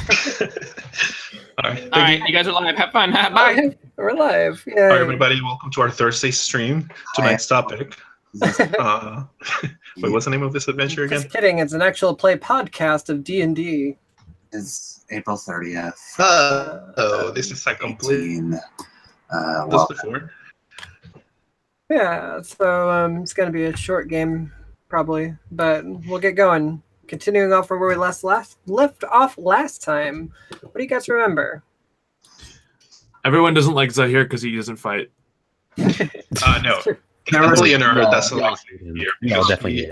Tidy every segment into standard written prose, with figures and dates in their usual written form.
All right, you guys are live. Have fun. Bye. Right, we're live. Yay. All right, everybody, welcome to our Thursday stream. Tonight's topic. Wait, what's the name of this adventure again? Just kidding. It's an actual play podcast of D&D. It's April 30th. This is like complete. Well, before. Yeah, so it's going to be a short game, probably, but we'll get going. Continuing off where we left off last time. What do you guys remember? Everyone doesn't like Zahir because he doesn't fight. No. Definitely a nerd. That's No, definitely.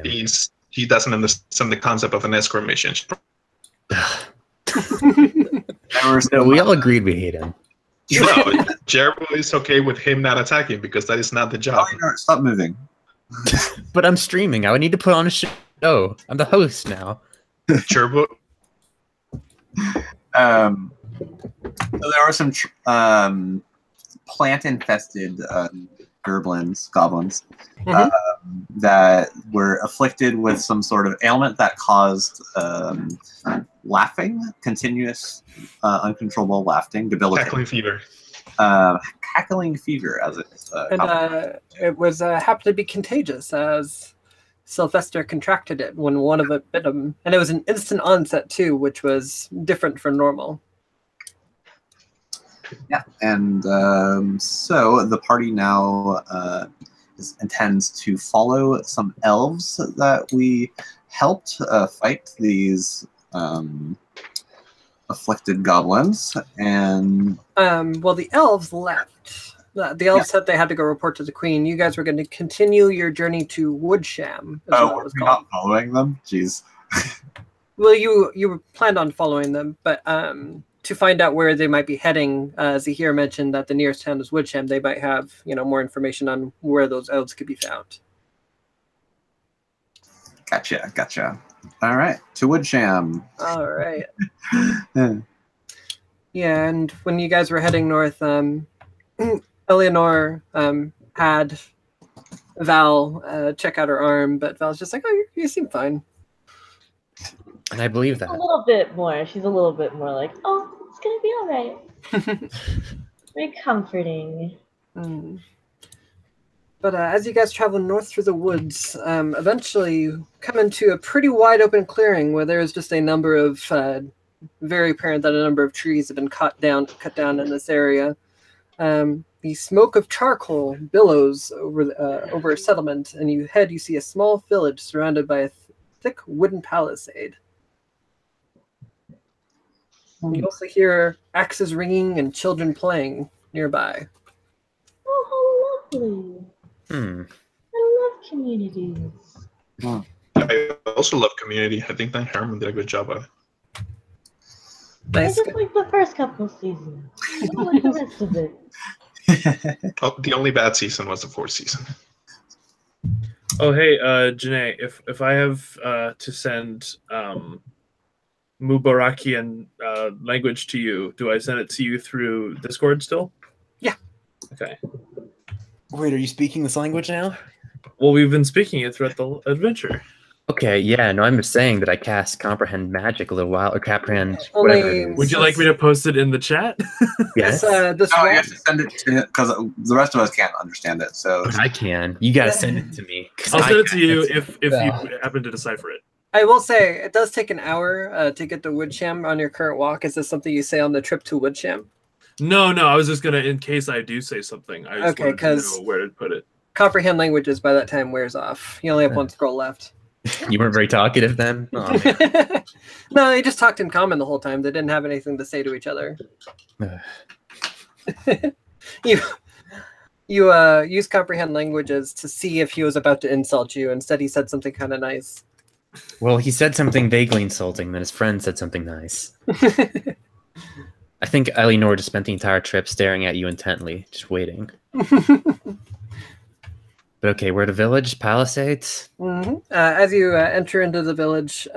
He doesn't understand the concept of an escort mission. No, we all agreed we hate him. No, Jeremy is okay with him not attacking because that is not the job. Stop moving. But I'm streaming. I would need to put on a show. I'm the host now. Gerbo. So there are some plant-infested goblins that were afflicted with some sort of ailment that caused laughing, continuous, uncontrollable laughing, debilitating. Cackling fever. Cackling fever, as it's it was happened to be contagious, as Sylvester contracted it when one of it bit him, and it was an instant onset too, which was different from normal. Yeah, and so the party now intends to follow some elves that we helped fight these afflicted goblins, and well, the elves left. The elves said they had to go report to the queen. You guys were going to continue your journey to Woodsham. Oh, we're not following them? Jeez. Well, you planned on following them, but to find out where they might be heading, Zahir mentioned that the nearest town is Woodsham. They might have, more information on where those elves could be found. Gotcha. All right, to Woodsham. All right. Yeah, and when you guys were heading north, Eleanor had Val check out her arm, but Val's just like, "Oh, you seem fine." And I believe that. A little bit more. She's a little bit more like, "Oh, it's gonna be all right." Very comforting. But as you guys travel north through the woods, eventually you come into a pretty wide open clearing where there's just a number of very apparent that a number of trees have been cut down in this area. The smoke of charcoal billows over a settlement, and you see a small village surrounded by a thick wooden palisade. You also hear axes ringing and children playing nearby. Oh, how lovely. I love communities. I also love Community. I think Dan Harmon did a good job of it. Nice. I just like the first couple of seasons. I don't like the rest of it. The only bad season was the fourth season. Oh, hey, Janae, if I have to send Mubarakian language to you, do I send it to you through Discord still? Yeah. Okay. Wait, are you speaking this language now? Well, we've been speaking it throughout the adventure. Okay, yeah, no, I'm just saying that I cast Comprehend Magic a little while, or Comprehend, whatever it is. Would you like me to post it in the chat? Yes. You have to send it to because the rest of us can't understand it. So But I can. You gotta send it to me. I'll send it to you if you happen to decipher it. I will say, it does take an hour to get to Woodsham on your current walk. Is this something you say on the trip to Woodsham? No, I was just going to, in case I do say something, I just wanted to know where to put it. Comprehend languages by that time wears off. You only have one scroll left. You weren't very talkative then? Oh, no, they just talked in common the whole time. They didn't have anything to say to each other. You use comprehend languages to see if he was about to insult you. Instead, he said something kind of nice. Well, he said something vaguely insulting, then his friend said something nice. I think Eleanor just spent the entire trip staring at you intently, just waiting. But okay, we're at a village, Palisades. As you enter into the village,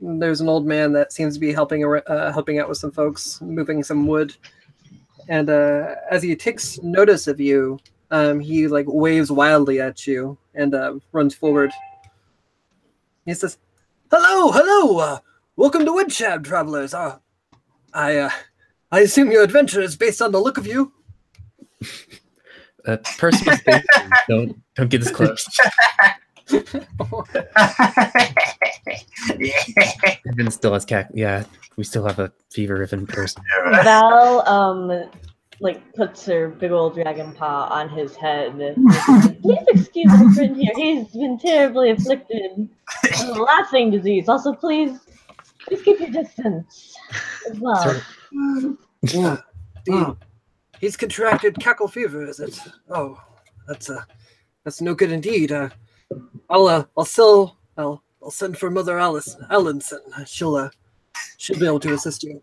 there's an old man that seems to be helping out with some folks, moving some wood. And as he takes notice of you, he waves wildly at you and runs forward. He says, "Hello, welcome to Woodsham, travelers. I assume your adventure is based on the look of you. Personal space. Don't get this close. Riven still has yeah, we still have a fever Riven person. Val like puts her big old dragon paw on his head. Please excuse my friend here. He's been terribly afflicted with a laughing disease. Also, please keep your distance as well. He's contracted cackle fever, is it? Oh, that's no good indeed. I'll send for Mother Allinson. She'll be able to assist you.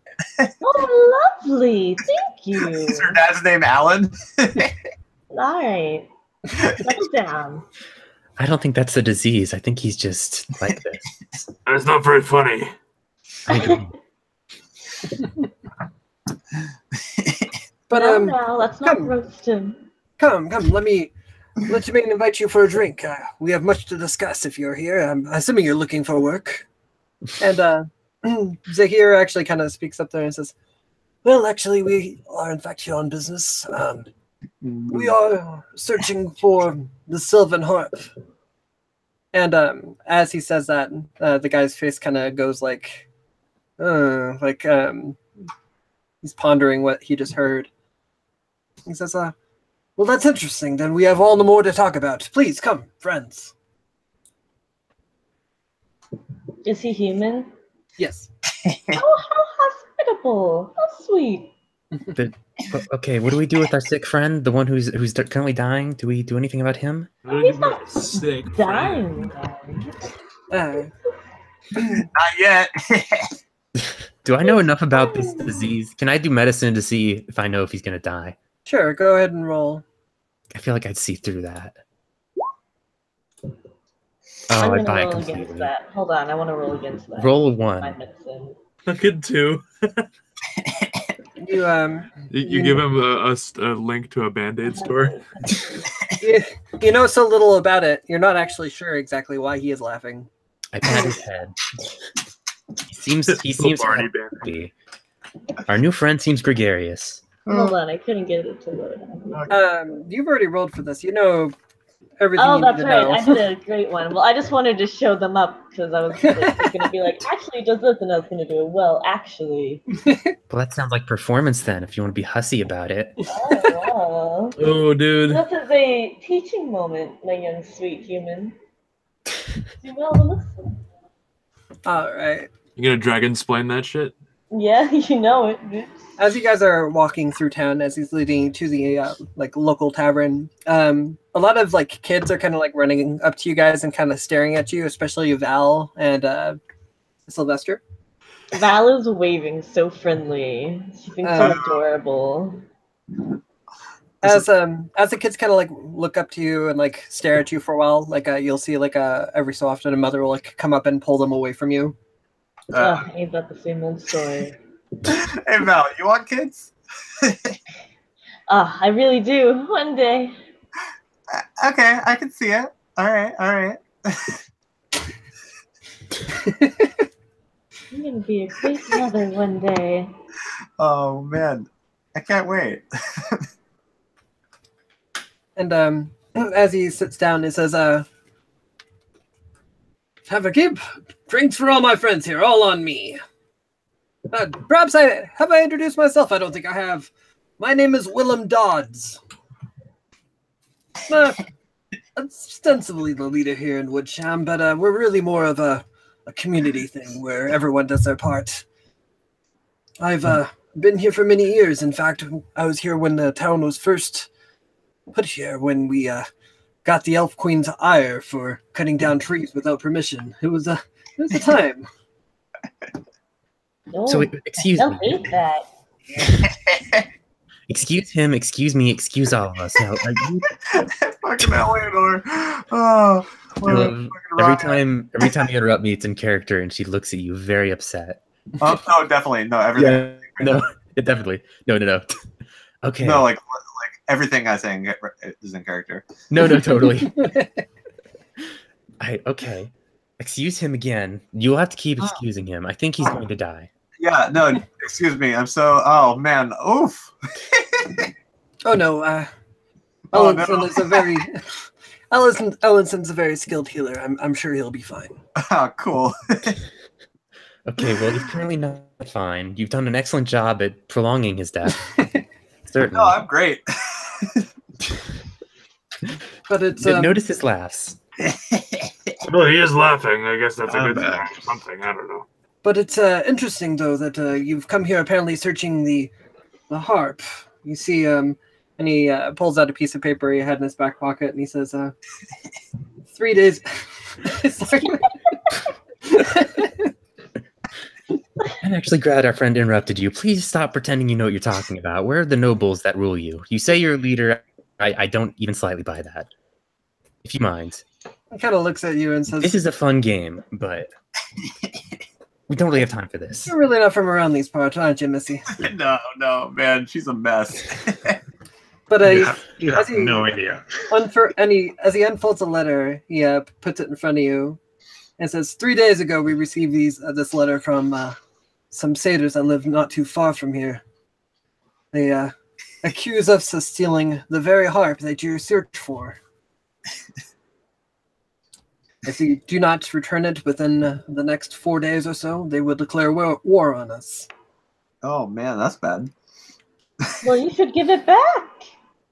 Oh, lovely! Thank you. Is her dad's name Alan? All right, settle down. I don't think that's a disease. I think he's just like this. That's not very funny. I agree. But now let's not roast him. Come. Let me invite you for a drink. We have much to discuss if you're here. I'm assuming you're looking for work. And Zahir actually kind of speaks up there and says, "Well, actually, we are in fact here on business. We are searching for the Sylvan Harp." And as he says that, the guy's face kind of goes like he's pondering what he just heard. He says, "Well, that's interesting. Then we have all the more to talk about. Please come, friends." Is he human? Yes. Oh, how hospitable! How sweet. Okay, what do we do with our sick friend, the one who's currently dying? Do we do anything about him? He's not Sick. dying. Uh, Not yet. Do I know enough about this disease? Can I do medicine to see if I know if he's gonna die? sure, go ahead and roll. I feel like I'd see through that. I'm Oh, I gonna buy it roll completely. against that. Hold on, I want to roll against that. Roll a My 1. medicine. Look at 2. You give him a link to a Band-Aid store. you know so little about it. You're not actually sure exactly why he is laughing. I pat his head. He seems Barney happy. Our new friend seems gregarious. Hold on, I couldn't get it to load. You've already rolled for this. You know everything Oh, you that's need to right. know. I did a great one. Well, I just wanted to show them up because I was going to be like, actually, does this, and I was going to do it. Well, actually. Well, that sounds like performance then, if you want to be hussy about it. Oh, Oh, dude. this is a teaching moment, my young sweet human. Do well to listen. All right. You gonna dragon splain that shit? Yeah, you know it. Bitch. As you guys are walking through town, as he's leading to the local tavern, a lot of kids are kind of running up to you guys and kind of staring at you, especially Val and Sylvester. Val is waving so friendly. She thinks so adorable. As the kids kind of look up to you and stare at you for a while, you'll see every so often a mother will come up and pull them away from you. Ain't that the same old story? Hey Val, you want kids? I really do. One day. Okay, I can see it. All right. I'm gonna be a great mother one day. Oh man, I can't wait. And as he sits down, he says, "Have a keep. Drinks for all my friends here, all on me. Perhaps I introduced myself? I don't think I have. My name is Willem Dodds. Ostensibly the leader here in Woodsham, but we're really more of a community thing where everyone does their part. I've been here for many years. In fact, I was here when the town was first put here, when we got the Elf Queen's ire for cutting down trees without permission. It was a time." Oh, So, excuse don't me. hate that. Excuse him, excuse me, excuse all of us. Now, are you, Fucking Eleanor. Oh, what a fucking every riot. time you interrupt me, it's in character, and she looks at you very upset. Oh, no, definitely. No, everything. No, definitely. No. Okay. No, like everything I say is in character. No, totally. Okay. Excuse him again. You'll have to keep excusing him. I think he's going to die. Yeah, no, excuse me. I'm so. Oh man, oof. Oh no, Oh, Ellenson no. is a very Ellenson's a very skilled healer. I'm sure he'll be fine. Ah, cool. Okay, well, he's currently not fine. You've done an excellent job at prolonging his death. Certainly. No, I'm great. But it's Notice his laughs. Well, he is laughing. I guess that's a I'm good thing back. or something. I don't know. But it's interesting though that you've come here apparently searching the harp. You see, and he pulls out a piece of paper he had in his back pocket, and he says, 3 days. Sorry. I'm actually glad our friend interrupted you. Please stop pretending you know what you're talking about. Where are the nobles that rule you? You say you're a leader. I don't even slightly buy that. If you mind. He kind of looks at you and says, This is a fun game, but we don't really have time for this. "You're really not from around these parts, aren't you, Missy?" No, man, she's a mess. But You have as he- no idea. as he unfolds a letter, he puts it in front of you and says, 3 days ago we received this letter from some satyrs that live not too far from here. They accuse us of stealing the very harp that you search for. If you do not return it within the next 4 days or so, they will declare war on us. Oh man, that's bad. Well, you should give it back.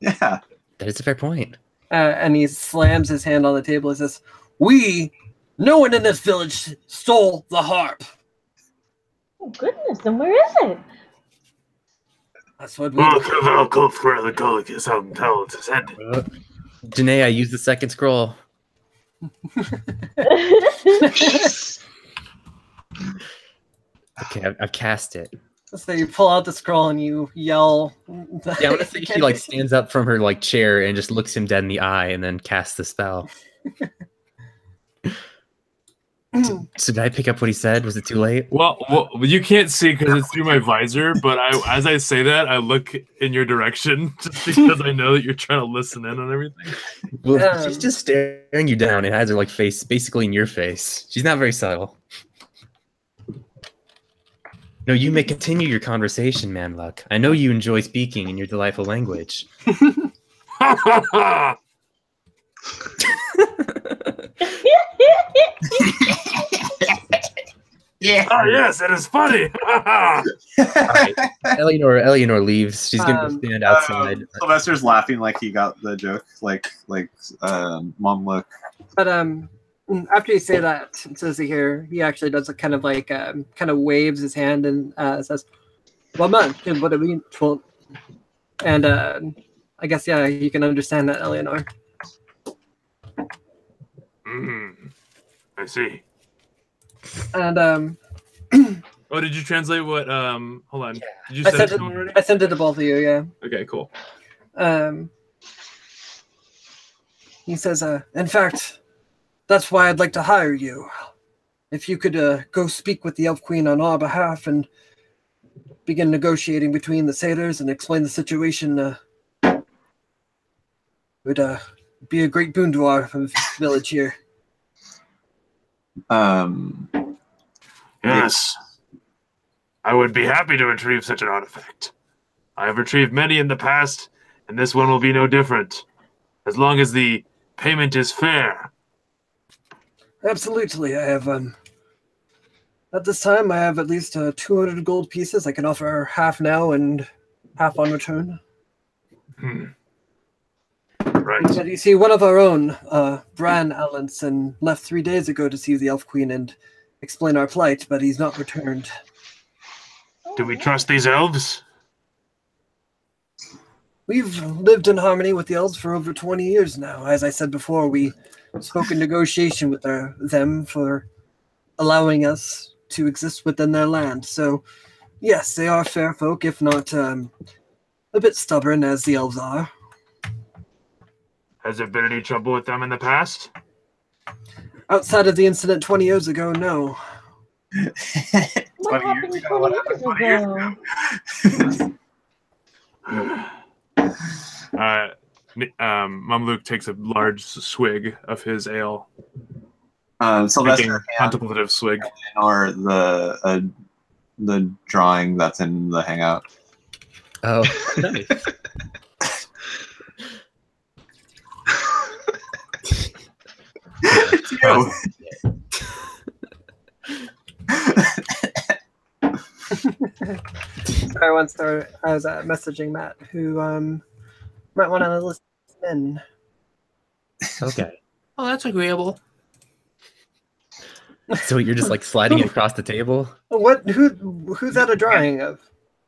Yeah. That is a fair point. And he slams his hand on the table and says, no one in this village stole the harp. Oh goodness, then where is it? That's what we Look, I'll go for the Golicus out and tell his head. Janae, I used the second scroll. Okay, I've cast it. So you pull out the scroll and you yell. Yeah, I want to say she like stands up from her like chair and just looks him dead in the eye and then casts the spell. So did I pick up what he said? Was it too late? Well, you can't see because it's through my visor, but as I say that, I look in your direction just because I know that you're trying to listen in on everything. Well, she's just staring you down and has her like face basically in your face. She's not very subtle. No, you may continue your conversation, Manluck. I know you enjoy speaking in your delightful language. Yeah. Oh yes, it is funny. Right. Eleanor leaves. She's gonna go stand outside. Sylvester's laughing like he got the joke, like mom look. But after you say that, it says here, he actually does a kind of waves his hand and says, "Well, man, what do we?" And I guess you can understand that, Eleanor. I see. And Oh, did you translate what? Hold on. Did you I send sent it it. to him already? I sent it to both of you. Yeah. Okay, cool. He says, "In fact, that's why I'd like to hire you. If you could go speak with the Elf Queen on our behalf and begin negotiating between the satyrs and explain the situation, it would be a great boon to our village here." Yes. I would be happy to retrieve such an artifact. I have retrieved many in the past, and this one will be no different. As long as the payment is fair. Absolutely. I have, at this time, I have at least 200 gold pieces. I can offer half now and half on return. Right. But you see, one of our own, Bran Allenson, left 3 days ago to see the Elf Queen and explain our plight, but he's not returned. Do we trust these elves? We've lived in harmony with the elves for over 20 years now. As I said before, we spoke in negotiation with them for allowing us to exist within their land. So, yes, they are fair folk, if not a bit stubborn, as the elves are. Has there been any trouble with them in the past? Outside of the incident 20 years ago, no. What 20 happened years 20 ago? years ago? Mamluk takes a large swig of his ale. Sylvester Taking and contemplative swig. or the the drawing that's in the hangout. Oh, nice. It's you. I once I was messaging Matt, who might want to listen in. Okay. Oh, that's agreeable. So you're just like sliding it across the table? What? Who's that a drawing of?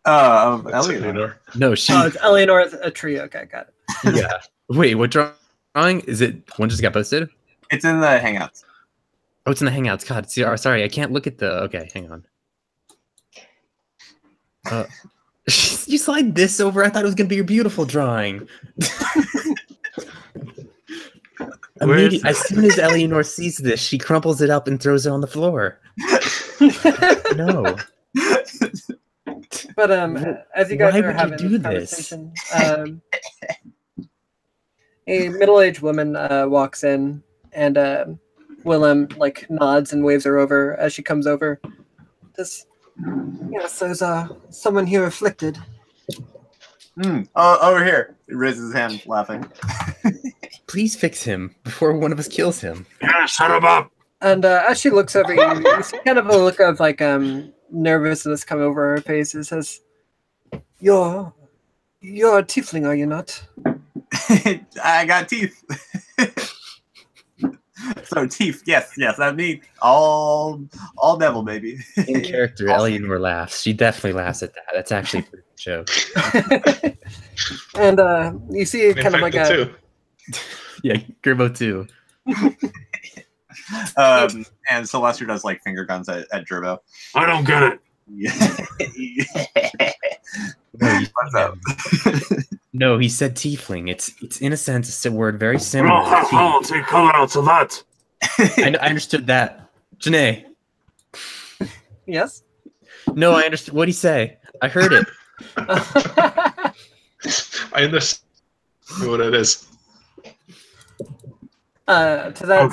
Of That's Eleanor. Eleanor. No, she. Oh, it's Eleanor a tree. Okay, got it. Yeah. Wait, what drawing? Is it one just got posted? It's in the hangouts. Oh, it's in the Hangouts. God, sorry, I can't look at the. Okay, hang on. You slide this over. I thought it was gonna be your beautiful drawing. As soon as Eleanor sees this, she crumples it up and throws it on the floor. No. But as you guys Why are would you having do this conversation, a middle-aged woman walks in, and Willem like nods and waves her over as she comes over. Yes, there's someone here afflicted. Oh, over here. He raises his hand, laughing. Please fix him before one of us kills him. Yeah, shut him up. And as she looks over you, you see kind of a look of like nervousness come over her face. It says, "You're a tiefling, are you not?" I got teeth. So teeth, yes, that's me. All devil, baby. In character, Eleanor laughs. She definitely laughs at that. That's actually a pretty good joke. And you see kind of like a Too. Yeah, Gerbo too. And Sylvester does like finger guns at Gerbo. I don't get it. What's up? No, he said tiefling. It's in a sense it's a word very similar. Well, to have all to color out a lot. I understood that. Janae. yes. No, I understood. What'd he say? I heard it. I understand what it is. To that,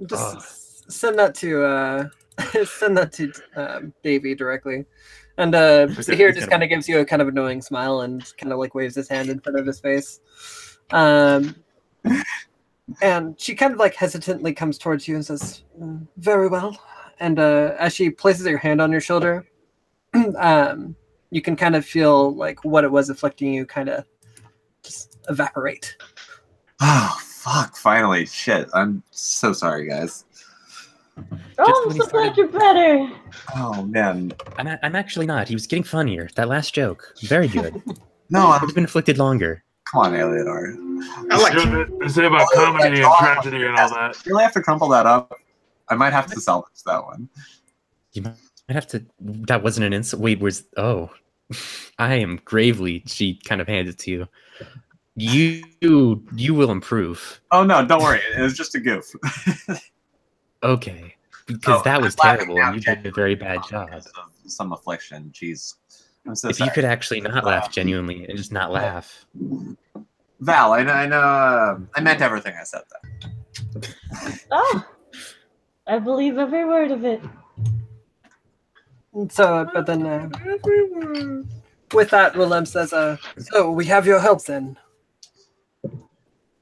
just send that to send that to Davey directly, and Zahir just kind of gives you a kind of annoying smile and kind of like waves his hand in front of his face, and she kind of like hesitantly comes towards you and says, "Very well," and as she places her hand on your shoulder, you can kind of feel like what it was afflicting you kind of just evaporate. Oh, fuck, finally. Shit, I'm so sorry, guys. Oh, I'm so glad you're better. Oh, man. I'm actually not. He was getting funnier. That last joke. Very good. No, It's been afflicted longer. come on, Eleanor. I like They say about comedy and tragedy and all that. You really have to crumple that up. I might have to salvage that one. You might have to. That wasn't an insult. Wait, oh. I am gravely. She kind of hands it to you. You will improve. Oh, no, don't worry. It was just a goof. Okay. Because that was terrible and you did a very bad job. Some affliction. Jeez. I'm so If sorry. you could actually not laugh genuinely and just not laugh. Val, I know. I meant everything I said there. Oh, I believe every word of it. So, but then with that, Willem says, "So we have your help then."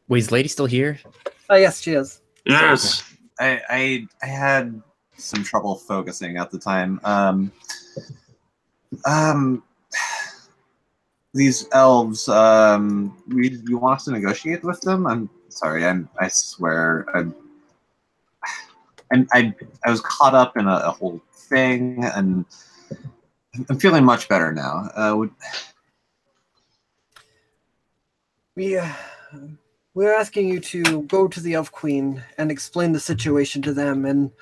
Wait, is Lady still here? Oh, yes, she is. Yes. I had some trouble focusing at the time. These elves, you want us to negotiate with them? I'm sorry, I swear, I was caught up in a whole thing, and I'm feeling much better now. We're asking you to go to the Elf Queen and explain the situation to them, and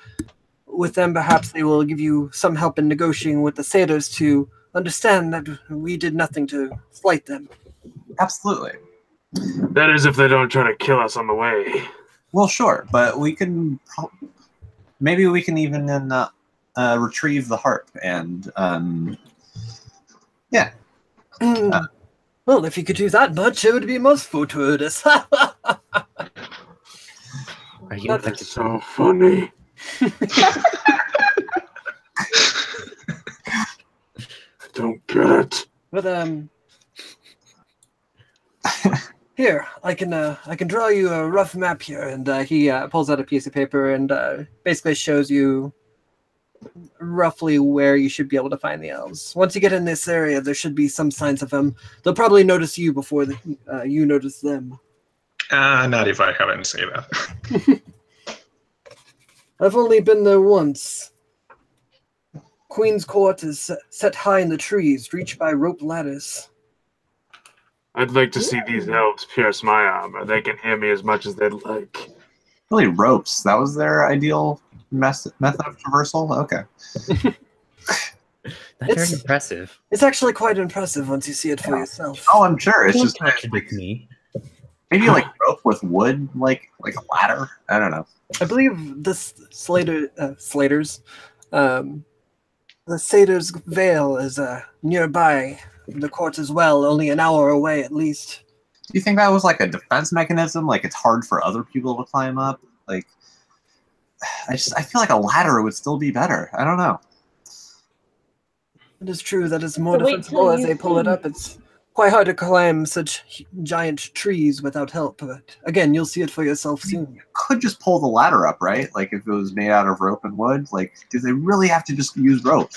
with them, perhaps they will give you some help in negotiating with the satyrs to understand that we did nothing to slight them. Absolutely. That is if they don't try to kill us on the way. Well, sure, but we can maybe we can even retrieve the harp and yeah. Well, if you could do that much, it would be most fortuitous. Are you That's so funny. Get it? But here I can draw you a rough map here, and he pulls out a piece of paper and basically shows you roughly where you should be able to find the elves. Once you get in this area, there should be some signs of them. They'll probably notice you before you notice them. Not if I haven't said that. I've only been there once. Queen's Court is set high in the trees, reached by rope ladders. I'd like to see these elves pierce my armor. They can hear me as much as they'd like. Really, ropes. That was their ideal method of traversal? Okay. That's very impressive. It's actually quite impressive once you see it for yourself. Oh, I'm sure. It's Don't just contradict me. maybe like rope with wood, like a ladder. I don't know. I believe this Slater's, the Satyr's Vale is nearby the court as well, only an hour away at least. Do you think that was like a defense mechanism? Like it's hard for other people to climb up? Like, I feel like a ladder would still be better. I don't know. It is true that it's more But wait defensible till as you they pull it see. up. It's quite hard to climb such giant trees without help. But again, you'll see it for yourself soon. Could just pull the ladder up, right? Like if it was made out of rope and wood. Like, do they really have to just use rope?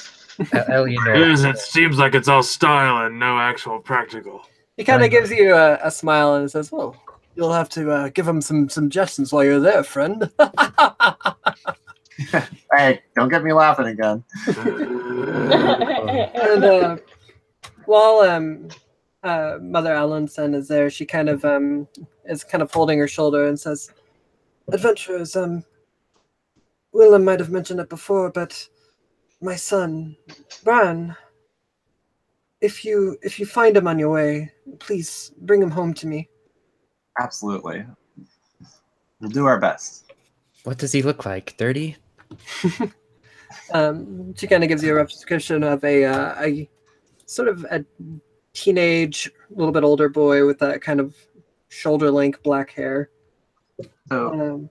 Eleanor, It seems like it's all style and no actual practical. He kind of gives you a smile and says, "Well, you'll have to give him some suggestions while you're there, friend." Hey, don't get me laughing again. And while Mother Allenson is there, she kind of is kind of holding her shoulder and says, "Adventurers, Willem might have mentioned it before, but my son, Bran, if you find him on your way, please bring him home to me." Absolutely. We'll do our best. what does he look like? 30? She kind of gives you a rough description of a sort of a teenage, a little bit older boy with that kind of shoulder-length black hair. So,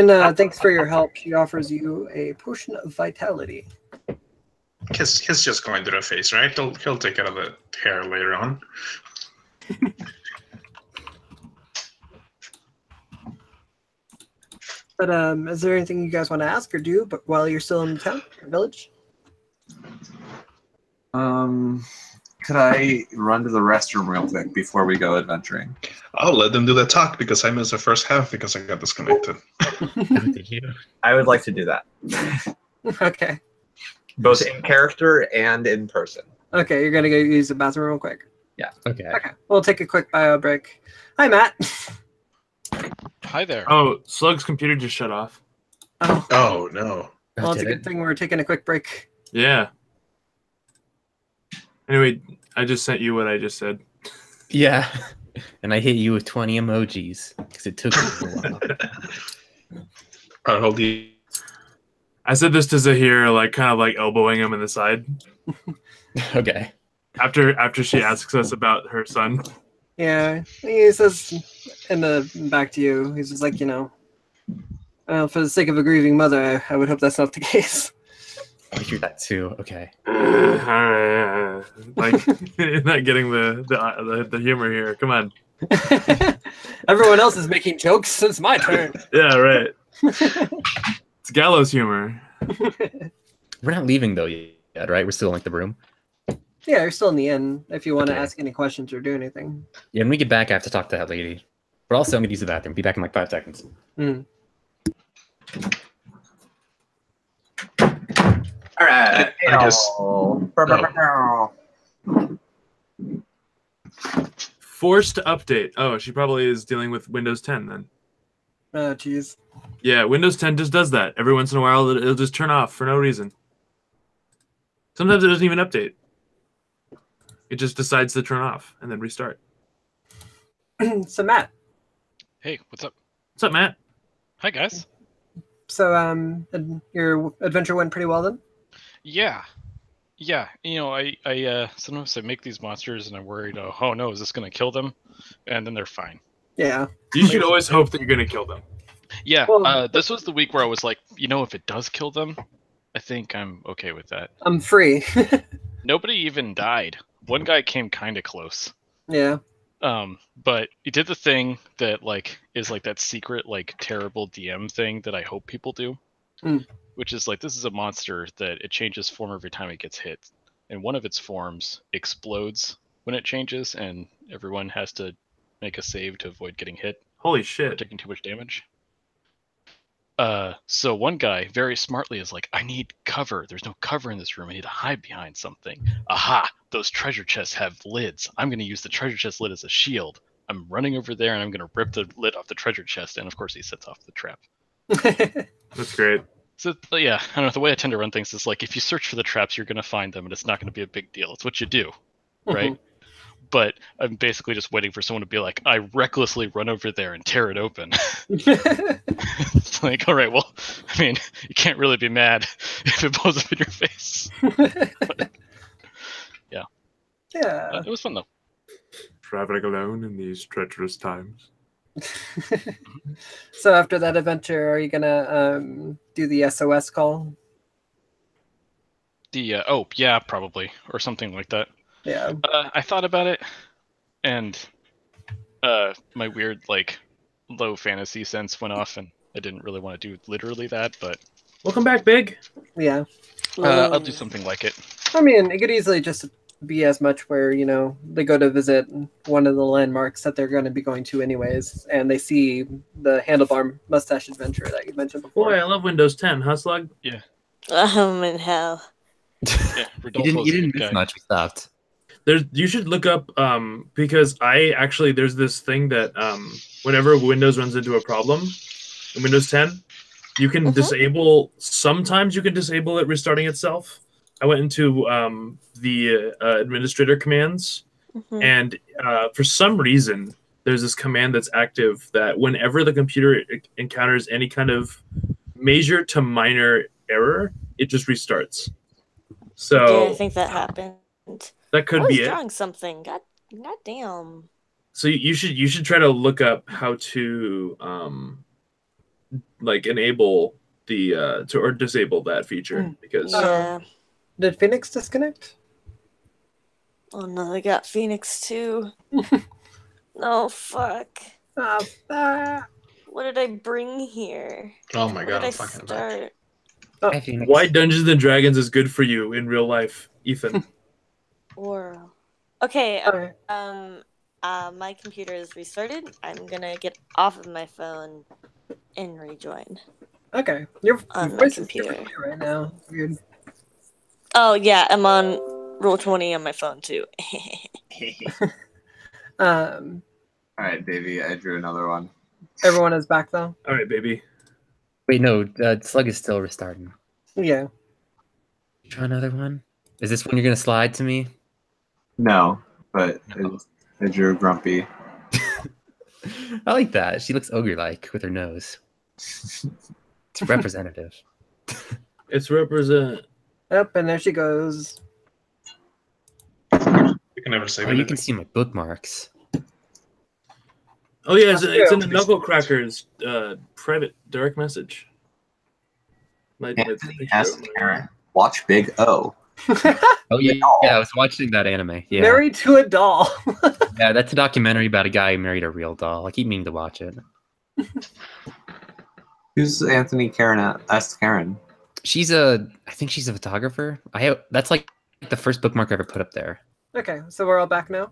And thanks for your help. She offers you a potion of vitality. He's just going to the face, right? He'll take care of the hair later on. But is there anything you guys want to ask or do? But while you're still in the town or village, could I run to the restroom real quick before we go adventuring? I'll let them do the talk because I missed the first half because I got disconnected. Did you? I would like to do that, okay. both in character and in person. Okay, you're gonna go use the bathroom real quick. Okay. Okay, we'll take a quick bio break. Hi, Matt. Hi there. Oh, Slug's computer just shut off. Oh, Oh no. well, it's a Did good it? thing we're taking a quick break. Yeah. Anyway, I just sent you what I just said. Yeah. And I hit you with 20 emojis because it took me a while. I'll hold the. I said this to Zahir, like kind of like elbowing him in the side Okay. after she asks us about her son. Yeah, he says, and back to you. He's just like, for the sake of a grieving mother, I would hope that's not the case. I hear that too. Okay. All right, like not getting the humor here. Come on. Everyone else is making jokes. It's my turn. Yeah, right. It's gallows humor. We're not leaving though yet, right? We're still in like the room. Yeah, you're still in the inn if you want to Okay. ask any questions or do anything. Yeah, when we get back, I have to talk to that lady. But also, I'm gonna use the bathroom. Be back in like 5 seconds. Mm. All right. I guess- Forced update. Oh, she probably is dealing with Windows 10 then. Oh, jeez. Yeah, Windows 10 just does that. Every once in a while, it'll just turn off for no reason. Sometimes it doesn't even update. It just decides to turn off and then restart. So, Matt. Hey, what's up? What's up, Matt? Hi, guys. So, your adventure went pretty well then? Yeah. Yeah, I sometimes I make these monsters and I'm worried, oh no, is this going to kill them? And then they're fine. Yeah. You should always hope that you're going to kill them. Yeah, Well- this was the week where I was like, if it does kill them, I think I'm okay with that. I'm free. Nobody even died. One guy came kind of close. Yeah. But he did the thing that is that secret terrible DM thing that I hope people do, which is this is a monster that it changes form every time it gets hit, and one of its forms explodes when it changes, and everyone has to make a save to avoid getting hit Holy or shit. taking too much damage. So one guy very smartly is like, I need cover. There's no cover in this room. I need to hide behind something. Aha! Those treasure chests have lids. I'm going to use the treasure chest lid as a shield. I'm running over there and I'm going to rip the lid off the treasure chest. And of course, he sets off the trap. That's great. So yeah, I don't know. The way I tend to run things is if you search for the traps, you're going to find them, and it's not going to be a big deal. It's what you do, right? But I'm basically just waiting for someone to be like, I recklessly run over there and tear it open. It's all right, well, I mean, you can't really be mad if it blows up in your face. But, yeah. Yeah. It was fun, though. Traveling alone in these treacherous times. So after that adventure, are you gonna do the SOS call? Yeah, probably. Or something like that. Yeah. I thought about it, and my weird, low fantasy sense went off, and I didn't really want to do literally that, but Welcome back, Big. Yeah. I'll do something like it. I mean, it could easily just be as much where, they go to visit one of the landmarks that they're going to be going to anyways, and they see the handlebar mustache adventure that you mentioned before. Boy, I love Windows 10, huh, Slug? Yeah. In hell. Yeah, You didn't miss much. We stopped. You should look up because there's this thing that whenever Windows runs into a problem in Windows 10, you can disable. Sometimes you can disable it restarting itself. I went into the administrator commands, and for some reason, there's this command that's active that whenever the computer encounters any kind of major to minor error, it just restarts. So Yeah, I think that happened. that could I was be it. drawing something. God damn. So you should try to look up how to enable the or disable that feature because Yeah. Did Phoenix disconnect? Oh no, I got Phoenix too. No, fuck. What did I bring here? Oh my What god, did I I'm fucking back. start? Hi, Phoenix. why Dungeons and Dragons is good for you in real life, Ethan. Or okay, Okay. my computer is restarted. I'm gonna get off of my phone and rejoin. Okay. Your On my voice is computer. super clear right now. Weird. Oh yeah, I'm on Roll20 on my phone too. Um, All right, Davey, I drew another one. everyone is back though. All right, baby. Wait, no. Slug is still restarting. Yeah. Try another one. Is this one you're gonna slide to me? No, but I drew a grumpy. I like that. She looks ogre-like with her nose. It's representative. It's represent. Up and there she goes. You can never save Oh, it. you can see my bookmarks. Oh yeah, it's in the Yeah. Knucklecrackers private direct message. Anthony S. Karen. Watch Big O. Oh yeah, I was watching that anime. Yeah, Married to a doll. yeah, that's a documentary about a guy who married a real doll. I keep meaning to watch it. Who's Anthony Karen S. Karen? I think she's a photographer. That's like the first bookmark I ever put up there. Okay, so we're all back now.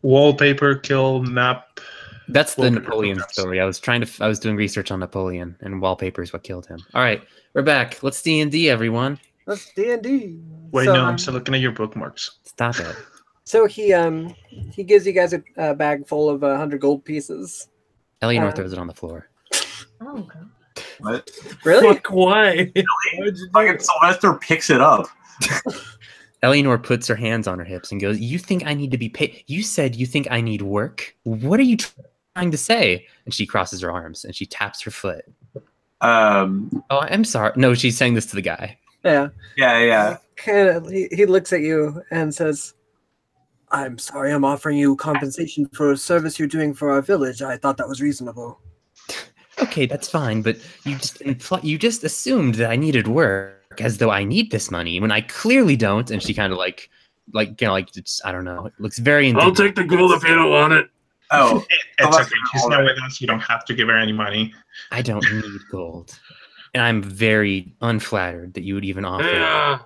Wallpaper, kill, nap. That's the Wallpaper Napoleon photographs. story. I was doing research on Napoleon, and wallpaper is what killed him. All right, we're back. Let's D&D, everyone. Let's D&D. Wait, So, no, I'm still looking at your bookmarks. Stop it. So he gives you guys a bag full of 100 gold pieces. Eleanor throws it on the floor. Oh god. What? Really? Fuck, why? Why'd you do Fucking it? Sylvester picks it up. Eleanor puts her hands on her hips and goes, "You think I need to be paid? You said you think I need work? What are you trying to say?" And she crosses her arms and she taps her foot. Um, Oh, I'm sorry. No, she's saying this to the guy. Yeah. yeah. He looks at you and says, "I'm sorry, I'm offering you compensation for a service you're doing for our village. I thought that was reasonable." Okay, that's fine, but you just assumed that I needed work, as though I need this money when I clearly don't. And she kind of like it's, I don't know. It looks very. I'll take the gold if you don't want it. Oh, It's okay. She's not with us. You don't have to give her any money. I don't need gold, and I'm very unflattered that you would even offer.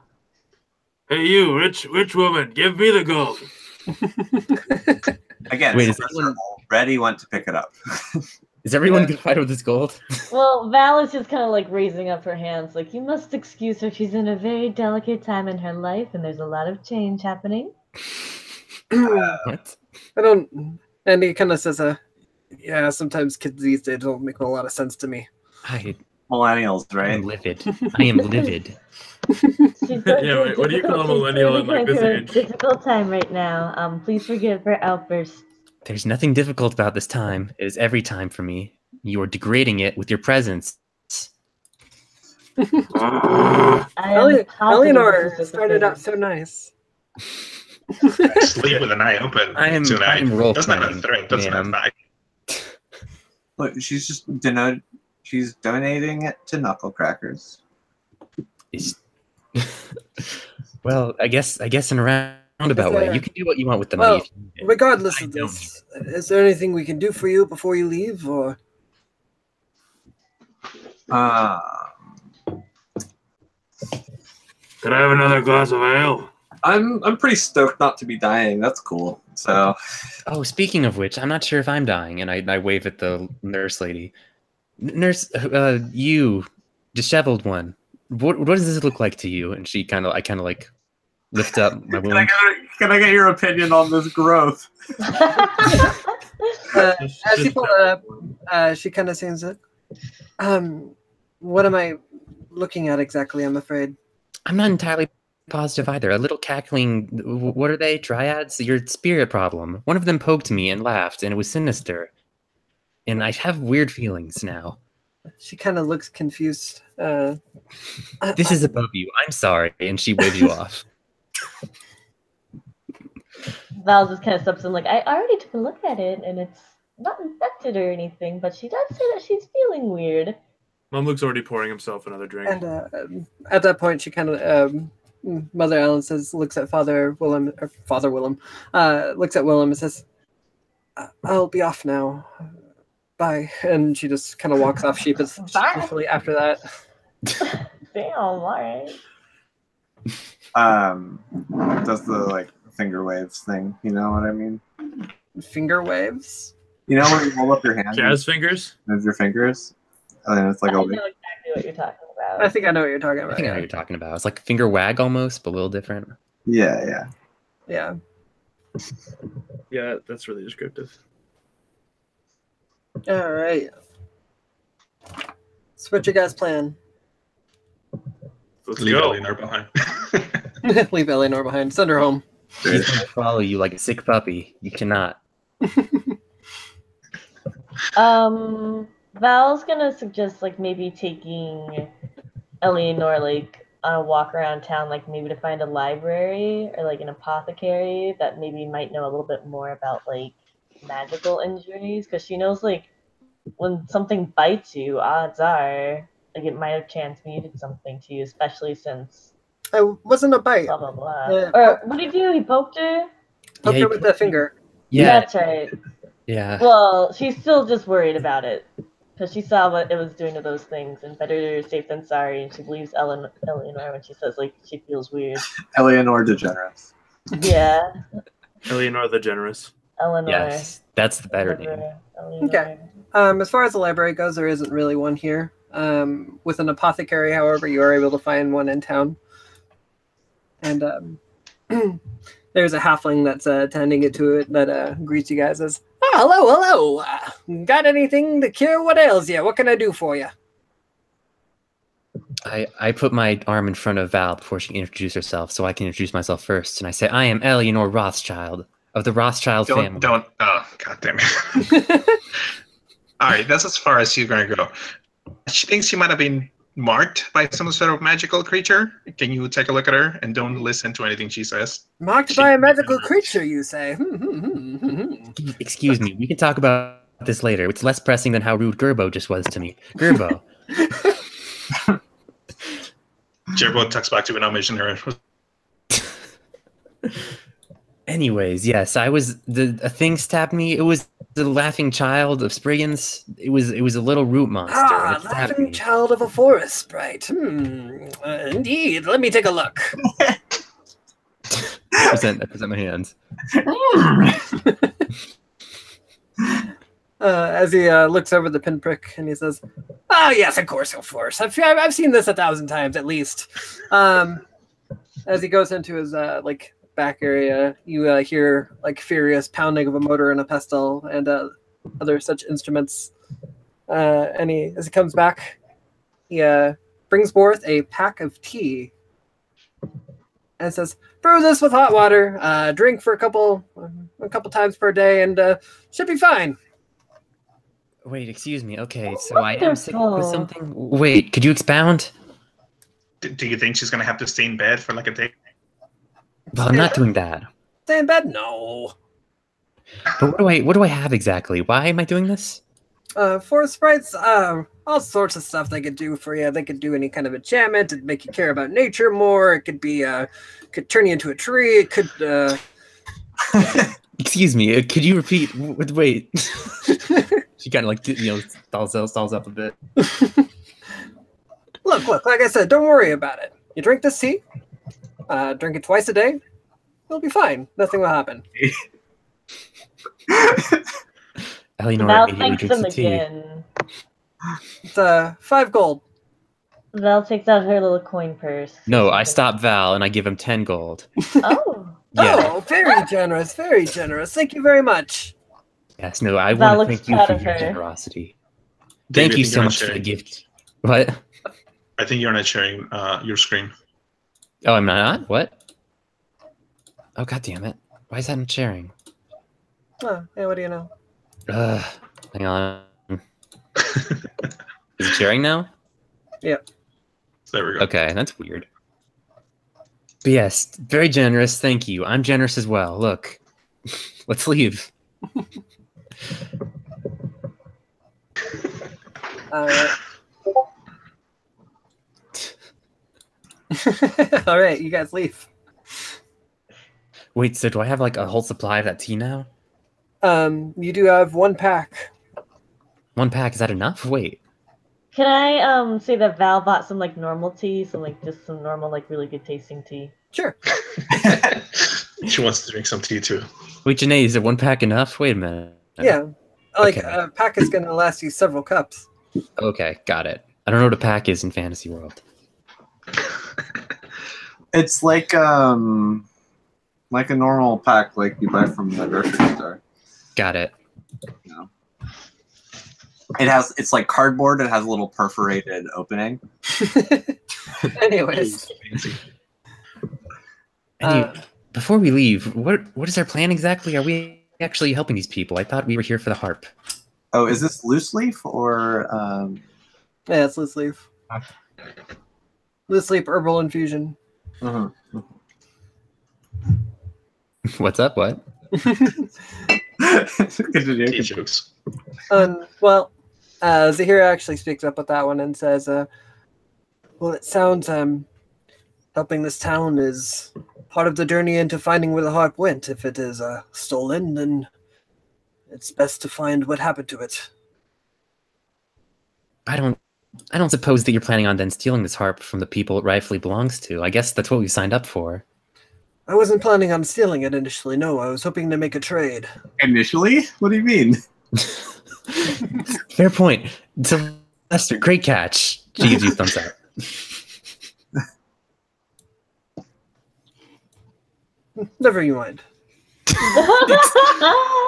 Hey, you rich woman, give me the gold. again, Wait, Sylvester already went to pick it up. Is everyone gonna fight over this gold? Well, Val is just kind of like raising up her hands, like, you must excuse her. She's in a very delicate time in her life, and there's a lot of change happening. What? I don't. And he kind of says, yeah, sometimes kids these days don't make a lot of sense to me. Millennials, I right? am livid. I am livid. She's going Yeah, through wait, what do you call a millennial in like this age? Difficult time right now. Please forgive her outburst. There's nothing difficult about this time. It is every time for me. You are degrading it with your presence. Eleanor started out so nice. Sleep with an eye open tonight. That's not a threat. That's not a fact. Look, she's just she's donating it to Knuckle Crackers. Well, I guess in a roundabout way, you can do what you want with the money. Well, regardless of this, is there anything we can do for you before you leave, or? Can I have another glass of ale? I'm pretty stoked not to be dying. That's cool. So. Oh, speaking of which, I'm not sure if I'm dying, and I wave at the nurse lady. Nurse, you, disheveled one. What does this look like to you? And I kind of like lift up my wound. Can I get your opinion on this growth? As you pull it up, she kind of sings it. What am I looking at exactly? I'm afraid. I'm not entirely positive either. A little cackling. What are they? Dryads? Your spirit problem. One of them poked me and laughed, and it was sinister. And I have weird feelings now. She kind of looks confused. This is above you. I'm sorry. And she waves you off. Val just kind of steps in like, I already took a look at it, and it's not infected or anything, but she does say that she's feeling weird. Mamluk's already pouring himself another drink. And at that point, she kind of, Mother Ellen looks at Father Willem, looks at Willem and says, I'll be off now. Bye. And she just kind of walks off sheepishly after that. Damn, alright. Does the finger waves thing, you know what I mean? Finger waves? You know when you hold up your hand? Jazz fingers? Move your fingers? And then it's like I know exactly what you're talking about. I think I know what you're talking about. I think I know what you're talking about. It's like finger wag almost, but a little different. Yeah. Yeah. Yeah, that's really descriptive. All right. So what's your guys' plan? Let's Leave go. Eleanor behind. Leave Eleanor behind. Send her home. He's going to follow you like a sick puppy. You cannot. Val's gonna suggest maybe taking Eleanor on a walk around town, maybe to find a library or an apothecary that maybe might know a little bit more about magical injuries, because she knows when something bites you, odds are it might have transmuted something to you, especially since it wasn't a bite. Blah blah blah. Or what did he do? He poked her. Poked her with the finger. Yeah, that's right. Yeah. Well, she's still just worried about it because she saw what it was doing to those things, and better safe than sorry. And she believes Eleanor when she says she feels weird. Eleanor DeGeneres. Yeah. Eleanor the Generous. Eleanor. Yes, that's the better name. Eleanor. Okay. As far as the library goes, there isn't really one here. With an apothecary, however, you are able to find one in town. And there's a halfling that's attending it to it that greets you guys as, hello. Got anything to cure what ails you? What can I do for you? I put my arm in front of Val before she can introduce herself, so I can introduce myself first. And I say, I am Eleanor Rothschild of the Rothschild family. Oh, God damn it. All right, that's as far as you're going to go. She thinks she might have been marked by some sort of magical creature. Can you take a look at her and don't listen to anything she says? Marked by a magical creature, you say? Excuse me, we can talk about this later. It's less pressing than how rude Gerbo just was to me. Gerbo. Gerbo tucks back to Venomation here. Anyways, yes, I was a thing stabbed me. It was the laughing child of Spriggans. It was a little root monster. Ah, and it stabbed laughing me. child of a forest sprite. Indeed. Let me take a look. I present my hands. As he looks over the pinprick and he says, "Oh yes, of course. I've seen this 1,000 times at least." As he goes into his back area, you hear like furious pounding of a motor and a pestle and other such instruments. And as he comes back, he brings forth a pack of tea and says, "Brew this with hot water. Drink for a couple times per day, and should be fine." Wait, excuse me. Okay, so I am sick with Wonderful. something. Wait, could you expound? Do you think she's gonna have to stay in bed for like a day? Well, I'm not doing that. Stay in bed? No. But what do I have exactly? Why am I doing this? Forest sprites, all sorts of stuff they could do for you. They could do any kind of enchantment. It'd make you care about nature more. It could be, could turn you into a tree. It could, Excuse me. Could you repeat? Wait. She kind of like stalls up a bit. Look, like I said, don't worry about it. You drink this tea, drink it twice a day, you'll be fine. Nothing will happen. Eleanor Val immediately thanks drinks him the tea. again. It's 5 gold. Val takes out her little coin purse. No, I stop Val and I give him 10 gold. Oh. Yeah. Oh, very generous, very generous. Thank you very much. Yes, no, I Val want to looks thank you proud for of your her. generosity. David, Thank you I think so you're much not for the sharing. gift. What? I think you're not sharing your screen. Oh, I'm not? What? Oh, god damn it. Why is that not sharing? Oh, yeah, what do you know? Hang on. Is it sharing now? There we go. Okay, that's weird. But yes, very generous. Thank you. I'm generous as well. Look, let's leave. All right, you guys leave. Wait, so do I have like a whole supply of that tea now? You do have 1 pack. 1 pack, is that enough? Wait. Can I say that Val bought some like normal tea, some like just some normal like really good tasting tea? Sure. She wants to drink some tea too. Wait, Janae, is it 1 pack enough? Wait a minute. Yeah. Like, Okay. a pack is going to last you several cups. Okay, got it. I don't know what a pack is in Fantasy World. It's like a normal pack like you buy from the grocery store. Got it. It's like cardboard. It has a little perforated opening. Anyways. Fancy. Before we leave, what is our plan exactly? Are we actually helping these people? I thought we were here for the harp. Oh, is this loose leaf or? Yeah, it's loose leaf. Loose leaf herbal infusion. What's up? What? Tea jokes. Well, Zahira actually speaks up with that one and says, well, it sounds helping this town is part of the journey into finding where the harp went. If it is stolen, then it's best to find what happened to it. I don't suppose that you're planning on then stealing this harp from the people it rightfully belongs to. I guess that's what we signed up for. I wasn't planning on stealing it initially, no. I was hoping to make a trade. Initially? What do you mean? Fair point. Sylvester, great catch. She gives you a thumbs up. Never you mind.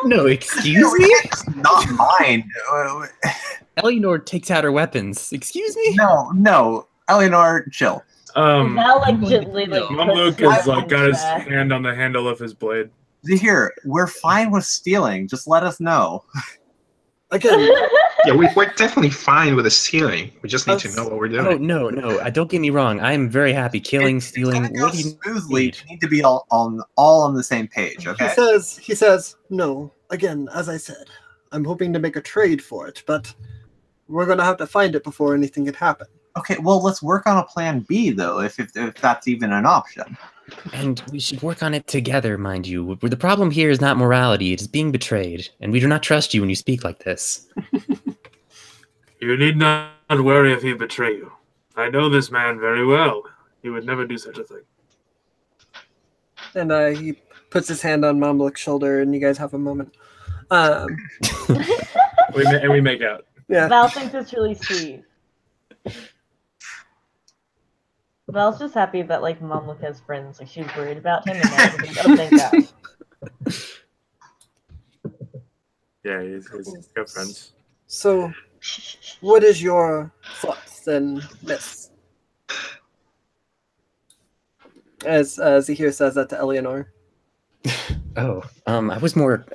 No, excuse me? It's not mine. Eleanor takes out her weapons. Excuse me? No. Eleanor, chill. Val like gently like Luke puts has like got his back. hand on the handle of his blade. Here, we're fine with stealing. Just let us know. Again, Yeah, we're definitely fine with the stealing. We just need to know what we're doing. Oh, no. Don't get me wrong. I'm very happy. Killing, stealing. It's gonna go What do you smoothly. need? We need to be all on the same page, okay? he says, no. Again, as I said, I'm hoping to make a trade for it, but we're going to have to find it before anything can happen. Okay, well, let's work on a plan B, though, if that's even an option. And we should work on it together, mind you. The problem here is not morality, it is being betrayed. And we do not trust you when you speak like this. You need not worry if he betray you. I know this man very well. He would never do such a thing. And he puts his hand on Mamluk's shoulder, and you guys have a moment. We make out. Yeah. Val thinks it's really sweet. Val's just happy that like Mamluk has friends. Like she's worried about him, and now she's like, oh, thank God. Yeah, he's got friends. So, what is your thoughts then, Miss? As Zahir says that to Eleanor. Oh, I was more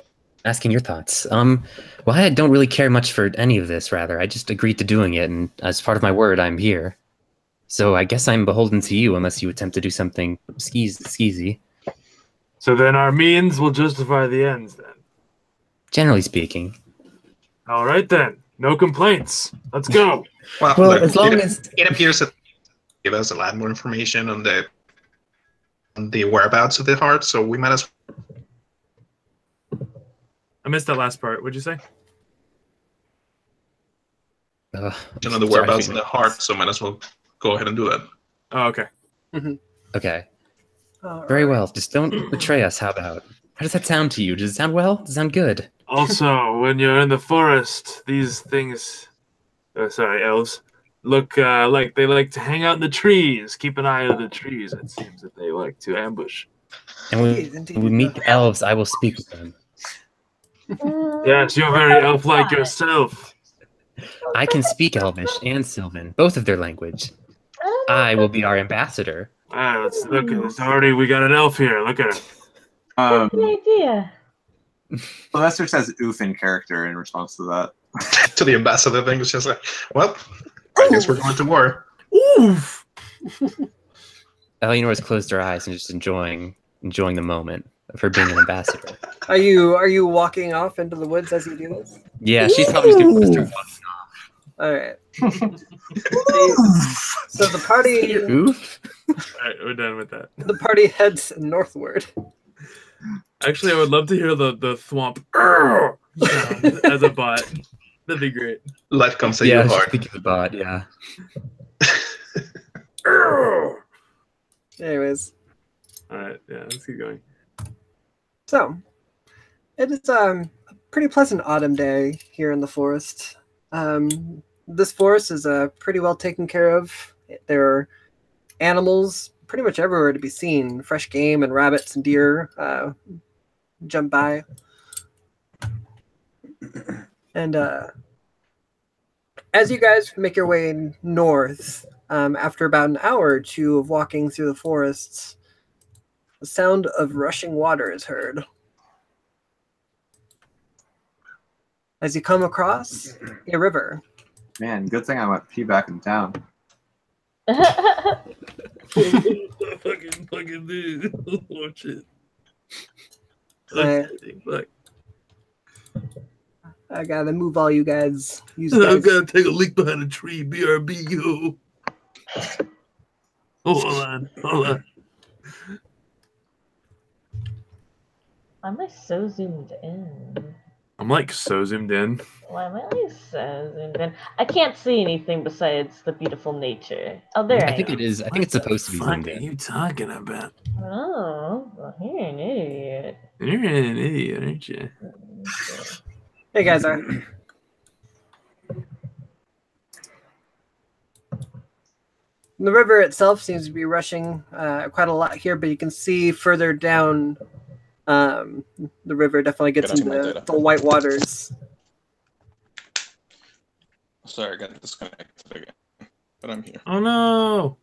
asking your thoughts. Well, I don't really care much for any of this, rather. I just agreed to doing it, and as part of my word, I'm here. So I guess I'm beholden to you unless you attempt to do something skeezy. So then our means will justify the ends, then. Generally speaking. All right, then. No complaints. Let's go. Well, Well, look, as long as... it appears that give us a lot more information on the whereabouts of the heart, so we might as I missed that last part. What'd you say? well know the whereabouts of the heart, so might as well go ahead and do that. Oh, okay. Okay. All Very right. well. Just don't betray us. How about? How does that sound to you? Does it sound well? Does it sound good? Also, when you're in the forest, these things, elves, look like they like to hang out in the trees. Keep an eye on the trees. It seems that they like to ambush. And when we meet the elves, I will speak with them. Yes, you're very elf-like yourself. I can speak Elvish and Sylvan, both of their language. I will be our ambassador. Let's look. We got an elf here. Look at it. Good idea. Lester says oof in character in response to that. To the ambassador thing, it's just like, well, I guess we're going to war. Oof. Eleanor has closed her eyes and just enjoying the moment of her being an ambassador. Are you walking off into the woods as you do this? Yeah, she's probably just going to start walking off. All right. So the party Oof. All right, we're done with that. the party heads northward. Actually, I would love to hear the thwomp sound as a bot. That'd be great. Life comes at Yeah, you I was hard. thinking the bot, yeah. Anyways, All right, yeah, let's keep going. so it is a pretty pleasant autumn day here in the forest. This forest is pretty well taken care of. There are animals pretty much everywhere to be seen. Fresh game and rabbits and deer jump by. And as you guys make your way north, after about an hour or two of walking through the forests, the sound of rushing water is heard. As you come across a river. Man, good thing I went pee back in town. fucking dude. Oh shit. Uh, Fuck. I gotta move all you guys. I'm gonna take a leak behind a tree. BRB, yo. Hold on. I'm like so zoomed in. I'm like so zoomed in. Why am I like so zoomed in? I can't see anything besides the beautiful nature. Oh, there I think it is. I think it's supposed to be What zoomed the fuck are in. you talking about? Oh, well, you're an idiot. You're an idiot, aren't you? Hey guys, the river itself seems to be rushing quite a lot here, but you can see further down the river definitely gets Get us my into data. the white waters. Sorry, I got disconnected again. But I'm here. Oh no!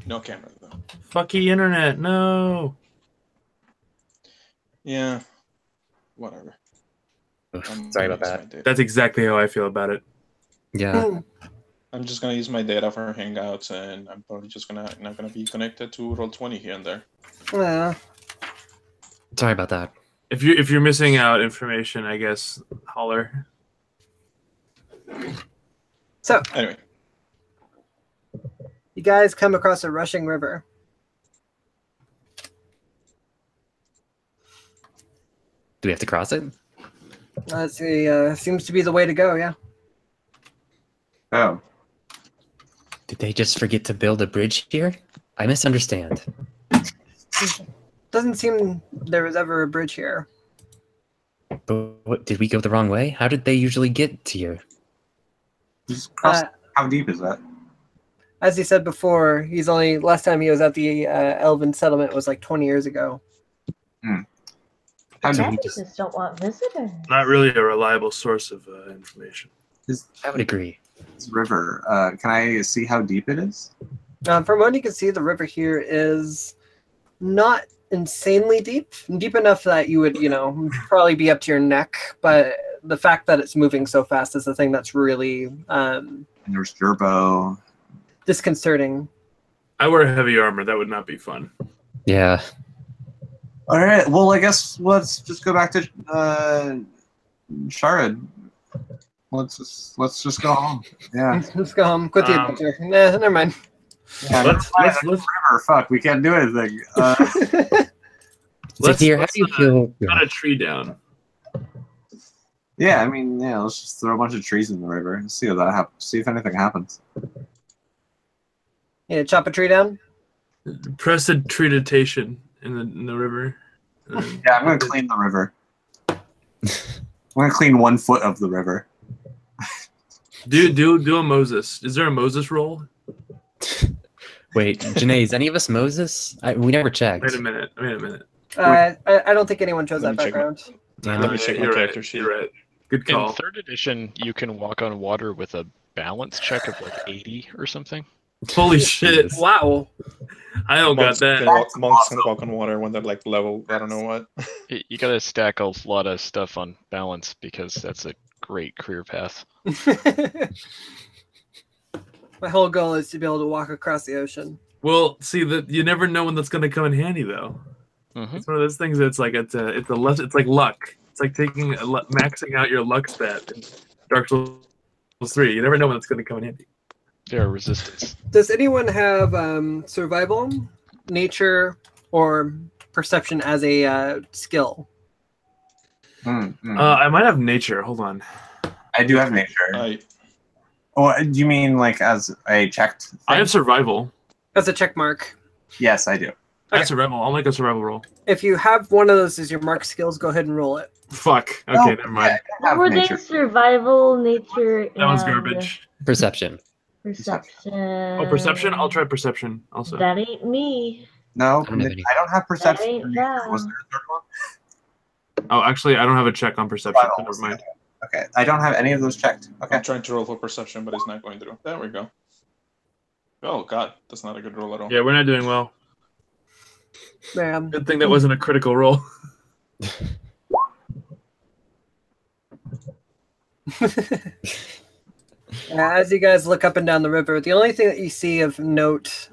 No camera though. Fucky internet, no! Yeah. Whatever. Ugh, I'm sorry gonna about use that. my data. That's exactly how I feel about it. Yeah. I'm just gonna use my data for Hangouts, and I'm probably just not gonna be connected to Roll20 here and there. Yeah. Sorry about that. If you're missing out information, I guess holler. So Anyway, you guys come across a rushing river. Do we have to cross it? Let's see. Seems to be the way to go. Yeah. Oh, Did they just forget to build a bridge here? I misunderstand. Doesn't seem there was ever a bridge here. But what, did we go the wrong way? How did they usually get here? just cross. How deep is that? As he said before, he's only last time he was at the Elven settlement was like 20 years ago. How Maybe deep? just don't want visitors. Not really a reliable source of information. I would agree. This river. Can I see how deep it is? From what you can see, the river here is not insanely deep. Deep enough that you would, probably be up to your neck. But the fact that it's moving so fast is the thing that's really And there's Gerbo. disconcerting. I wear heavy armor. That would not be fun. Yeah. All right. Well, I guess let's just go back to Sharad. Let's just go home. Yeah. Let's go home. Quit the adventure. Nah, never mind. Yeah, Let's river. Fuck, we can't do anything. Zahir, how do you feel? cut a tree down. Yeah, I mean, let's just throw a bunch of trees in the river and see what that happens. See if anything happens. Yeah, chop a tree down. Prestidigitation in the river. Yeah, I'm gonna clean the river. I'm gonna clean 1 foot of the river. Do a Moses. Is there a Moses roll? Wait, Janae, is any of us Moses? We never checked. Wait a minute. I don't think anyone chose Let that me check background. let me check my You're character right. sheet. You're right. Good In call. 3rd edition, you can walk on water with a balance check of like 80 or something. Holy shit! Jesus. Wow. I don't got that. Monks can walk on water when they're like level, I don't know what. You gotta stack a lot of stuff on balance because that's a great career path. My whole goal is to be able to walk across the ocean. Well, see that you never know when that's going to come in handy, though. Mhm. It's one of those things that's like it's like luck. It's like maxing out your luck stat in Dark Souls 3. You never know when it's going to come in handy. There are resistance. Does anyone have survival, nature, or perception as a skill? I might have nature. Hold on. I do have nature. Oh, do you mean like as a checked thing? I have survival. As a check mark. Yes, I do. I have survival. I'll make a survival roll. If you have one of those as your mark skills, go ahead and roll it. Fuck. Okay, Oh, never mind. I have Were they nature. survival, nature, That was and garbage. Perception. perception? Oh, perception? I'll try perception also. That ain't me. No, I don't have any. I don't have perception. ain't that. Was there a third one? Oh, actually, I don't have a check on perception. So Survival. never mind. Okay, I don't have any of those checked. Okay. I'm trying to roll for perception, but it's not going through. There we go. Oh god, that's not a good roll at all. Yeah, we're not doing well. Man. Good thing that wasn't a critical roll. As you guys look up and down the river, the only thing that you see of note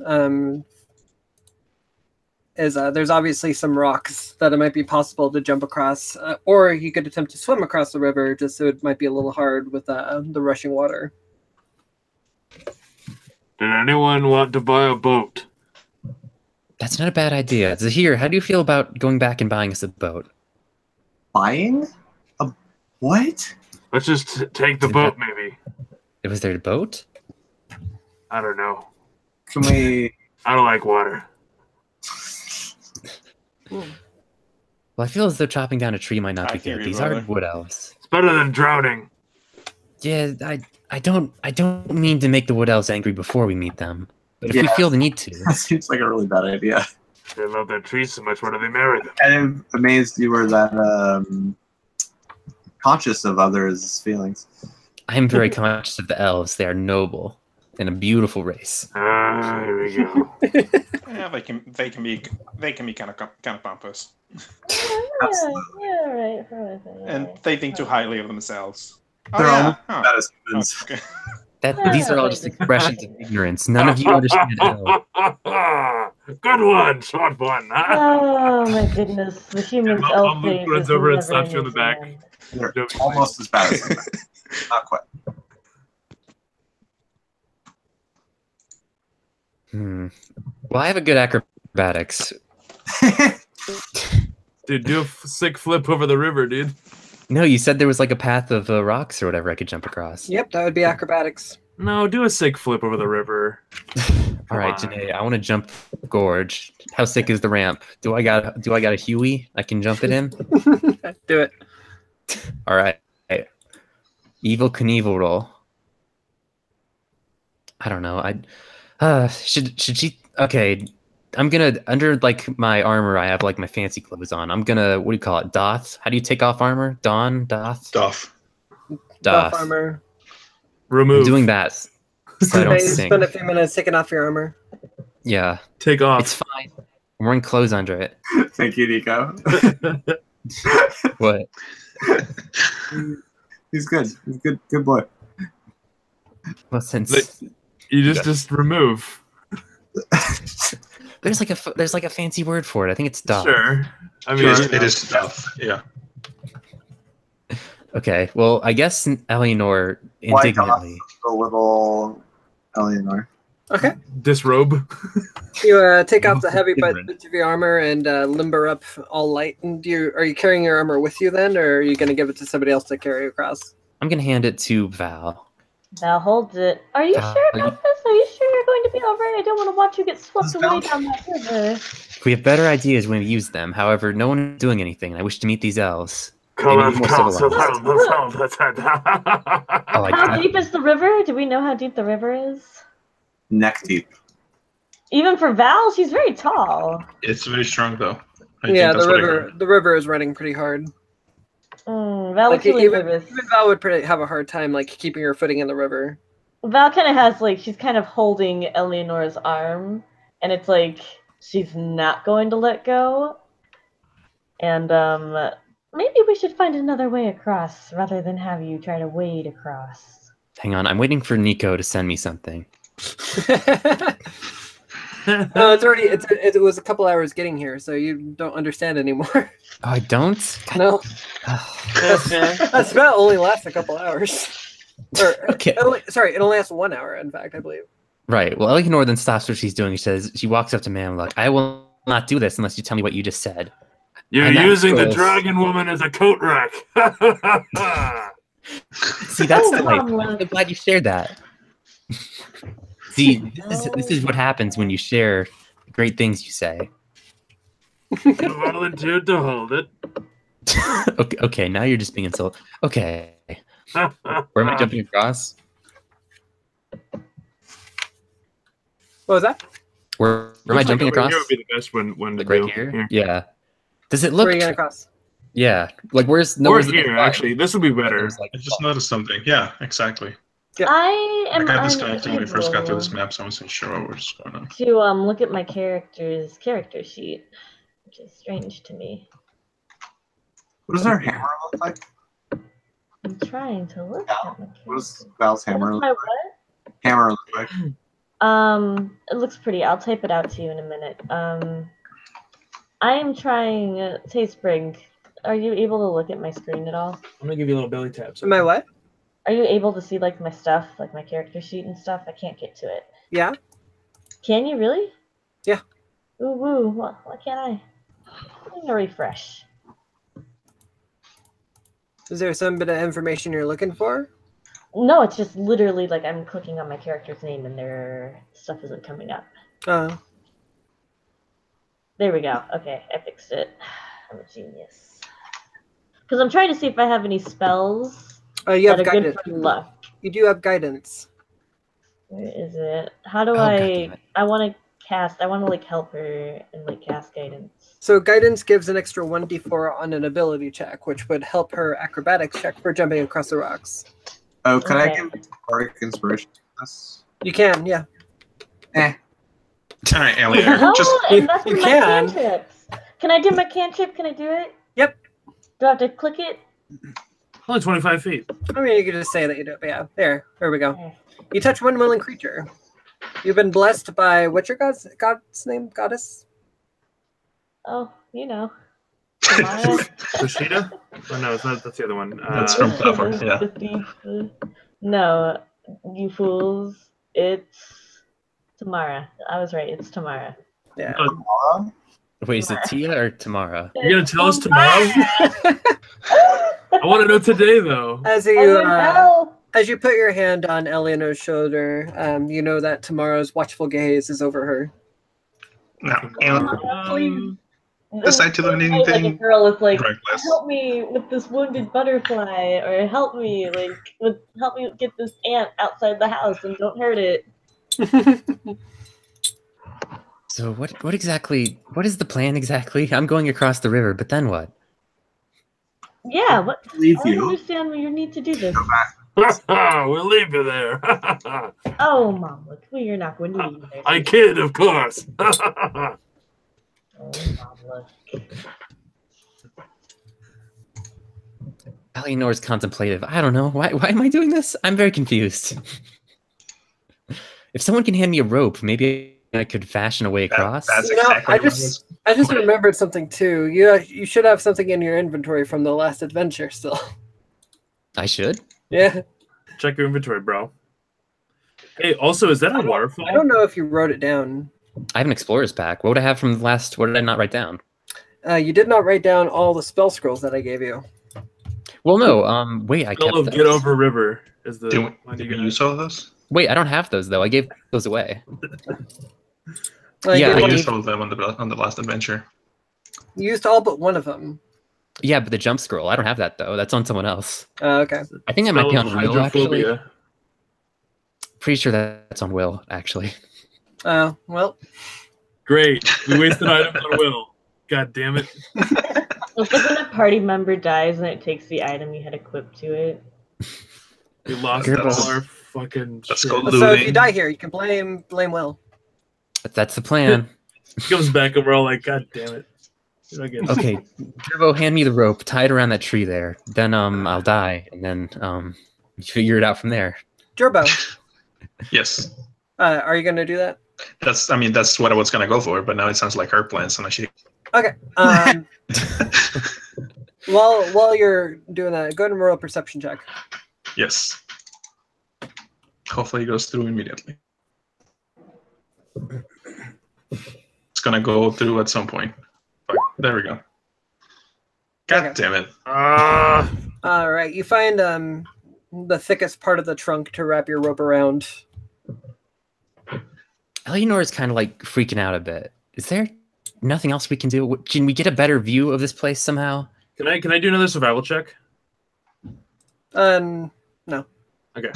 is there's obviously some rocks that it might be possible to jump across, or you could attempt to swim across the river, just so it might be a little hard with the rushing water. Did anyone want to buy a boat? That's not a bad idea. Zahir, how do you feel about going back and buying us a boat? Buying? A what? Let's just take the boat, maybe. Was there a boat? I don't know. Can we? I don't like water. Well, I feel as though chopping down a tree might not I be hear good. you, These are brother. wood elves. It's better than drowning. Yeah, I don't mean to make the wood elves angry before we meet them. But if we Yeah. feel the need to. That seems like a really bad idea. They love their trees so much. Why do they marry them? I'm amazed you were that conscious of others' feelings. I am very conscious of the elves. They are noble and a beautiful race. Here we go. Yeah, they can be kind of pompous, Yeah, right. and they think too highly of themselves. They're yeah. almost bad as humans. Okay. These are all just expressions of ignorance. None of you understand elves. Good one, short one. Huh? Oh my goodness, the human's elf Luke phase runs is over and never slaps you on in the back. his hand. They're Don't be almost as bad as them. Not quite. Well, I have a good acrobatics. Dude, do a sick flip over the river, dude. No, you said there was like a path of rocks or whatever I could jump across. Yep, that would be acrobatics. No, do a sick flip over the river. All right, Come on. Janae, I want to jump gorge. How sick is the ramp? Do I got a Huey? I can jump it in. Do it. All right. Evil Knievel roll. I don't know. Should she? Okay, I'm gonna under like my armor. I have like my fancy clothes on. I'm gonna what do you call it? Doth. How do you take off armor? Doth. Duff. Buff armor. Remove. I'm doing that so I don't You sing. spend a few minutes taking off your armor. Yeah, Take off. it's fine. I'm wearing clothes under it. Thank you, Nico. What? He's good. He's good. Good boy. Well, since You just remove. there's like a fancy word for it. I think it's doth. Sure. I mean, It is Duff. Yeah. Okay. Well, I guess Eleanor Why indignantly. the little Eleanor? Okay. disrobe. You take off the heavy Different. bits of your armor and limber up all light. And are you carrying your armor with you then, or are you going to give it to somebody else to carry across? I'm gonna hand it to Val. Val holds it. Are you Val, sure are you- about this? Are you sure you're going to be alright? I don't want to watch you get swept Is away Val- down that river. We have better ideas when we use them. However, no one is doing anything. I wish to meet these elves. Call Maybe us, more call civilized. Oh, I How got deep is the river? Do we know how deep the river is? Neck deep. Even for Val, she's very tall. It's very strong though. I Yeah, think that's the what I river. heard. The river is running pretty hard. Val, Like what's really even nervous? Val would pretty have a hard time like keeping her footing in the river. Val kind of has like she's kind of holding Eleanor's arm, and it's like she's not going to let go. And maybe we should find another way across rather than have you try to wade across. Hang on, I'm waiting for Nico to send me something. No, it's already. It was a couple hours getting here, so you don't understand anymore. Oh, I don't? God. No, that spell only lasts a couple hours. Or, Okay. It only lasts 1 hour. In fact, I believe. Right. Well, Eleanor then stops what she's doing. She walks up to Mam like, I will not do this unless you tell me what you just said. You're And that using the goes- dragon woman as a coat rack. See, that's Oh, delightful. Mom, I'm so glad you shared that. See, this is what happens when you share great things you say. You volunteered to hold it. Okay, now you're just being insulted. Okay. Where am I jumping across? What was that? Where am I jumping across? Here would be the best one to Like do. right here? Yeah. Does it Where look? are you gonna cross? Yeah. Like where's Or where's the here, spot? actually. This would be better. There's, like, I just noticed something. Yeah, exactly. I I am got disconnected when we first got to unable this map, so I wasn't sure what was going on. to look at my character's character sheet, which is strange to me. What does our hammer look like? I'm trying to look Val? at my character. What does Val's What hammer is look my like? what? Hammer look like? It looks pretty. I'll type it out to you in a minute. I am trying. Spring, are you able to look at my screen at all? I'm gonna give you a little belly taps. Am I what? Are you able to see like my stuff, like my character sheet and stuff? I can't get to it. Yeah. Can you really? Yeah. Ooh woo! Why can't I? I'm gonna refresh. Is there some bit of information you're looking for? No, it's just literally like I'm clicking on my character's name and their stuff isn't coming up. There we go. Okay, I fixed it. I'm a genius. Because I'm trying to see if I have any spells You have that are good guidance. for luck. You do have guidance. Where is it? How do Oh, I? goddammit. I want to cast. I want to like help her and like cast guidance. So guidance gives an extra 1d4 on an ability check, which would help her acrobatics check for jumping across the rocks. Oh, could I Okay. give Bardic Inspiration to this? You can, yeah. Eh. All right, Eleanor, Oh, just and that's you for my can. cantrips. Can I do my cantrip? Can I do it? Yep. Do I have to click it? Only 25 feet. I mean, you could just say that you do it. But yeah, there we go. Okay. You touch one willing creature. You've been blessed by what's your god's name? Goddess? Oh, you know. Tamara. Kushida? Oh no, it's not. That's the other one. That's from Platform, yeah. No, you fools. It's Tamara. I was right. It's Tamara. Yeah. Wait, is it Tia or Tamara? You're gonna tell us tomorrow? I want to know today, though. As you put your hand on Eleanor's shoulder, you know that tomorrow's watchful gaze is over her. No. Please. Decide to learn Like a anything. girl is like, reckless. help me with this wounded butterfly, or help me get this ant outside the house and don't hurt it. So what is the plan exactly? I'm going across the river, but then what? Yeah, what? Leave I don't you. understand why you need to do this. We'll leave you there. Oh, Mom, look, you're not going to leave there. I kid, of course. Oh, Mom, look. Eleanor's contemplative. I don't know. Why am I doing this? I'm very confused. If someone can hand me a rope, maybe I could fashion a way across. That's You know, exactly what it was. I just remembered something too. You should have something in your inventory from the last adventure still. I should? Yeah. Check your inventory, bro. Hey, also, is that a waterfall? I don't know if you wrote it down. I have an explorer's pack. What would I have from the last? What did I not write down? You did not write down all the spell scrolls that I gave you. Well, no. Wait, I kept Spell of those. Get Over River is the Did one we you can use all of those? Wait, I don't have those though. I gave those away. Like, Yeah, We I used gave- all of them on the last adventure. you used all but one of them. Yeah, but the jump scroll, I don't have that though. That's on someone else. Okay. I think that might be on Spell of Will actually. hydrophobia. Pretty sure that's on Will actually. Oh, well. Great. We wasted items on Will. God damn it. It's like when a party member dies and it takes the item you had equipped to it. We lost That's- all our fucking Let's shit. go So if you looting. die here, you can blame Will. That's the plan. He comes back and we're all like, God damn it. You're not getting- Okay, Gerbo, hand me the rope. Tie it around that tree there. Then I'll die, and then you figure it out from there. Gerbo, Yes. are you going to do that? That's what I was gonna go for, but now it sounds like her plan, so now she Okay. While you're doing that, go ahead and roll a perception check. yes. Hopefully it goes through immediately. It's gonna go through at some point. But there we go. God Okay. damn it. All right. You find the thickest part of the trunk to wrap your rope around. Eleanor is kind of like freaking out a bit. Is there nothing else we can do? Can we get a better view of this place somehow? Can I do another survival check? No. Okay.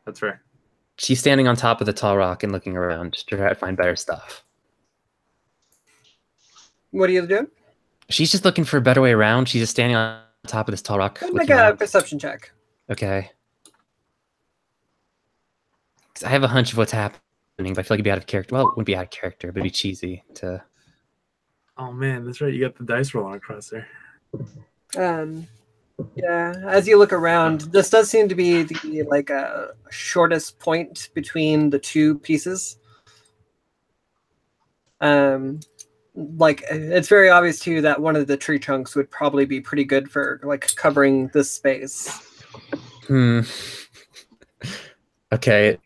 That's fair. She's standing on top of the tall rock and looking around to try to find better stuff. What are you doing? She's just looking for a better way around. She's just standing on top of this tall rock. Make looking a around. perception check. Okay. 'Cause I have a hunch of what's happening, but I feel like it'd be out of character. Well, it wouldn't be out of character, but it'd be cheesy to. Oh man, that's right. You got the dice rolling across there. Yeah. As you look around, this does seem to be the shortest point between the two pieces. It's very obvious to you that one of the tree trunks would probably be pretty good for like covering this space. Okay.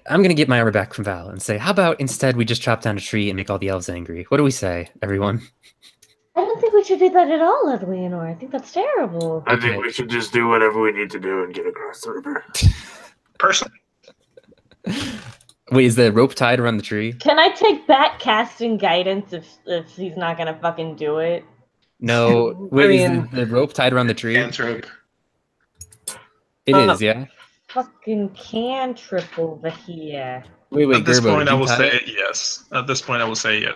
I'm going to get my armor back from Val and say, how about instead we just chop down a tree and make all the elves angry? What do we say, everyone? I don't think we should do that at all, Eleanor. I think that's terrible. I think we should just do whatever we need to do and get across the river. Personally, Wait, is the rope tied around the tree? Can I take back casting guidance if he's not gonna fucking do it? No. Wait, is the rope tied around the tree? cantrip. It is, yeah? Fucking cantrip over here. Wait, At this Gerbo, point, did I you will tie say it? yes. At this point, I will say yes.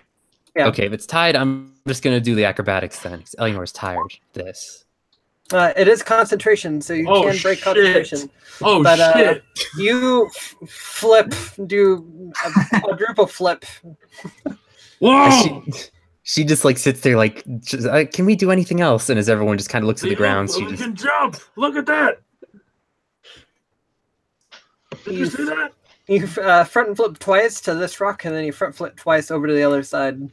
Yeah. Okay, if it's tied, I'm just going to do the acrobatics then. 'Cause Eleanor's tired of this. It is concentration, so you Oh, can break shit. concentration. Oh But, shit! You do a quadruple flip. Whoa! She just like sits there like, can we do anything else? And as everyone just kind of looks at the ground, she We just can jump. Look at that. You, Did you do that? you front and flip twice to this rock, and then you front flip twice over to the other side.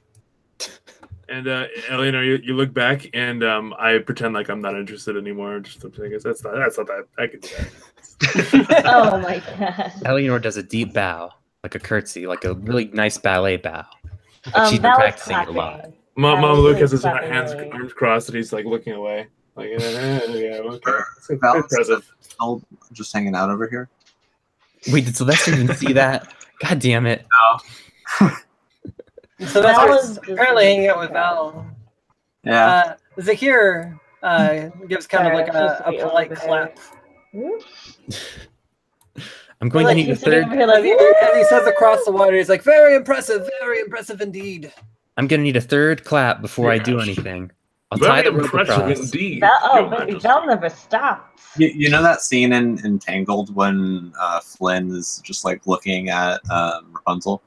And Eleanor, you look back, and I pretend like I'm not interested anymore. Just thinking, that's not that. I can do that. Oh my god. Eleanor does a deep bow, like a curtsy, like a really nice ballet bow. But she's been Val is practicing it a lot. clapping. Mom Val Luke is has his clapping hands, really. arms crossed, and he's like looking away. Like, yeah, okay. It's Val is impressive. still just hanging out over here. Wait, did Sylvester even see that? God damn it. So Val that's is just apparently hanging out with Val. Yeah. Zahir gives kind of Sorry, like I'm supposed to a be polite over clap. there. I'm going to need a He's sitting third. over here like, As he says across the water, he's like, very impressive indeed. I'm going to need a third clap before I do Yes. anything. I'll tie Very the rope impressive across. indeed. Val, oh, Your baby, Majesty. Val never stops. You know that scene in Entangled when Flynn is just like looking at Rapunzel?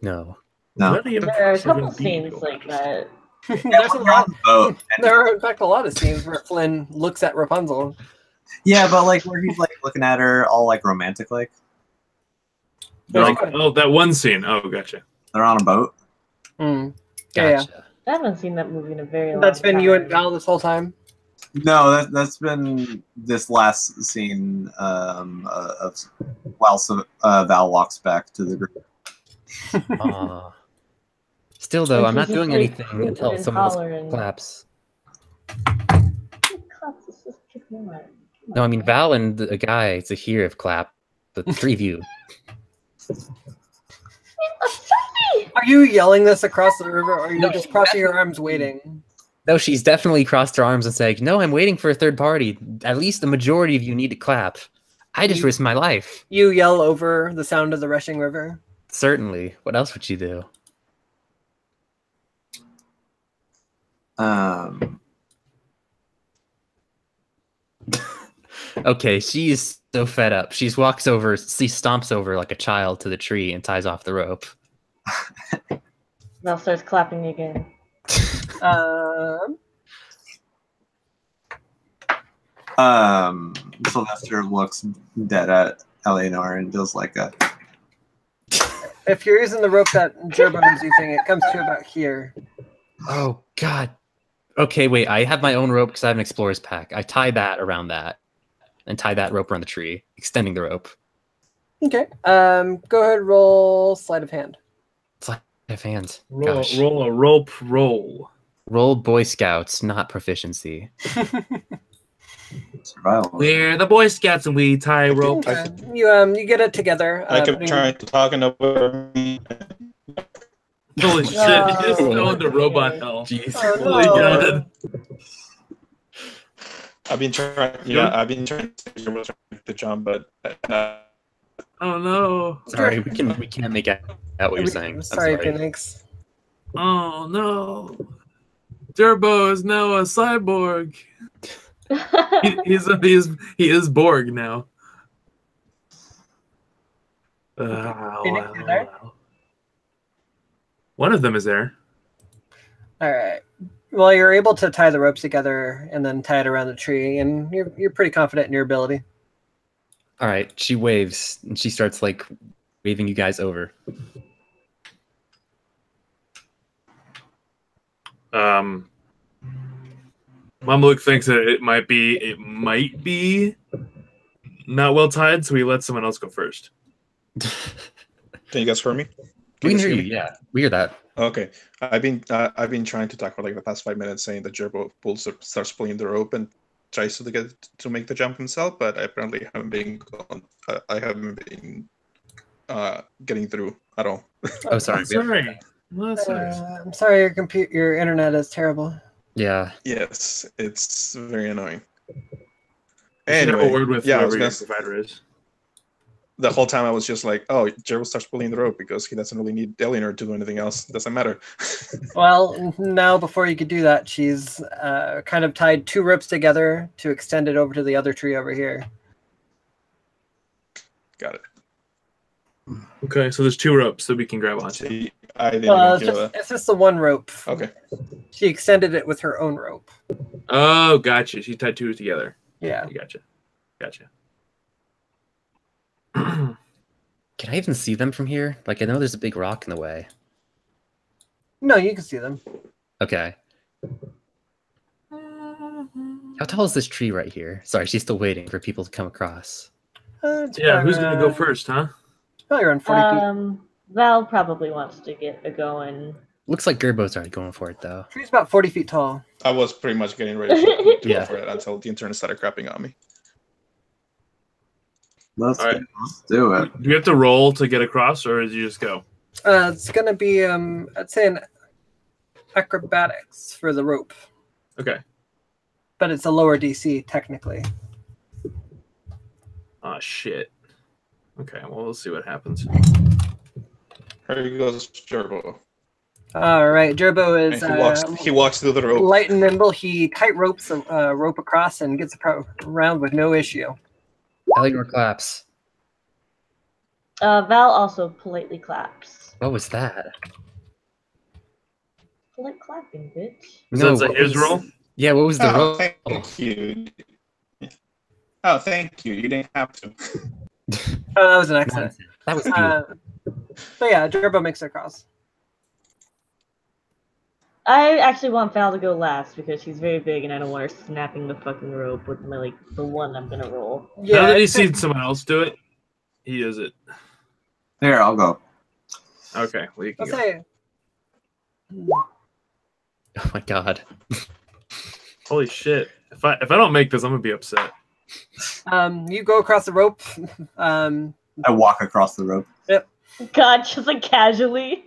No. No. Very There are a impressive couple indeed, scenes Your like Majesty. that. There's a lot. Oh, There are in fact a lot of scenes where Flynn looks at Rapunzel. yeah, but like where he's like looking at her all like romantic like. Oh, that one scene. Oh, gotcha. They're on a boat. Mm. Yeah, Gotcha. I haven't seen that movie in a very long That's been time. you and Val this whole time. No, that's been this last scene of while Val walks back to the group. Aw. Still, though, And I'm not she's just, doing like, anything hooting until and someone else hollering. claps. Claps, it's just kicking my- No, I mean, Val and the guy, Zahir, have clapped. The three of you. Are you yelling this across the river, or are you No, just crossing your arms waiting? No, she's definitely crossed her arms and saying, no, I'm waiting for a third party. At least the majority of you need to clap. I just risked my life. You yell over the sound of the rushing river. Certainly. What else would you do? Okay, she's so fed up. She walks over, she stomps over like a child to the tree and ties off the rope. Val starts clapping again. Sylvester looks dead at Eleanor and does like a. If you're using the rope that Gerbo is using, it comes to about here. Oh, God. Okay, wait, I have my own rope because I have an explorer's pack. I tie that around that and tie that rope around the tree, extending the rope. Okay. Go ahead, roll sleight of hand. Sleight of hand. Roll, Gosh. roll a rope roll. Roll Boy Scouts, not proficiency. Survival. We're the Boy Scouts and we tie rope. Okay. You get it together. I kept putting- trying to talk and over me. Holy shit! No. He just fell into robot hell. Jeez. Oh, Holy no. god! I've been trying. Yeah, I've been trying to jump, but Oh no! Sorry, we can't make out what you're saying. I'm Sorry, Phoenix. Oh no! Turbo is now a cyborg. He is Borg now. Phoenix, you there? One of them is there. All right. Well, you're able to tie the ropes together and then tie it around the tree, and you're pretty confident in your ability. All right, she waves and she starts like waving you guys over. Mamluk thinks that it might be not well tied, so he lets someone else go first. can you guys hear me? We can you hear guys you, yeah. We hear that. Okay, I've been trying to talk for like the past 5 minutes, saying that Gerbo starts pulling the rope and tries to make the jump himself, but I apparently haven't been getting through at all. Oh, sorry. Sorry. Well, sorry. I'm sorry, your internet is terrible. Yeah. Yes, it's very annoying. You should have Anyway, a word with yeah, I whoever was your gonna, provider is. the whole time I was just like, oh, Gerbo starts pulling the rope because he doesn't really need Eleanor to do anything else. It doesn't matter. Well, now before you could do that, she's kind of tied two ropes together to extend it over to the other tree over here. Got it. Okay, so there's two ropes that we can grab onto. See, I didn't Well, even feel that. it's just the one rope. Okay. She extended it with her own rope. Oh, gotcha. She tied two together. Yeah. Gotcha. Can I even see them from here? Like, I know there's a big rock in the way. No, you can see them. Okay. How tall is this tree right here? Sorry, she's still waiting for people to come across. It's Yeah, probably who's gonna go around- first, huh? It's probably around 40 feet. Val probably wants to get a going. Looks like Gerbo's already going for it, though. Tree's about 40 feet tall. I was pretty much getting ready to go Yeah. for it until the intern started crapping on me. Let's All right. do it. Do you have to roll to get across, or did you just go? It's gonna be I'd say an acrobatics for the rope, Okay. but it's a lower DC technically. Oh shit. Okay, well we'll see what happens. Here goes Gerbo. All right, Gerbo And is he walks through the rope. light and nimble. He tight ropes a rope across and gets around with no issue. Eleanor claps. Val also politely claps. What was that? Polite clapping, bitch. So it's a what his was- roll? Yeah, what was the Oh, roll? thank you. Oh, thank you. You didn't have to. Oh, that was an accident. That was beautiful. But yeah, Gerbo makes it across. I actually want Val to go last because she's very big and I don't want her snapping the fucking rope with my the one I'm gonna roll. Yeah, now that he's it's- seen someone else do it, he does it. Here, I'll go. Okay, well you can I'll go. say Oh my god. Holy shit! If I don't make this, I'm gonna be upset. you go across the rope. I walk across the rope. God, just like casually.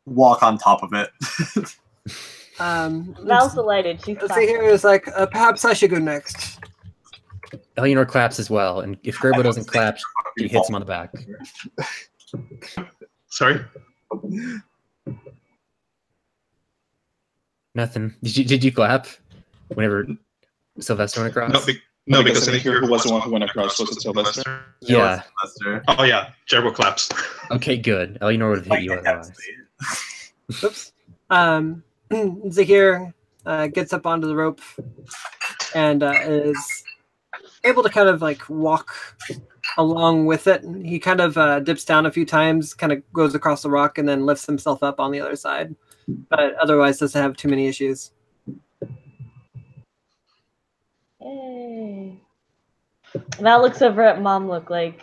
Walk on top of it. Val's delighted. She's Let's see here is like perhaps I should go next. Eleanor claps as well, and if Gerbo doesn't clap, she hits him on the back. Sorry. Nothing. Did you clap whenever Sylvester went across? No, because I think who was the one who went across. Was it Sylvester? Yeah. Sylvester. Oh yeah, Gerbo claps. Okay, good. Eleanor would have hit you otherwise. Oops. Zahir gets up onto the rope and is able to kind of like walk along with it. He kind of dips down a few times, kind of goes across the rock, and then lifts himself up on the other side. But otherwise, doesn't have too many issues. Yay. Val looks over at Mom. Look like,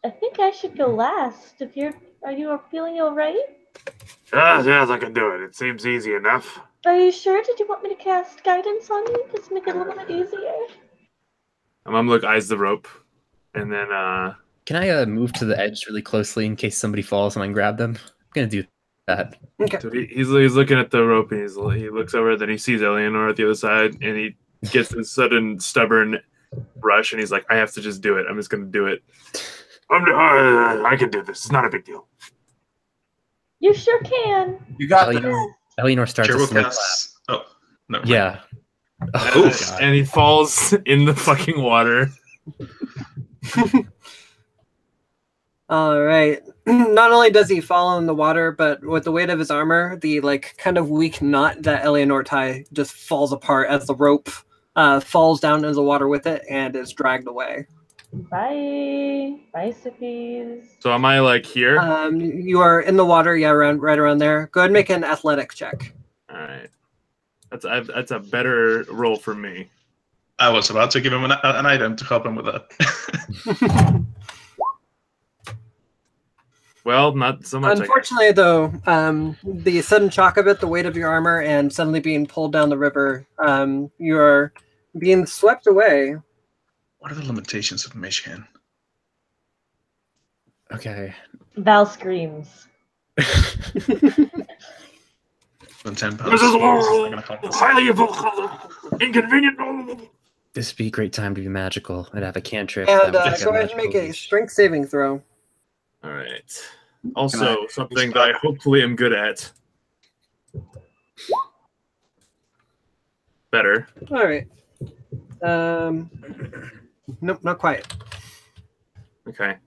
I think I should go last. Are you feeling alright? Yes, I can do it. It seems easy enough. Are you sure? Did you want me to cast guidance on you? Just make it a little bit easier. Mom look eyes the rope, and then Can I move to the edge really closely in case somebody falls and I can grab them? I'm gonna do that. Okay. so he's looking at the rope, and he looks over, then he sees Eleanor at the other side, and he gets this sudden stubborn rush, and he's like, I have to just do it. I'm just gonna do it. I can do this. It's not a big deal. You sure can. You got Eleanor, this. Eleanor starts a Gerbo slow clap. casts. Oh no. Yeah. Oh, And, God. and he falls in the fucking water. All right. Not only does he fall in the water, but with the weight of his armor, the like kind of weak knot that Eleanor tie just falls apart as the rope falls down into the water with it and is dragged away. Bye. Bye, Sippies. So am I like here? You are in the water, yeah, right around there. Go ahead and make an athletics check. All right. That's a better roll for me. I was about to give him an item to help him with that. Well, not so much. Unfortunately, though, the sudden shock of it, the weight of your armor, and suddenly being pulled down the river, you are being swept away. What are the limitations of Michigan? Okay. Val screams. When 10 pounds. This is not gonna help us. highly inconvenient. This would be a great time to be magical. I'd have a cantrip. And that would go ahead and make a strength saving throw. All right. Also, something that I hopefully am good at. Better. All right. Nope, not quite. Okay.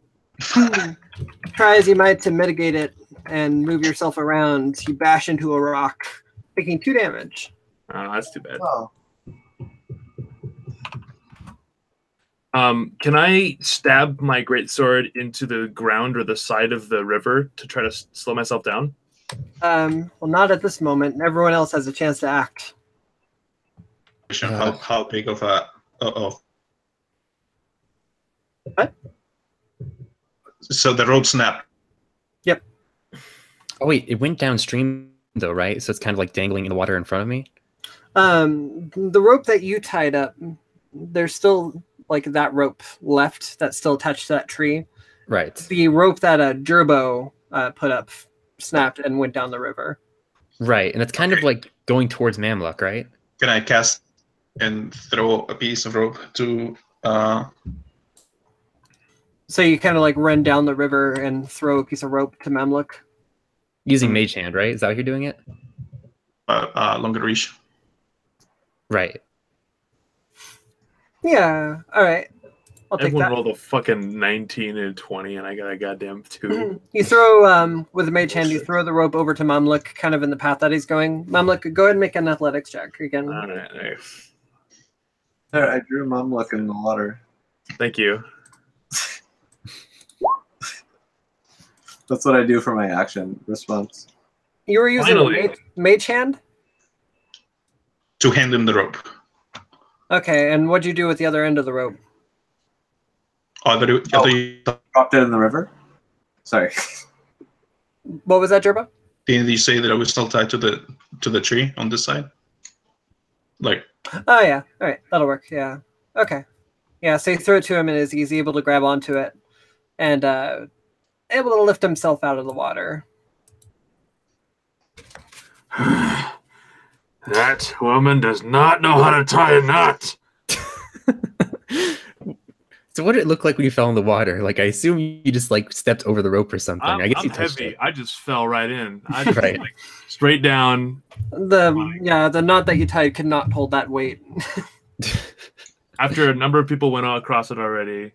Try as you might to mitigate it and move yourself around. You bash into a rock, taking 2 damage. Oh, that's too bad. Oh. Can I stab my greatsword into the ground or the side of the river to try to slow myself down? Well, not at this moment. Everyone else has a chance to act. How big of a What? So the rope snapped. Yep. Oh wait, it went downstream though, right? So it's kind of like dangling in the water in front of me. The rope that you tied up, there's still like that rope left that's still attached to that tree. Right. The rope that Gerbo put up snapped and went down the river. Right, and it's kind of like going towards Mamluk, right? Can I cast and throw a piece of rope to? So you kind of like run down the river and throw a piece of rope to Mamluk. Using Mage Hand, right? Is that how you're doing it? Longer reach. Right. Yeah. All right. I'll take Everyone that. rolled a fucking 19 and 20, and I got a goddamn 2. You throw with a mage hand. You throw the rope over to Mamluk, kind of in the path that he's going. Mamluk, go ahead and make an athletics check again. All right, nice. There, I drew Mumluck in the water. Thank you. That's what I do for my action response. You were using Finally. mage hand. To hand him the rope. Okay, and what'd you do with the other end of the rope? Dropped it in the river? Sorry. What was that, Gerbo? Didn't you say that I was still tied to the tree on this side? Like. Oh yeah. All right, that'll work. Yeah. Okay. Yeah. So you throw it to him, and he's able to grab onto it, and able to lift himself out of the water. That woman does not know how to tie a knot. So what did it look like when you fell in the water? Like, I assume you just like stepped over the rope or something. I guess I'm you touched heavy. it. I just fell right in. I just, Right. like, straight down. The knot that you tied could not hold that weight. After a number of people went across it already.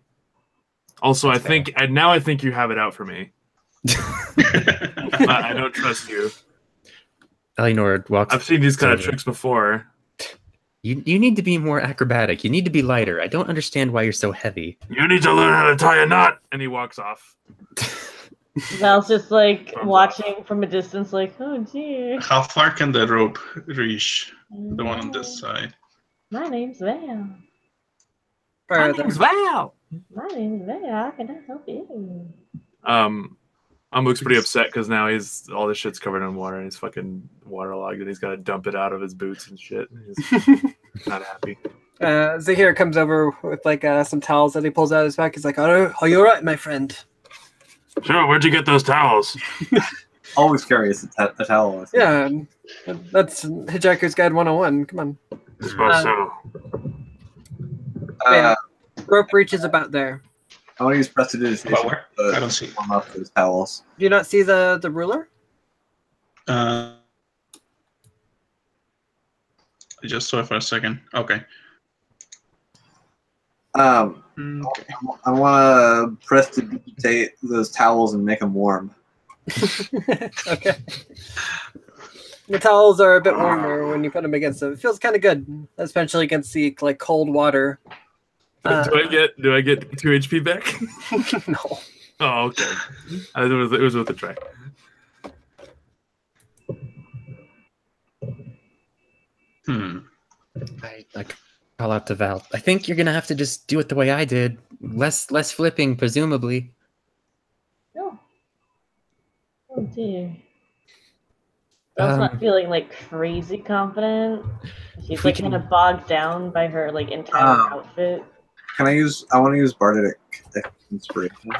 Also, I think you have it out for me. I don't trust you. Eleanor walks. I've seen these kind of tricks before. You need to be more acrobatic. You need to be lighter. I don't understand why you're so heavy. You need to learn how to tie a knot. And he walks off. Val's just like watching from a distance, like, oh dear. How far can the rope reach? The one on this side. My name's Val. Further. Val. My name's Val. How can I help you? Looks pretty upset because now all this shit's covered in water and he's fucking waterlogged and he's got to dump it out of his boots and shit. He's not happy. Zahir comes over with like some towels that he pulls out of his back. He's like, "Are you all right, my friend?" Sure. Where'd you get those towels? Always carry a towel. Yeah, that's Hitchhiker's Guide 101. Come on. I suppose so. Yeah, rope reaches about there. I want to use prestidigitation. I don't see. Warm up those towels. Do you not see the ruler? I just saw it for a second. Okay. I want to prestidigitate those towels and make them warm. Okay. The towels are a bit warmer when you put them against them. It feels kind of good, especially against the like cold water. Do I get 2 HP back? No. Oh, okay. It was worth a try. I call out to Val. I think you're gonna have to just do it the way I did. Less flipping, presumably. Oh. Oh dear. Val's not feeling like crazy confident. She's like kind of bogged down by her like entire outfit. I want to use bardic inspiration.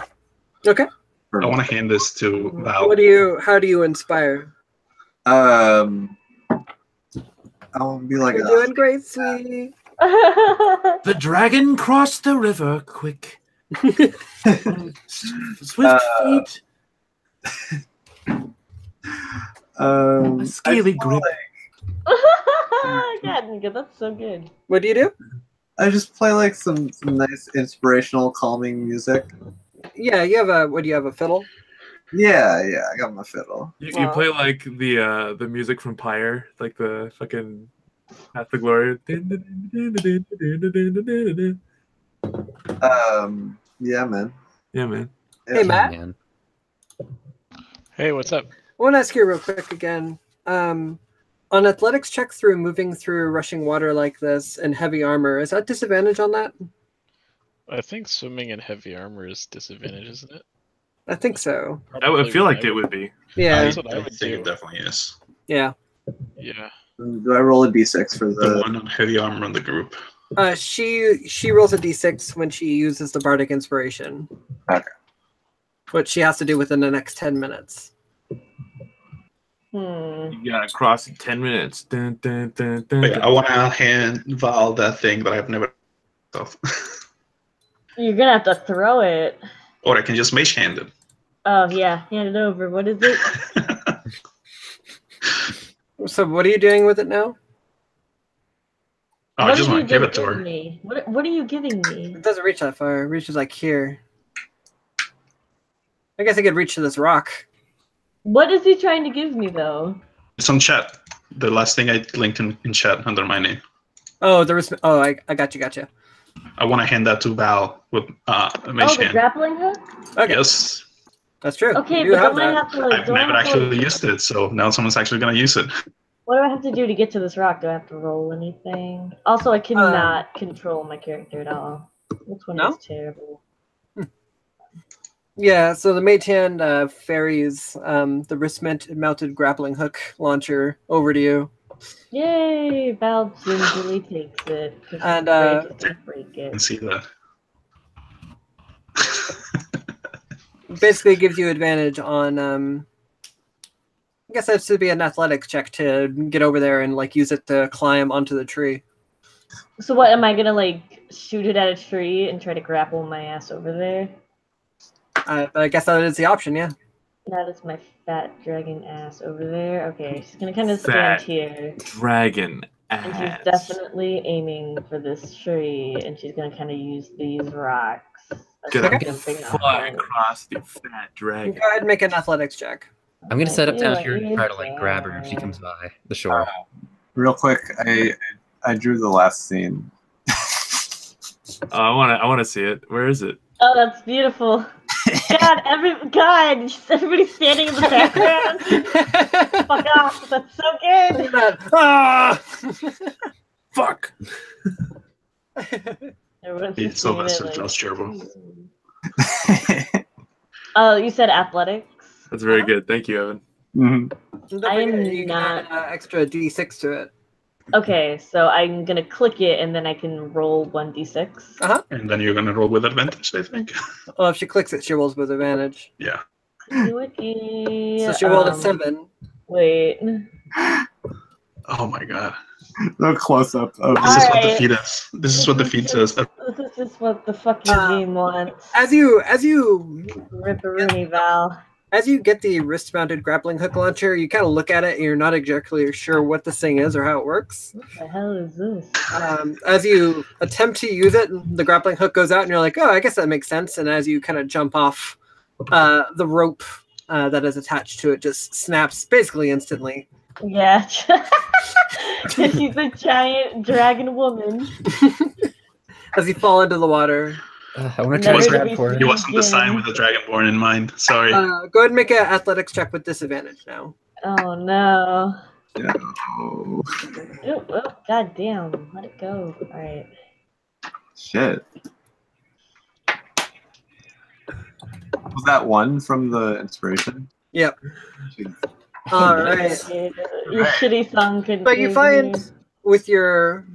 Okay. I want to hand this to Val. How do you inspire? I'll be like, You're doing great, sweetie. The dragon crossed the river quick. Swift feet. A scaly grip. God, that's so good. What do you do? I just play like some nice inspirational, calming music. Yeah, you have do you have a fiddle? Yeah, I got my fiddle. You play like the music from Pyre, like the fucking Path to Glory. Yeah, man. Yeah, man. Hey, Matt. Man. Hey, what's up? I want to ask you real quick again. On athletics check through moving through rushing water like this and heavy armor, is that disadvantage on that? I think swimming in heavy armor is disadvantage, isn't it? I think so. I feel like it would be. Yeah. That's what I I would think do. it definitely is. Yeah. Yeah. Do I roll a d6 for The the? one on heavy armor in the group. She rolls a d6 when she uses the bardic inspiration. Okay. Which she has to do within the next 10 minutes. Hmm. You gotta cross in 10 minutes. Dun, dun, dun, dun, But yeah, dun. I want to hand Val that thing that I've never. You're gonna have to throw it. Or I can just mage hand it. Oh yeah, hand it over. What is it? So what are you doing with it now? I What just are want you to give it to giving her. me? What are you giving me? It doesn't reach that far. It reaches like here. I guess I could reach to this rock. What is he trying to give me though? It's on chat. The last thing I linked in chat under my name. Oh, there was. Oh, I got you. Gotcha. I want to hand that to Val with a Oh, mage the hand. grappling hook? Okay, Yes. that's true. Okay, you but have don't I that. have to like I've do I never have to, actually like, used it, so now someone's actually going to use it. what do I have to do to get to this rock? Do I have to roll anything? Also, I cannot control my character at all. This one No? is terrible. Yeah, so the mage hand ferries the wrist-mounted grappling hook launcher over to you. Yay! Val gingerly takes it. 'Cause And, she's afraid to break You can it. see that. Basically gives you advantage on I guess that should be an athletics check to get over there and like use it to climb onto the tree. So what, am I gonna like shoot it at a tree and try to grapple my ass over there? I guess that is the option, yeah. That is my fat dragon ass over there. Okay, she's gonna kind of Fat stand here. Dragon And she's ass. definitely aiming for this tree, and she's gonna kind of use these rocks. as Gonna jumping fly off. across the fat dragon. Go ahead and make an athletics check. I'm gonna set up down What here and you try to like grab her if she say? comes by the shore. Real quick, I drew the last scene. I wanna see it. Where is it? Oh, that's beautiful. God, everybody's standing in the background. Fuck off, that's so good. Ah! Fuck. Everyone's It's just so doing it massive, like- that's terrible. Oh, you said athletics? That's very good. Thank you, Evan. Mhm. Don't I am forget, you can not- add extra d6 to it. Okay, so I'm gonna click it and then I can roll 1d6. And then you're going to roll with advantage, I think. Well, if she clicks it, she rolls with advantage. Yeah. Okay. So she rolled a 7. Wait. Oh my god. No close up of This is what Alright. the feed is. This is what the feed says. This is just what the fucking game wants. As you Ripperoonie, Val. As you get the wrist-mounted grappling hook launcher, you kind of look at it and you're not exactly sure what this thing is or how it works. What the hell is this? As you attempt to use it, the grappling hook goes out and you're like, oh, I guess that makes sense. And as you kind of jump off, the rope that is attached to it just snaps basically instantly. Yeah. She's a giant dragon woman. As you fall into the water. I want to try Never to to grab be for He her. wasn't the sign with the Dragonborn in mind. Sorry. Go ahead and make an athletics check with disadvantage now. Oh no. Oh, Oh, god damn. Let it go. Alright. shit. Was that one from the inspiration? Yep. Jeez. All right. Your shitty song could But you find with your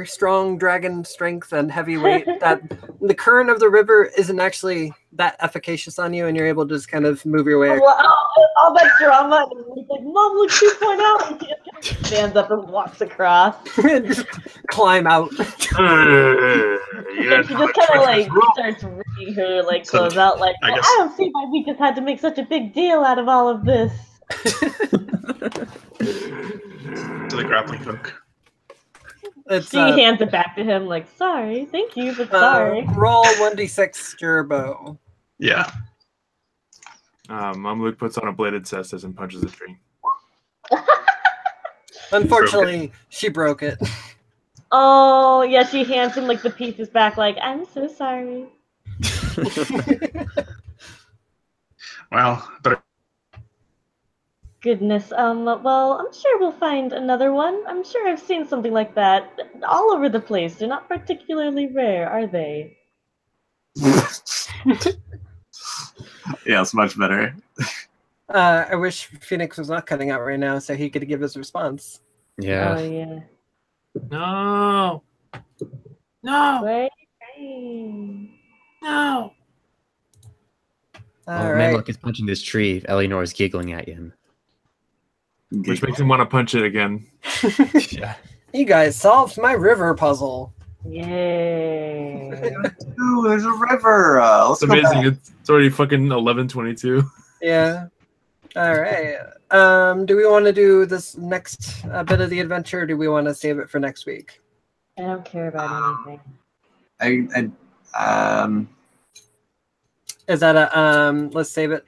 strong dragon strength and heavy weight that the current of the river isn't actually that efficacious on you, and you're able to just kind of move your way. all that drama, and it's like, Mom, look 2.0! And she just stands up and walks across. Just climb out. And she just kind of like starts ripping her like So, clothes out, like, I well, guess- I don't see why we just had to make such a big deal out of all of this. To the grappling hook. It's She hands it back to him, like, sorry, thank you, but sorry. roll 1d6 Gerbo. Yeah. Mom Luke puts on a bladed cestus and punches a tree. Unfortunately, she broke it. Oh, yeah, she hands him like the pieces back, like, I'm so sorry. Well, but Goodness, well, I'm sure we'll find another one. I'm sure I've seen something like that all over the place. They're not particularly rare, are they? Yeah, it's much better. I wish Phoenix was not cutting out right now so he could give his response. Yeah. Oh, yeah. No. No. Where are you going? No. All Well, right. Manlock is punching this tree. Eleanor is giggling at him. Which makes him want to punch it again. Yeah. You guys solved my river puzzle. Yay. Ooh, there's a river. Let's It's go amazing. back. It's already fucking 11:22. Yeah. All right. Do we want to do this next bit of the adventure, or do we want to save it for next week? I don't care about anything. Is that a let's save it?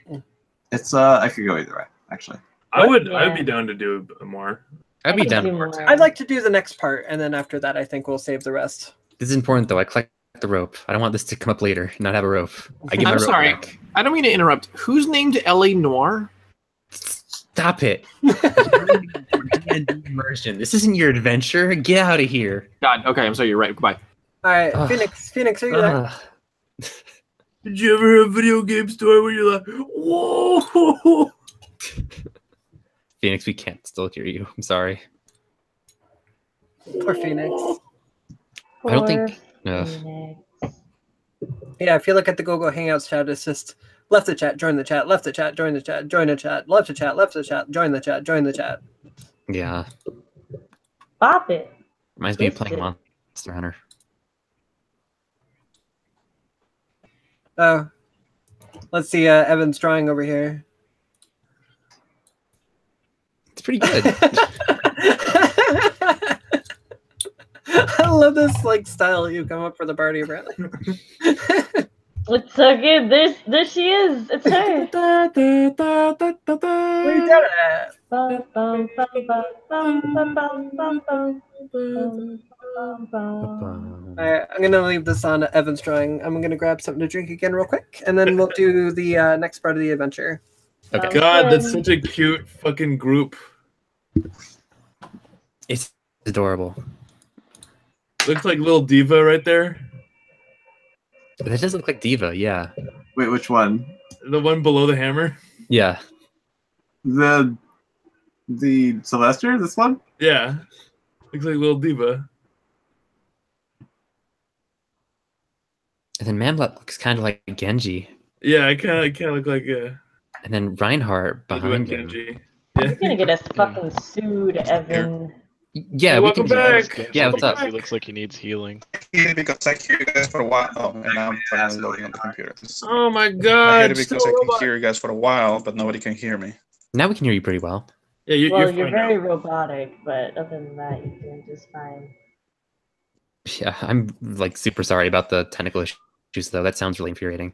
It's I could go either way, actually. I would Yeah. be down to do more. I'd be I could down. do for it. more. I'd like to do the next part, and then after that, I think we'll save the rest. This is important though. I collect the rope. I don't want this to come up later. Not have a rope. I give my I'm rope sorry. back. I don't mean to interrupt. Who's named Ellie Noir? Stop it. D&D immersion. This isn't your adventure. Get out of here. God, okay, I'm sorry, you're right. Goodbye. All right, Ugh. Phoenix, are you there? Ugh. Did you ever have a video game store where you're like, whoa? Phoenix, we can't still hear you. I'm sorry. Poor Phoenix. I don't think- Poor ugh. Phoenix. Yeah, if you look at the Google Hangouts chat, it's just left the chat, join the chat, left the chat, join the chat, join the chat, left the chat, left the chat, join the chat, join the chat. Yeah. Bop it. Reminds me of Twist playing it. Monster Hunter. Oh, let's see Evan's drawing over here. It's pretty good. I love this like style you come up for the party, apparently. It's so good. There she is. It's her. Where you doing at? Bum, bum, bum, bum, bum, bum, bum, bum, bum, bum, bum, bum. All right, I'm gonna leave this on Evan's drawing. I'm gonna grab something to drink again real quick, and then we'll do the next part of the adventure. Okay. God, that's such a cute fucking group. It's adorable. Looks like little diva right there. That does look like Diva, yeah. Wait, which one? The one below the hammer. Yeah. The Sylvester? This one? Yeah, looks like little diva. And then Mamlet looks kind of like Genji. Yeah, I kind of look like a And then Reinhardt behind him. Genji. You're gonna get us fucking sued, Evan. Yeah, Hey, we welcome can back. Yeah, what's up? He looks like he needs healing. here because I hear you guys for a while. Oh, and now I'm finally loading on the computer. Oh my I hate god! it because still I a can robot. hear you guys for a while, but nobody can hear me. Now we can hear you pretty well. Yeah, Well, you're you're fine very now. robotic, but other than that, you're doing just fine. Yeah, I'm like super sorry about the technical issues though. That sounds really infuriating.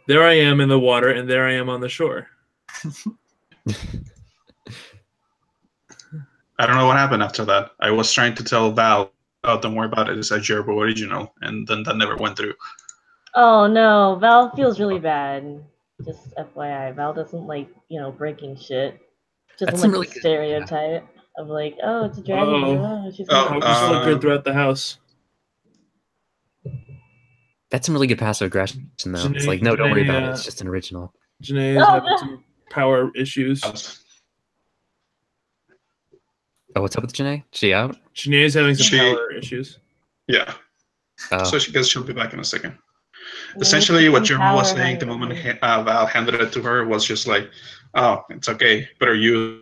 There I am in the water, and there I am on the shore. I don't know what happened after that. I was trying to tell Val, oh, don't worry about it, it's a Gerbo original, and then that never went through. Oh no, Val feels really bad. Just FYI, Val doesn't like, breaking shit. Doesn't That's like really the good. stereotype of like, oh, it's a dragon. Uh-oh. Oh, she's Oh, gonna How just look good throughout the house. That's some really good passive aggression though. It's Janae- like, no, don't worry about it. Janae, It's just an original. Janae is Oh, having no. some power issues. Oh, what's up with Janae? She out? Janae is having some She- power issues. Yeah, Oh. so she guess she'll be back in a second. Maybe Essentially, what some Gerbo was power saying the hungry. moment Val handed it to her was just like, oh, it's okay, better use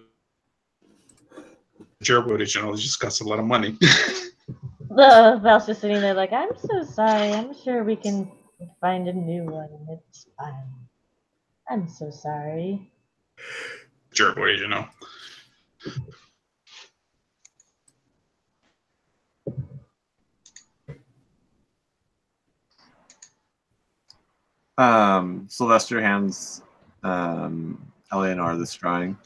Gerbo original, it just costs a lot of money. Val's just sitting there like, I'm so sorry. I'm sure we can find a new one. It's fine. I'm so sorry. Gerbo original. Sylvester hands Eleanor this drawing.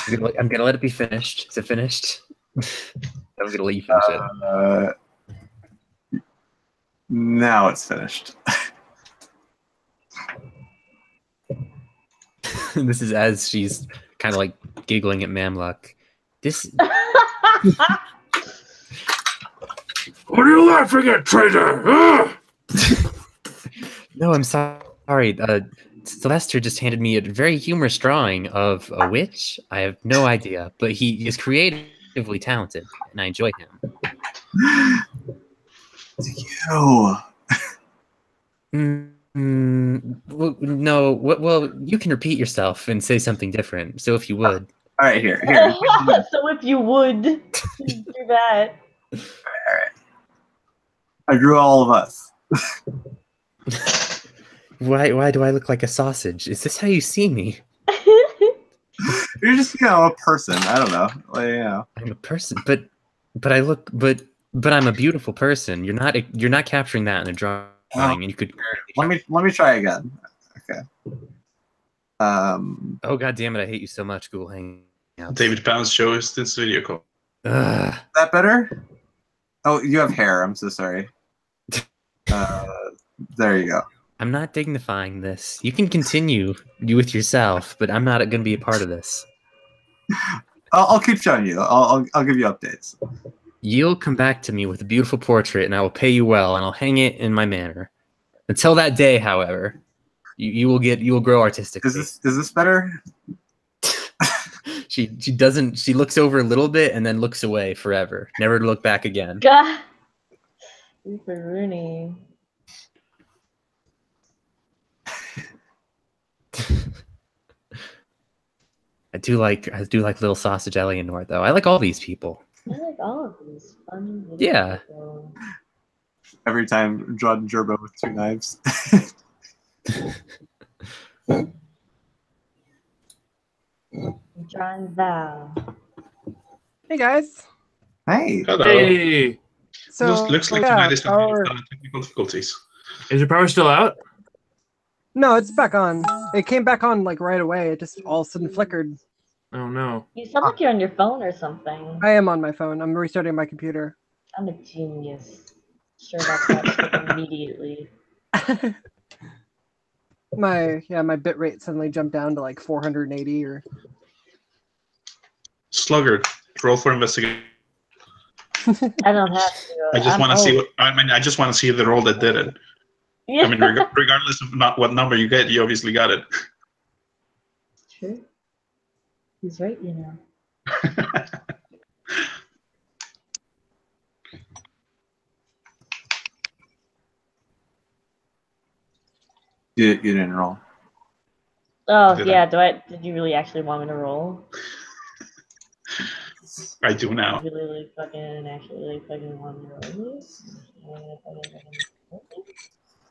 I'm gonna let it be finished. Is it finished? I'm gonna let you finish it. Now it's finished. This is as she's kind of like giggling at Mamluck. This. What are you laughing at, traitor? Ah! No, I'm sorry. Sylvester just handed me a very humorous drawing of a witch. I have no idea, but he is creatively talented, and I enjoy him. You. Well, no. Well, you can repeat yourself and say something different. So if you would. All right, here. So if you would do that. All right. I drew all of us. Why do I look like a sausage? Is this how you see me? You're just, a person. I don't know. I'm a person, but I'm a beautiful person. You're not capturing that in a drawing, and you could. Let me try again. Okay. Oh god damn it! I hate you so much, Google Hangouts. David Pounds show us this video call. Is that better? Oh, you have hair. I'm so sorry. There you go. I'm not dignifying this. You can continue with yourself, but I'm not going to be a part of this. I'll keep showing you. I'll give you updates. You'll come back to me with a beautiful portrait, and I will pay you well, and I'll hang it in my manor. Until that day, however, you will grow artistically. Is this better? She doesn't. She looks over a little bit and then looks away forever, never to look back again. God, Rupert Rooney. I do like little sausage Eleanor though. I like all these people. I like all of these fun. Yeah. People. Every time John Gerbo with 2 knives. John Val. Hey guys. Hey. Hello. Hey, So looks like yeah, tonight is having power- technical difficulties. is your power still out? No, it's back on. It came back on like right away. It just all of a sudden flickered. Oh no. You sound like you're on your phone or something. I am on my phone. I'm restarting my computer. I'm a genius. Sure about that immediately. my bit rate suddenly jumped down to like 480 or. Slugger, roll for investigation. I don't have to. I just want to see I just want to see the roll that did it. Yeah. I mean, regardless of not what number you get, you obviously got it. True. He's right, you know. You didn't roll. Oh Did yeah, did you really actually want me to roll? I do now. You really actually want me to roll this?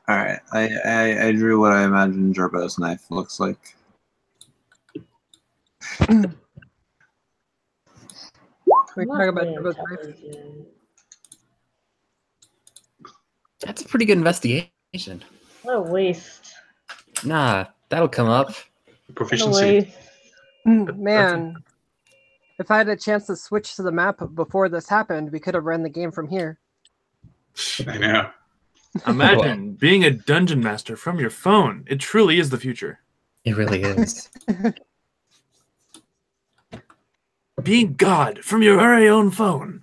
All right. I drew what I imagine Gerbo's knife looks like. We can talk about Turbo's knife. That's a pretty good investigation. What a waste. Nah, that'll come up. What a Proficiency. waste. Man, if I had a chance to switch to the map before this happened, we could have ran the game from here. I know. Imagine being a dungeon master from your phone. It truly is the future. It really is. Being God from your very own phone.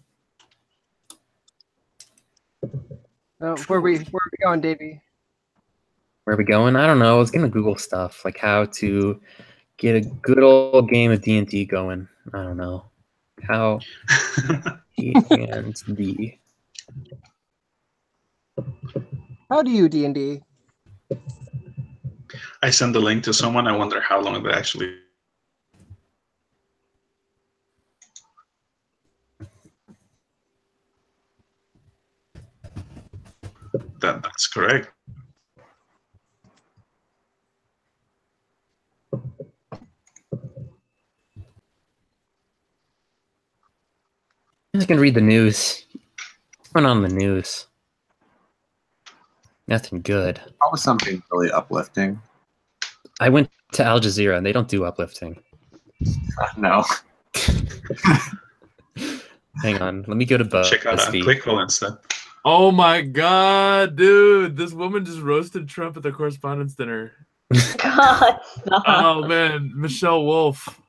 Where we going, Davey? Where are we going? I don't know. I was gonna Google stuff like how to get a good old game of D&D going. I don't know how D&D. How do you D&D? I send the link to someone. I wonder how long that actually. That's correct. I'm just gonna read the news. What's going on in the news? Nothing good. Probably something really uplifting. I went to Al Jazeera and they don't do uplifting. No. Hang on, let me go to Check out BuzzFeed. ClickHole instead. Oh my god, dude! This woman just roasted Trump at the correspondence dinner. God, stop. Oh man, Michelle Wolf.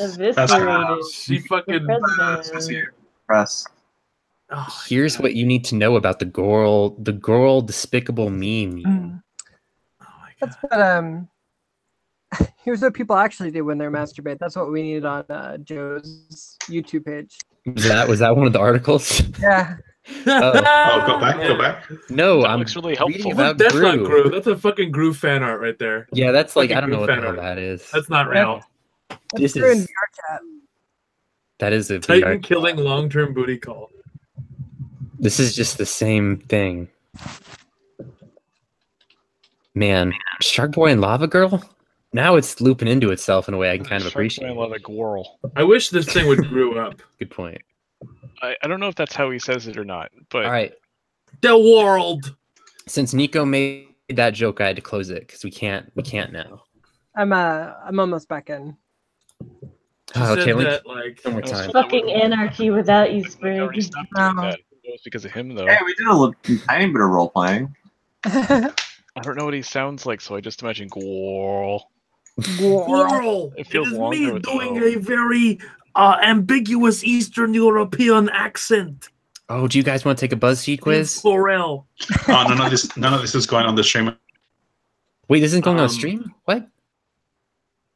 Eviscerated. She fucking. President. Press. Oh, Here's what you need to know about the girl despicable meme. Mm. oh my That's god. what here's what people actually do when they're masturbate. That's what we needed on Joe's YouTube page. Was that one of the articles? Yeah. Oh, go back. No, That I'm looks really reading helpful. about That's not Gru. Gru. That's a fucking Gru fan art right there. Yeah, that's like I Fucking don't know Gru what the fan hell art. that is. That's not real. This They're in is VR chat. that is a Titan VR. killing long-term booty call. This is just the same thing. Man, Shark Boy and Lava Girl? Now it's looping into itself in a way I can kind of appreciate. I love a Gwirl. I wish this thing would grew up. Good point. I don't know if that's how he says it or not, but All right. The world. Since Nico made that joke, I had to close it because we can't now. I'm almost back in. She Oh, said okay, Link, that like one more I was time. Fucking anarchy without you, I Sprig. already stopped doing No. that. It was because of him, though. Hey, we did a tiny bit of role playing. I don't know what he sounds like, so I just imagine Gwirl. World. It feels is longer me with the doing O. a very ambiguous Eastern European accent. Oh, do you guys want to take a BuzzFeed quiz? Forel. Oh, none of this is going on the stream. Wait, this isn't going on Um, stream? What?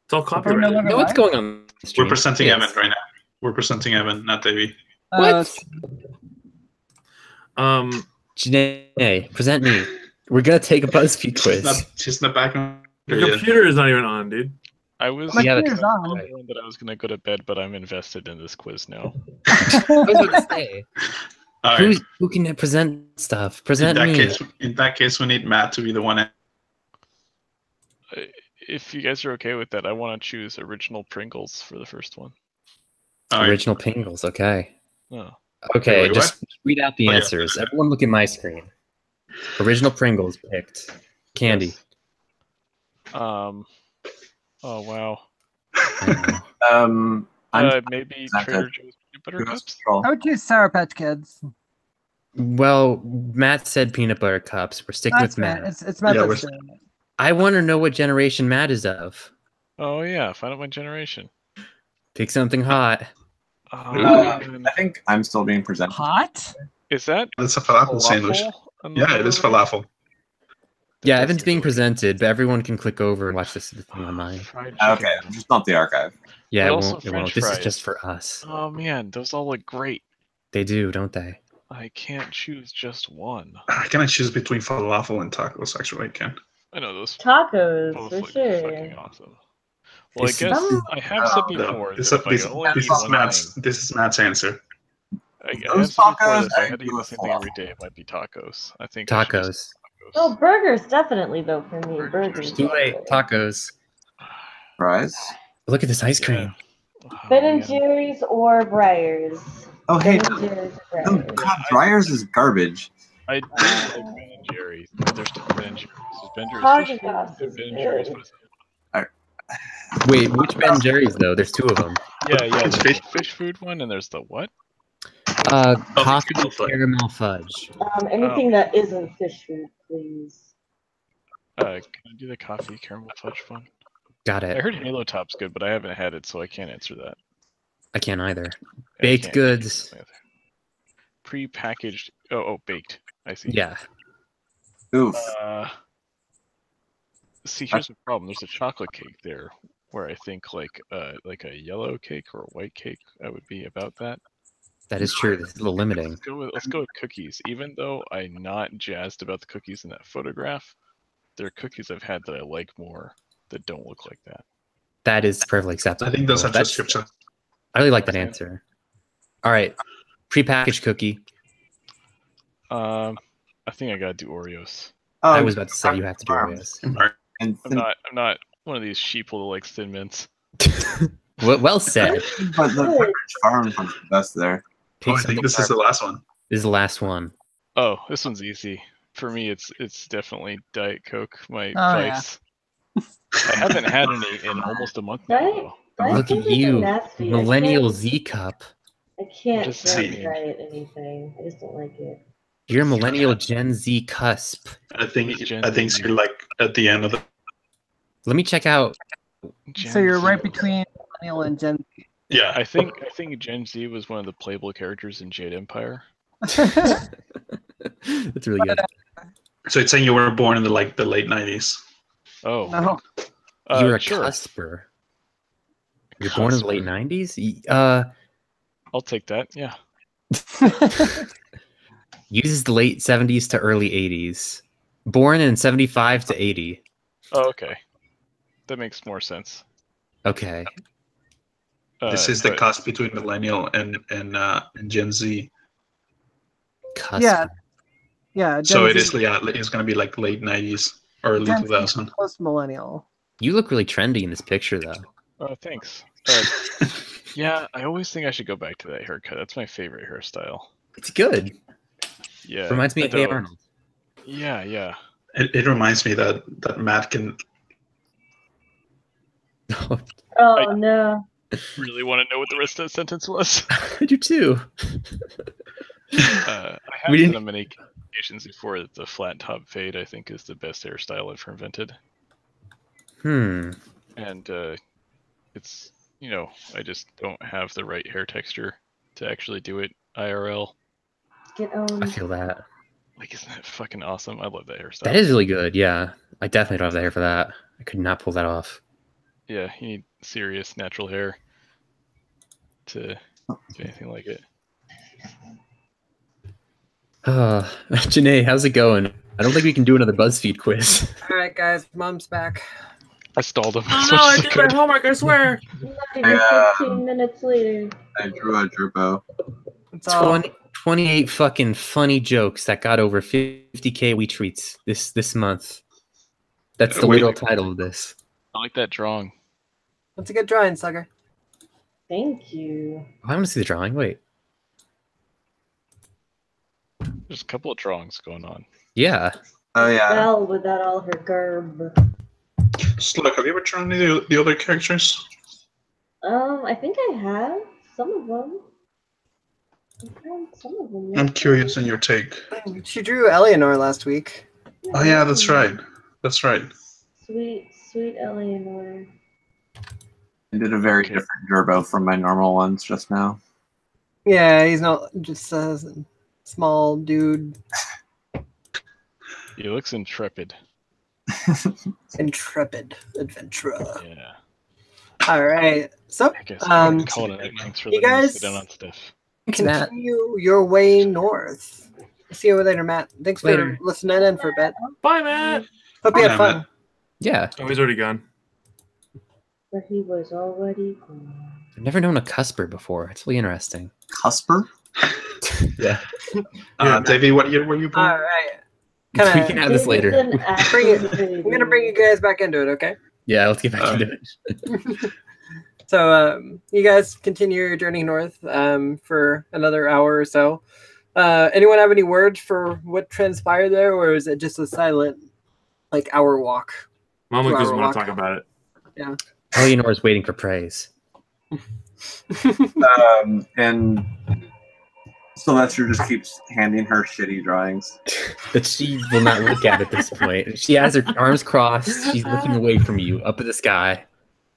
It's all copyrighted. No, it's going on stream. We're presenting Yes. Evan right now. We're presenting Evan, not Davey. What? Janae, present me. We're gonna take a BuzzFeed quiz. She's not back on. your computer is not even on, dude. I was My computer's on. that I was going to go to bed, but I'm invested in this quiz now. I was about to say. All right. Who can present stuff? Present me. In that case, we need Matt to be the one. If you guys are okay with that, I want to choose original Pringles for the first one. All right. Original Pringles. Okay. Oh. Okay. Wait, just read out the Oh, yeah. answers. Everyone, look at my screen. Original Pringles picked. Candy. Oh wow. Maybe Trader Joe's peanut butter cups. I would choose Sour Patch Kids. Well, Matt said peanut butter cups. We're sticking That's with right. Matt. It's Matt Yeah, that's doing it. I want to know what generation Matt is of. Oh yeah, find out my generation. Pick something hot. Man. I think I'm still being presented. Hot? Is that That's a falafel sandwich. Yeah, it is falafel. Yeah, Evan's being presented, but everyone can click over and watch this thing on mine. Fried Okay, chicken. just not the archive. Yeah, But it also won't. It French won't. This is fries. just for us. Oh man, those all look great. They do, don't they? I can't choose just one. Can I choose between falafel and tacos? Actually, I can. I know those Tacos, both for look sure. fucking awesome. Well, This I guess is- I have said No, before this, that if I this, could only this eat is one Matt's. thing, This is Matt's answer. I Those have said before tacos, that if I I had to eat agree the with same thing every falafel. day, it might be tacos. I think I should just Tacos. do Oh, burgers definitely though for me. Burgers. Too late. Tacos. Fries. Look at this ice cream. Oh, Ben and man. Jerry's or Briars. Oh, hey, Ben and Jerry's or oh, Briars. God, Dryers is garbage. I do like Ben and Jerry's. There's different Ben and Jerry's. There's Ben and Haagen Jerry's fish Dazs food, is Ben and Jerry's. good. What is it? Wait, which Ben Jerry's though? There's two of them. Yeah, there's fish the fish food one, and there's the what? Coffee caramel fudge. caramel fudge. Anything that isn't fish food, please. Can I do the coffee caramel fudge one? Got I it. heard Halo Top's good, but I haven't had it, so I can't answer that. I can't either. I Baked can't goods. answer that. Pre-packaged. Oh, baked. I see. Yeah. Oof. See, here's the problem. There's a chocolate cake there, where I think like a yellow cake or a white cake, I would be about that. That is true. This is a little limiting. Let's go with cookies. Even though I'm not jazzed about the cookies in that photograph, there are cookies I've had that I like more that don't look like that. That is perfectly acceptable. I think those have That's- description. I really like that answer. All right. Prepackaged cookie. I think I gotta do Oreos. I was about to say you have to do Oreos. And I'm not one of these sheeple that likes Thin Mints. Well said. But the Pepperidge Farm one's the best there. Oh, I think this is the last one. This is the last one. Oh, this one's easy. For me, it's definitely Diet Coke, my Oh, yeah. vice. I haven't had any in almost a month now. Diet, though. Why Look is at it you, nasty? Millennial Z Cup. I can't What does that just mean? write anything. I just don't like it. You're a Millennial Gen Z cusp. I think Gen I think Z. you're like at the end of the. Let me check out. So you're Z. right between Millennial and Gen Z. Yeah, I think Gen Z was one of the playable characters in Jade Empire. That's really good. so it's saying you were born in the late '90s. Oh, No. You're a sure. cusper. You're born in the late Cusper. 90s? I'll take that. Yeah. Uses the late 70s to early 80s. Born in 75 to 80. Oh, okay. That makes more sense. Okay. This is the but- cusp between millennial and Gen Z. Cusp. Yeah. Yeah. Gen So it Z, is. Yeah, it's gonna be like late '90s, early Gen Z 2000. post millennial. You look really trendy in this picture, though. Oh, thanks. Yeah, I always think I should go back to that haircut. That's my favorite hairstyle. It's good. Yeah. Reminds me I of Hey don't- Arnold. Yeah. It reminds me that Matt can. Oh no. Really want to know what the rest of the sentence was. I do too. I have We said didn't- on many occasions before that the flat top fade I think is the best hairstyle ever invented, and it's I just don't have the right hair texture to actually do it IRL. Get I owned. feel that. Like, isn't that fucking awesome? I love that hairstyle. That is really good, yeah. I definitely don't have the hair for that. I could not pull that off. Yeah, you need serious natural hair to do anything like it. Janae, how's it going? I don't think we can do another BuzzFeed quiz. All right, guys. Mom's back. I stalled him Oh as no, much I as I did my could. homework, I swear. Not even I, 15 minutes later. I drew a Gerbo. It's all 28 fucking funny jokes that got over 50K we treats this month. That's the Wait. literal title of this. I like that drawing. That's a good drawing, Sucker. Thank you. Oh, I want to see the drawing. Wait. There's a couple of drawings going on. Yeah. Oh yeah. Belle without all her garb. Slug, have you ever drawn any of the other characters? I think I have some of them. I've drawn some of them. I'm curious on your take. She drew Eleanor last week. Oh yeah, that's right. That's right. Sweet Eleanor. I did a very Okay. different Gerbo from my normal ones just now. Yeah, he's not just a small dude. He looks intrepid. Intrepid adventurer. Yeah. All right. So, I guess call it a night. Thanks for you letting me guys- sit down on stuff. Thanks, Matt. continue your way north. See you later, Matt. Thanks for Later. listening in for a bit. Bye, Matt. Hope you Bye, had fun. Matt. Yeah. Oh, he's already gone. But he was already gone. I've never known a cusper before. It's really interesting. Cusper? Yeah. Davey, what year were you born? All right. We Kinda- can have this later. Bring it. I'm gonna bring you guys back into it, okay? Yeah, let's get back into it. So you guys continue your journey north for another hour or so. Anyone have any words for what transpired there, or is it just a silent, like, hour walk? Mama 2 hour doesn't want walk. to talk about it. Eleanor's waiting for praise. And Sylvester just keeps handing her shitty drawings. That she will not look at this point. She has her arms crossed. She's looking away from you, up at the sky.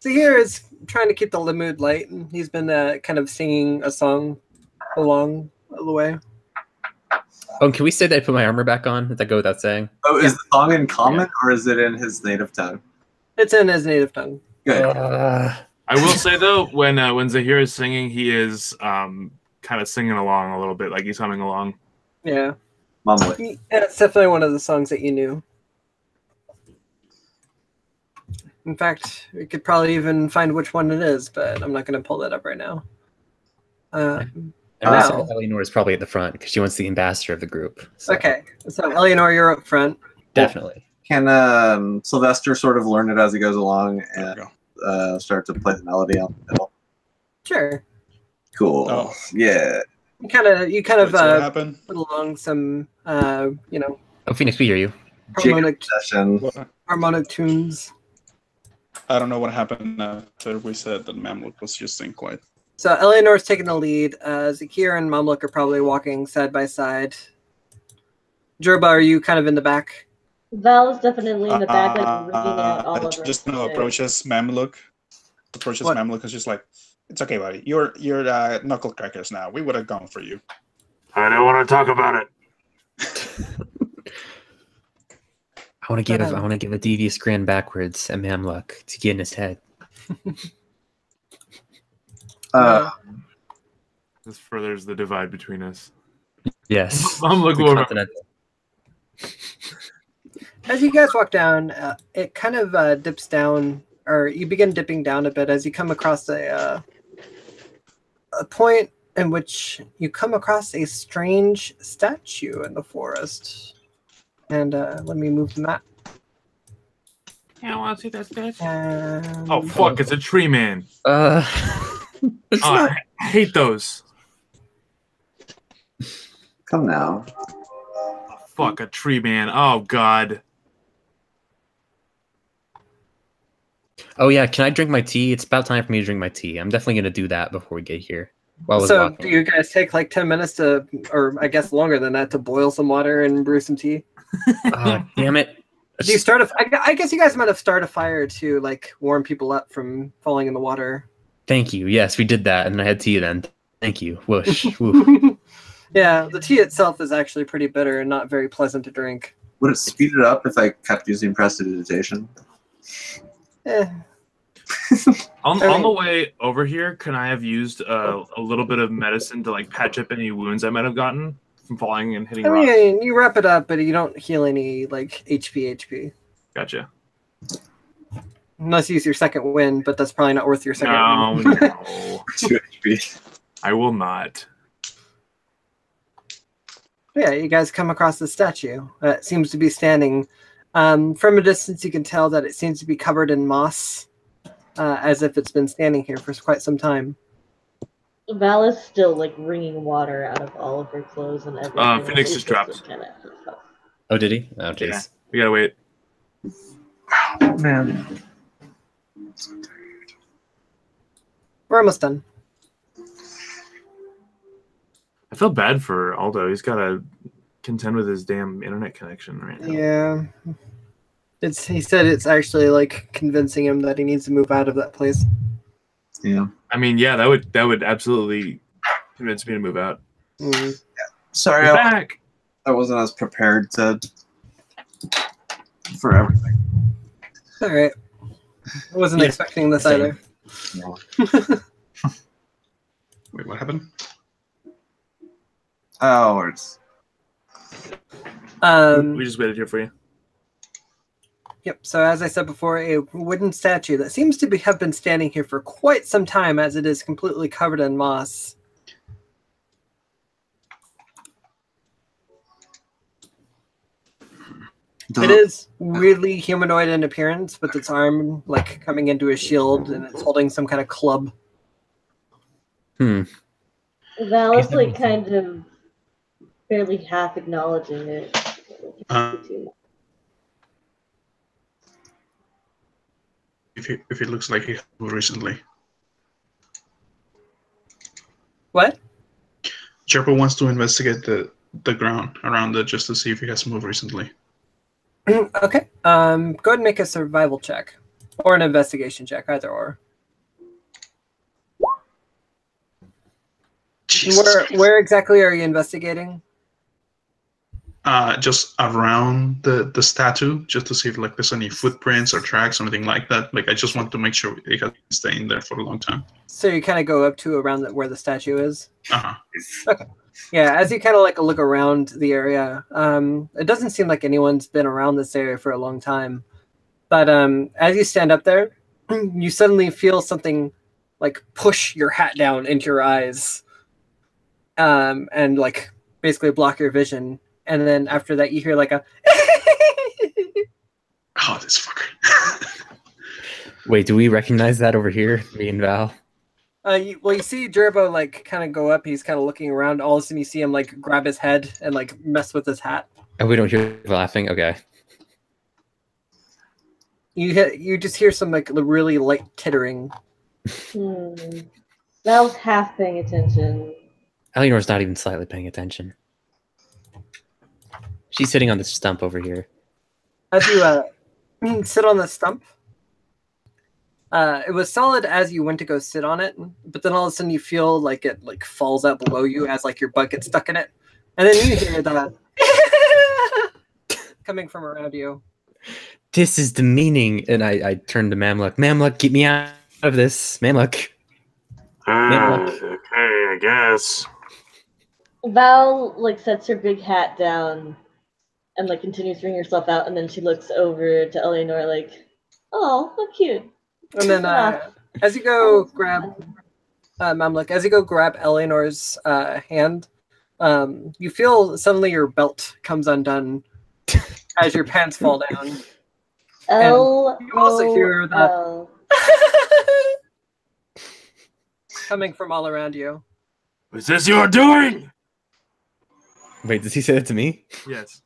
Zahir is trying to keep the mood light, and he's been kind of singing a song along the way. Oh, can we say that I put my armor back on? Does that go without saying? Oh, is the song in common or is it in his native tongue? It's in his native tongue. Good. I will say though, when Zahir is singing, he is kind of singing along a little bit, like he's humming along. Yeah. Mumbling. Yeah, it's definitely one of the songs that you knew. In fact, we could probably even find which one it is, but I'm not going to pull that up right now. And Wow. Eleanor is probably at the front because she wants the ambassador of the group. So, Okay, so Eleanor, you're up front. definitely. Can Sylvester sort of learn it as he goes along There and we go. start to play the melody on the middle? Sure. Cool. Oh. Yeah. You kind of Wait, so what happened? put along some Oh, Phoenix, we hear you. Jacob harmonic session. What? harmonic tunes. I don't know what happened after we said that Mamluk was just staying quiet. So Eleanor's taking the lead. Zakir and Mamluk are probably walking side by side. Jerba, are you kind of in the back? Val is definitely in the back, like ringing out all of just her. approaches Mamluk. Mamluk is just like, it's okay, buddy. You're knuckle crackers now. We would have gone for you. I don't want to talk about it. I want to give a devious grin backwards at Mamluk to get in his head. This furthers the divide between us. Yes. Mamluk will remember. As you guys walk down, it kind of dips down, or you begin dipping down a bit as you come across a point in which you come across a strange statue in the forest. And let me move the map. Yeah, I want to see that statue. Oh, fuck, it's a tree man. I hate those. Come now. Fuck, a tree man. Oh, God. Oh, yeah, can I drink my tea? It's about time for me to drink my tea. I'm definitely going to do that before we get here. So do you guys take like 10 minutes to, or I guess longer than that, to boil some water and brew some tea? Damn it. Do you start I guess you guys might have started a fire to like warm people up from falling in the water. Thank you. Yes, we did that, and I had tea then. Thank you. Whoosh. Yeah, the tea itself is actually pretty bitter and not very pleasant to drink. Would it speed it up if I kept using prestidigitation? On the way over here, can I have used a little bit of medicine to like patch up any wounds I might have gotten from falling and hitting rocks? I mean, you wrap it up, but you don't heal any like HP. Gotcha. Unless you use your second wind, but that's probably not worth your second wind. No. 2 HP. I will not. Yeah, you guys come across the statue. It seems to be standing. From a distance, you can tell that it seems to be covered in moss, as if it's been standing here for quite some time. Val is still like wringing water out of all of her clothes and everything. Phoenix just dropped. Oh, did he? Oh, jeez. Yeah, we gotta wait. Oh, man. We're almost done. I feel bad for Aldo. He's got to contend with his damn internet connection right now. Yeah. He said it's actually like convincing him that he needs to move out of that place. Yeah. I mean, yeah, that would absolutely convince me to move out. Mm. Yeah. Sorry, I wasn't as prepared for everything. All right. I wasn't expecting this either. No. Wait, what happened? Oh, it's... We just waited here for you. Yep. So as I said before, a wooden statue that seems to have been standing here for quite some time, as it is completely covered in moss. It is really humanoid in appearance, with its arm like coming into a shield, and it's holding some kind of club. Val is like kind of barely half acknowledging it. If it looks like he moved recently. What? Jerpa wants to investigate the ground around it just to see if he has moved recently. Okay. Go ahead and make a survival check. Or an investigation check, either or. Where exactly are you investigating? Just around the statue, just to see if like there's any footprints or tracks or anything like that. Like I just want to make sure it has been staying there for a long time. So you kind of go up to around where the statue is? Uh-huh. Okay. Yeah, as you kind of like look around the area, it doesn't seem like anyone's been around this area for a long time. But as you stand up there, you suddenly feel something like push your hat down into your eyes, and like basically block your vision. And then after that, you hear like a. Oh, this fucker! Wait, do we recognize that over here, me and Val? You see Jerbo like kind of go up. He's kind of looking around. All of a sudden, you see him like grab his head and like mess with his hat. And we don't hear laughing. Okay. You just hear some like really light tittering. Val's half paying attention. Eleanor's not even slightly paying attention. She's sitting on the stump over here. As you sit on the stump, it was solid as you went to go sit on it, but then all of a sudden you feel like it like falls out below you as like your butt gets stuck in it, and then you hear that coming from around you. This is demeaning, and I turn to Mamluk. Mamluk, get me out of this. Mamluk. Okay, I guess. Val like sets her big hat down and like continues to wring herself out, and then she looks over to Eleanor like, "Oh, how cute." And then as you go grab Mamluk, as you go grab Eleanor's hand, you feel suddenly your belt comes undone as your pants fall down. You also hear that coming from all around you. Is this your doing? Wait, does he say that to me? Yes.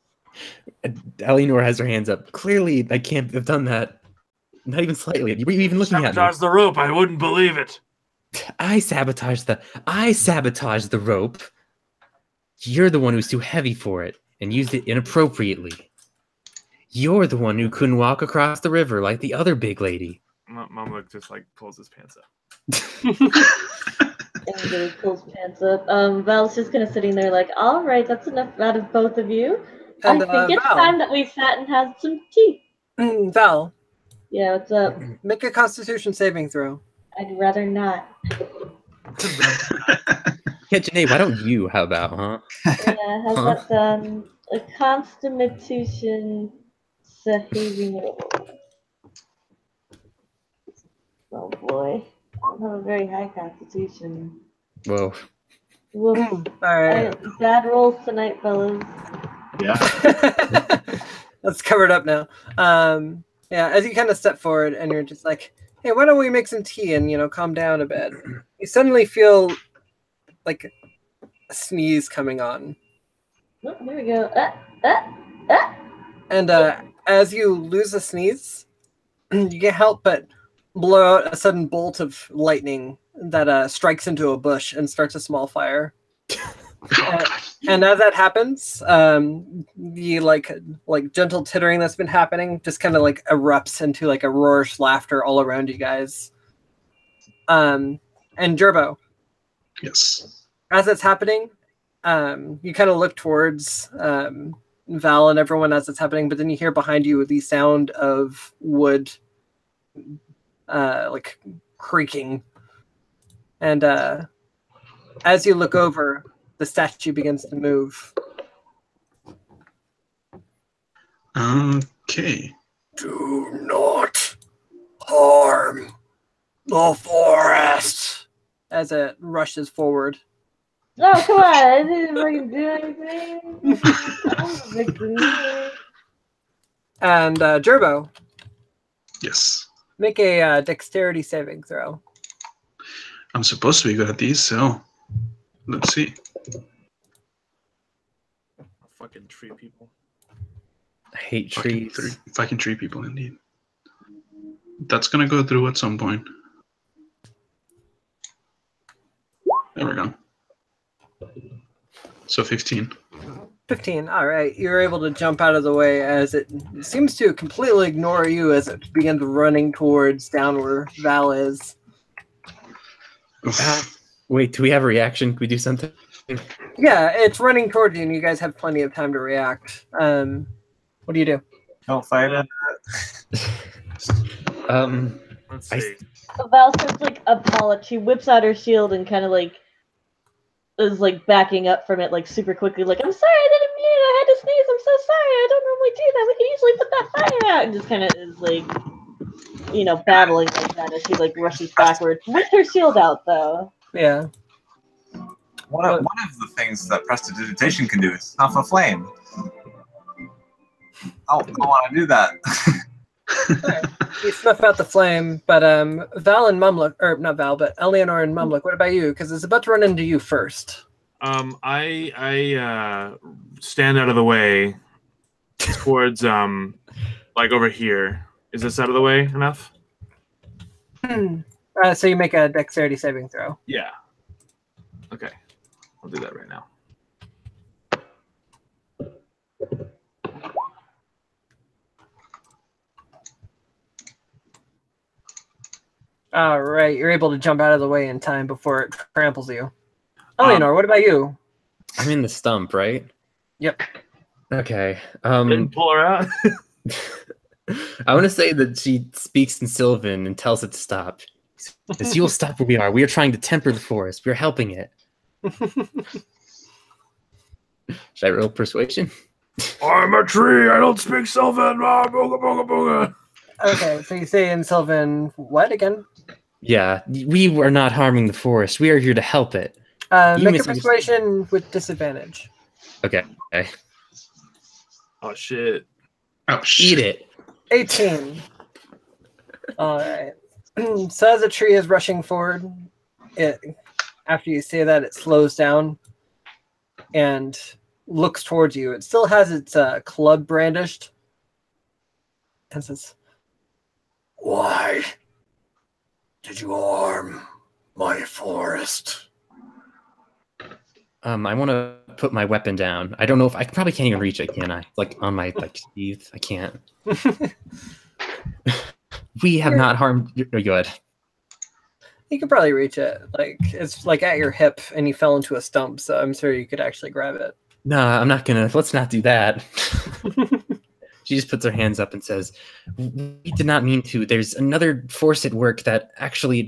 Eleanor has her hands up. Clearly, I can't have done that. Not even slightly. You were even looking at me. Sabotage the rope. I wouldn't believe it. I sabotaged the rope. You're the one who's too heavy for it and used it inappropriately. You're the one who couldn't walk across the river like the other big lady. Mamluk just like pulls his pants up. And really pulls pants up. Val's just kind of sitting there like, all right, that's enough out of both of you. And, I think it's Val. time that we sat and had some tea. Val, Yeah, what's up? make a Constitution saving throw. I'd rather not. Yeah, Janae, why don't you? How about, huh? Yeah, how's that done? A Constitution saving roll. Oh boy. I don't have a very high Constitution. Whoa. Woof. All right. Bad rolls tonight, fellas. Yeah. That's covered up now. Yeah, as you kind of step forward and you're just like, hey, why don't we make some tea and, calm down a bit? You suddenly feel like a sneeze coming on. Oh, here we go. And as you lose a sneeze, you can't help but blow out a sudden bolt of lightning that strikes into a bush and starts a small fire. And as that happens, the like gentle tittering that's been happening just kind of like erupts into like a roarish laughter all around you guys. And Gerbo. Yes. As it's happening, you kind of look towards Val and everyone as it's happening, but then you hear behind you the sound of wood like creaking. And as you look over, the statue begins to move. Okay. Do not harm the forest as it rushes forward. Oh, come on. I didn't fucking do anything. I'm a victim here. And Gerbo, Yes. make a dexterity saving throw. I'm supposed to be good at these, so let's see. Fucking tree people. I hate trees. Fucking tree people, indeed. That's gonna go through at some point. There we go. So 15. 15. All right. You're able to jump out of the way as it seems to completely ignore you as it begins running towards down where Val is. Wait, do we have a reaction? Can we do something? Yeah, it's running towards you, and you guys have plenty of time to react. What do you do? Don't fight it. Let's see. Val starts like apology. She whips out her shield and kind of like is like backing up from it like super quickly. Like, I'm sorry, I didn't mean it. I had to sneeze. I'm so sorry. I don't normally do that. We can usually put that fire out. And just kind of is like, battling like that as she like rushes backwards with her shield out though. Yeah. One of the things that prestidigitation can do is snuff a flame. I don't want to do that. You snuff out the flame, but Val and Mumluk, or not Val, but Eleanor and Mumluk, what about you? Because it's about to run into you first. I stand out of the way towards like over here, Is this out of the way enough? So you make a dexterity saving throw. Yeah. Okay. I'll do that right now. All right, you're able to jump out of the way in time before it tramples you. Eleanor, what about you? I'm in the stump, right? Yep. Okay. Didn't pull her out. I want to say that she speaks in Sylvan and tells it to stop. Says, "You'll stop where we are. We are trying to temper the forest. We're helping it." Should I roll persuasion? I'm a tree. I don't speak Sylvan. Ah, booga booga booga. Okay, so you say in Sylvan, what again? Yeah, we are not harming the forest. We are here to help it. Make a persuasion with disadvantage. Okay. Oh shit. Oh shit. Eat it. 18. All right. So as the tree is rushing forward, after you say that, it slows down and looks towards you. It still has its club brandished and says, "Why did you harm my forest?" I want to put my weapon down. I don't know if I probably can't even reach it, can I? Like on my sheath, I can't. We have not harmed. You're good. You could probably reach it. Like it's like at your hip, and you fell into a stump. So I'm sure you could actually grab it. Nah, I'm not gonna. Let's not do that. She just puts her hands up and says, "We did not mean to. There's another force at work that actually.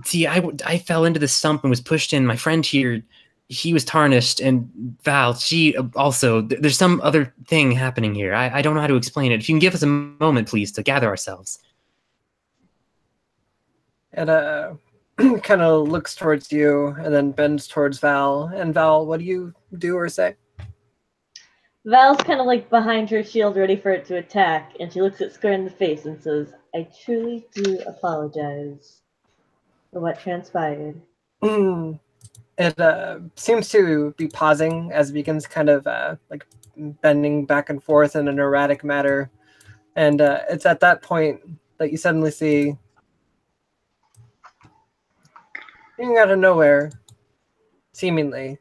See, I fell into the stump and was pushed in. My friend here, he was tarnished, and Val, she also. There's some other thing happening here. I don't know how to explain it. If you can give us a moment, please, to gather ourselves." And kind of looks towards you, and then bends towards Val. And Val, what do you do or say? Val's kind of like behind her shield, ready for it to attack, and she looks it square in the face and says, "I truly do apologize for what transpired." It seems to be pausing as it begins kind of like bending back and forth in an erratic manner. And it's at that point that you suddenly see, coming out of nowhere, seemingly,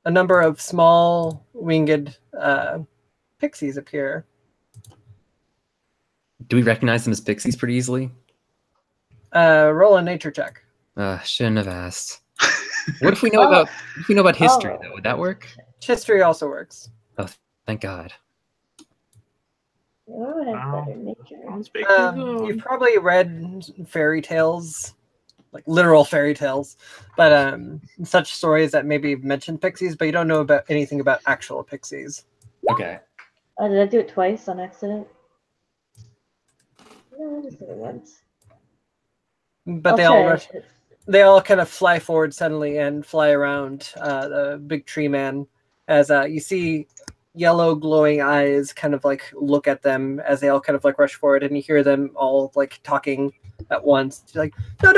a number of small winged pixies appear. Do we recognize them as pixies pretty easily? Roll a nature check. Shouldn't have asked. What if we know about history though? Would that work? History also works. Oh, thank God. Oh, would have better nature. You've probably read fairy tales, like literal fairy tales, but such stories that maybe mention pixies, but you don't know about anything about actual pixies. Okay. Did I do it twice on accident? No, I just did it once. But they all kind of fly forward suddenly and fly around the big tree man as you see yellow glowing eyes kind of like look at them as they all kind of like rush forward, and you hear them all like talking at once, like no,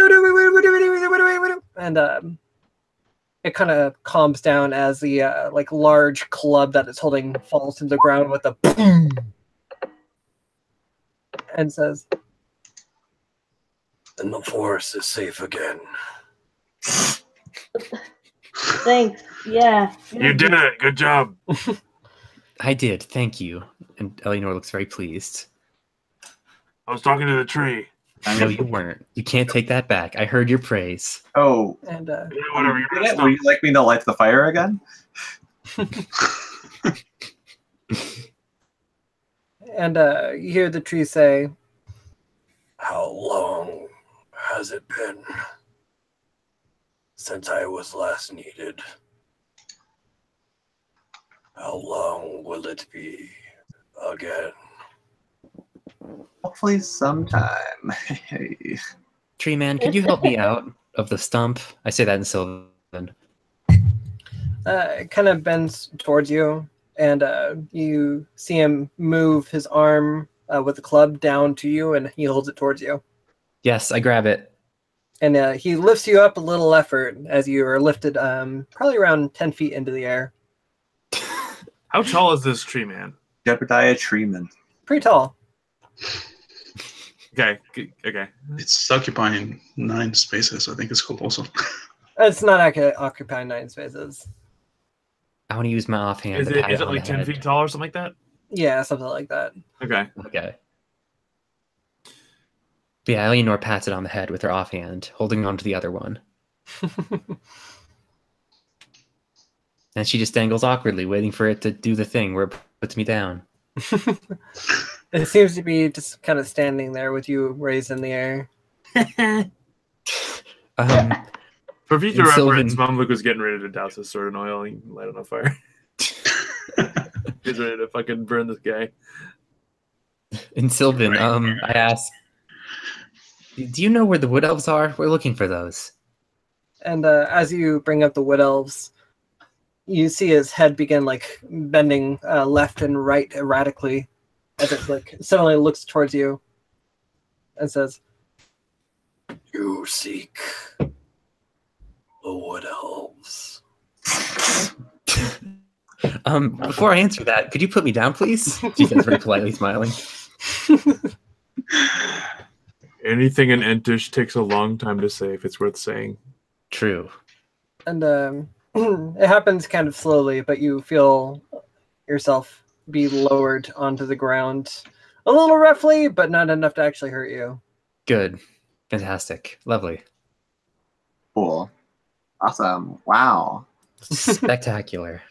and it kind of calms down as the like large club that it's holding falls to the ground with a boom and says, "And the forest is safe again." Thanks. Yeah. You did it. Good job. I did. Thank you. And Eleanor looks very pleased. I was talking to the tree. I know you weren't. You can't take that back. I heard your praise. Oh, and Yeah, whatever. would you like me to light the fire again? And you hear the tree say, "How long has it been since I was last needed? How long will it be again?" Hopefully sometime. Hey. Tree man, could you help me out of the stump? I say that in Sylvan. It kind of bends towards you, and you see him move his arm with the club down to you, and he holds it towards you. Yes, I grab it. And he lifts you up a little effort as you are lifted probably around 10 feet into the air. How tall is this tree man? Jebediah Treeman. Pretty tall. Okay. Okay. It's occupying 9 spaces, I think it's called also. It's not occupying 9 spaces. I want to use my offhand. Is to pat it on like the 10 head. feet tall or something like that? Yeah, something like that. Okay. Okay. Yeah, Eleanor pats it on the head with her offhand, holding on to the other one. And she just dangles awkwardly, waiting for it to do the thing where it puts me down. It seems to be just kind of standing there with you raised in the air. For future And reference, Sylvan- Mumlik was getting ready to douse his sword in oil and light it on fire. He's ready to fucking burn this guy. And Sylvan, I ask, do you know where the wood elves are? We're looking for those. And as you bring up the wood elves, you see his head begin like bending left and right erratically as it like suddenly looks towards you and says, "You seek the wood elves." Before I answer that, could you put me down, please? She says, very politely smiling. Anything in Entish takes a long time to say if it's worth saying. True. And it happens kind of slowly, but you feel yourself be lowered onto the ground a little roughly, but not enough to actually hurt you. Good. Fantastic. Lovely. Cool. Awesome. Wow. Spectacular.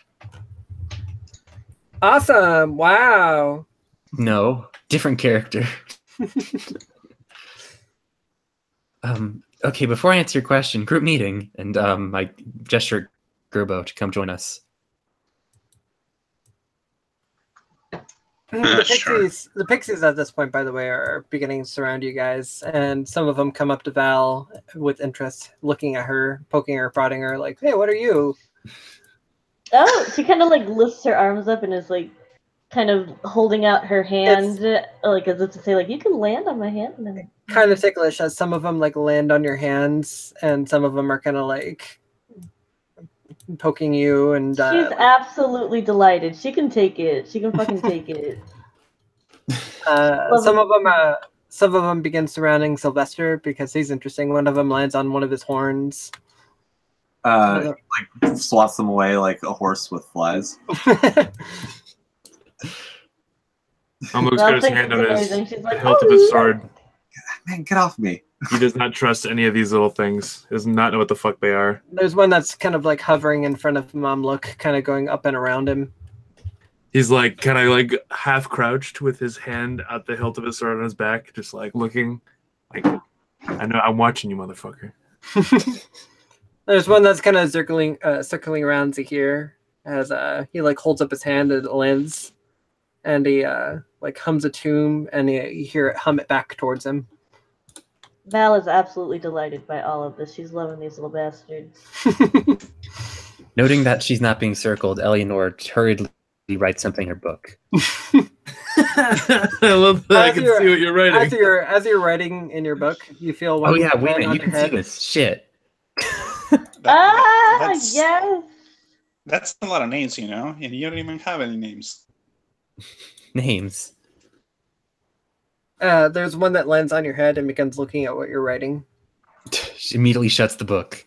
Awesome! Wow! No, different character. Okay, before I answer your question, group meeting, and I gesture at Gerbo to come join us. The pixies at this point, by the way, are beginning to surround you guys, and some of them come up to Val with interest, looking at her, poking her, prodding her, like, "Hey, what are you?" Oh, she kind of like lifts her arms up and is like kind of holding out her hand, like as if to say, like, you can land on my hand. And then... Kind of ticklish, as some of them like land on your hands, and some of them are kind of like poking you. And she's absolutely delighted. She can take it. She can fucking take it. Some of them begin surrounding Sylvester because he's interesting. One of them lands on one of his horns. Like swats them away like a horse with flies. Almost got his hand on the hilt of his sword. Man, get off me. He does not trust any of these little things. He does not know what the fuck they are. There's one that's kind of like hovering in front of Mamluk, kind of going up and around him. He's like kind of like half crouched with his hand at the hilt of his sword on his back, just like looking like, I know I'm watching you, motherfucker. There's one that's kind of circling around Zahir as he like holds up his hand and it lands, and he like hums a tune, and you hear it hum it back towards him. Val is absolutely delighted by all of this. She's loving these little bastards. Noting that she's not being circled, Eleanor hurriedly writes something in her book. I love that. I can see what you're writing. As you're writing in your book, you feel one. Oh yeah, wait a minute, you can see this shit. Yes. That's a lot of names, you know, and you don't even have any names. Names. There's one that lands on your head and begins looking at what you're writing. She immediately shuts the book.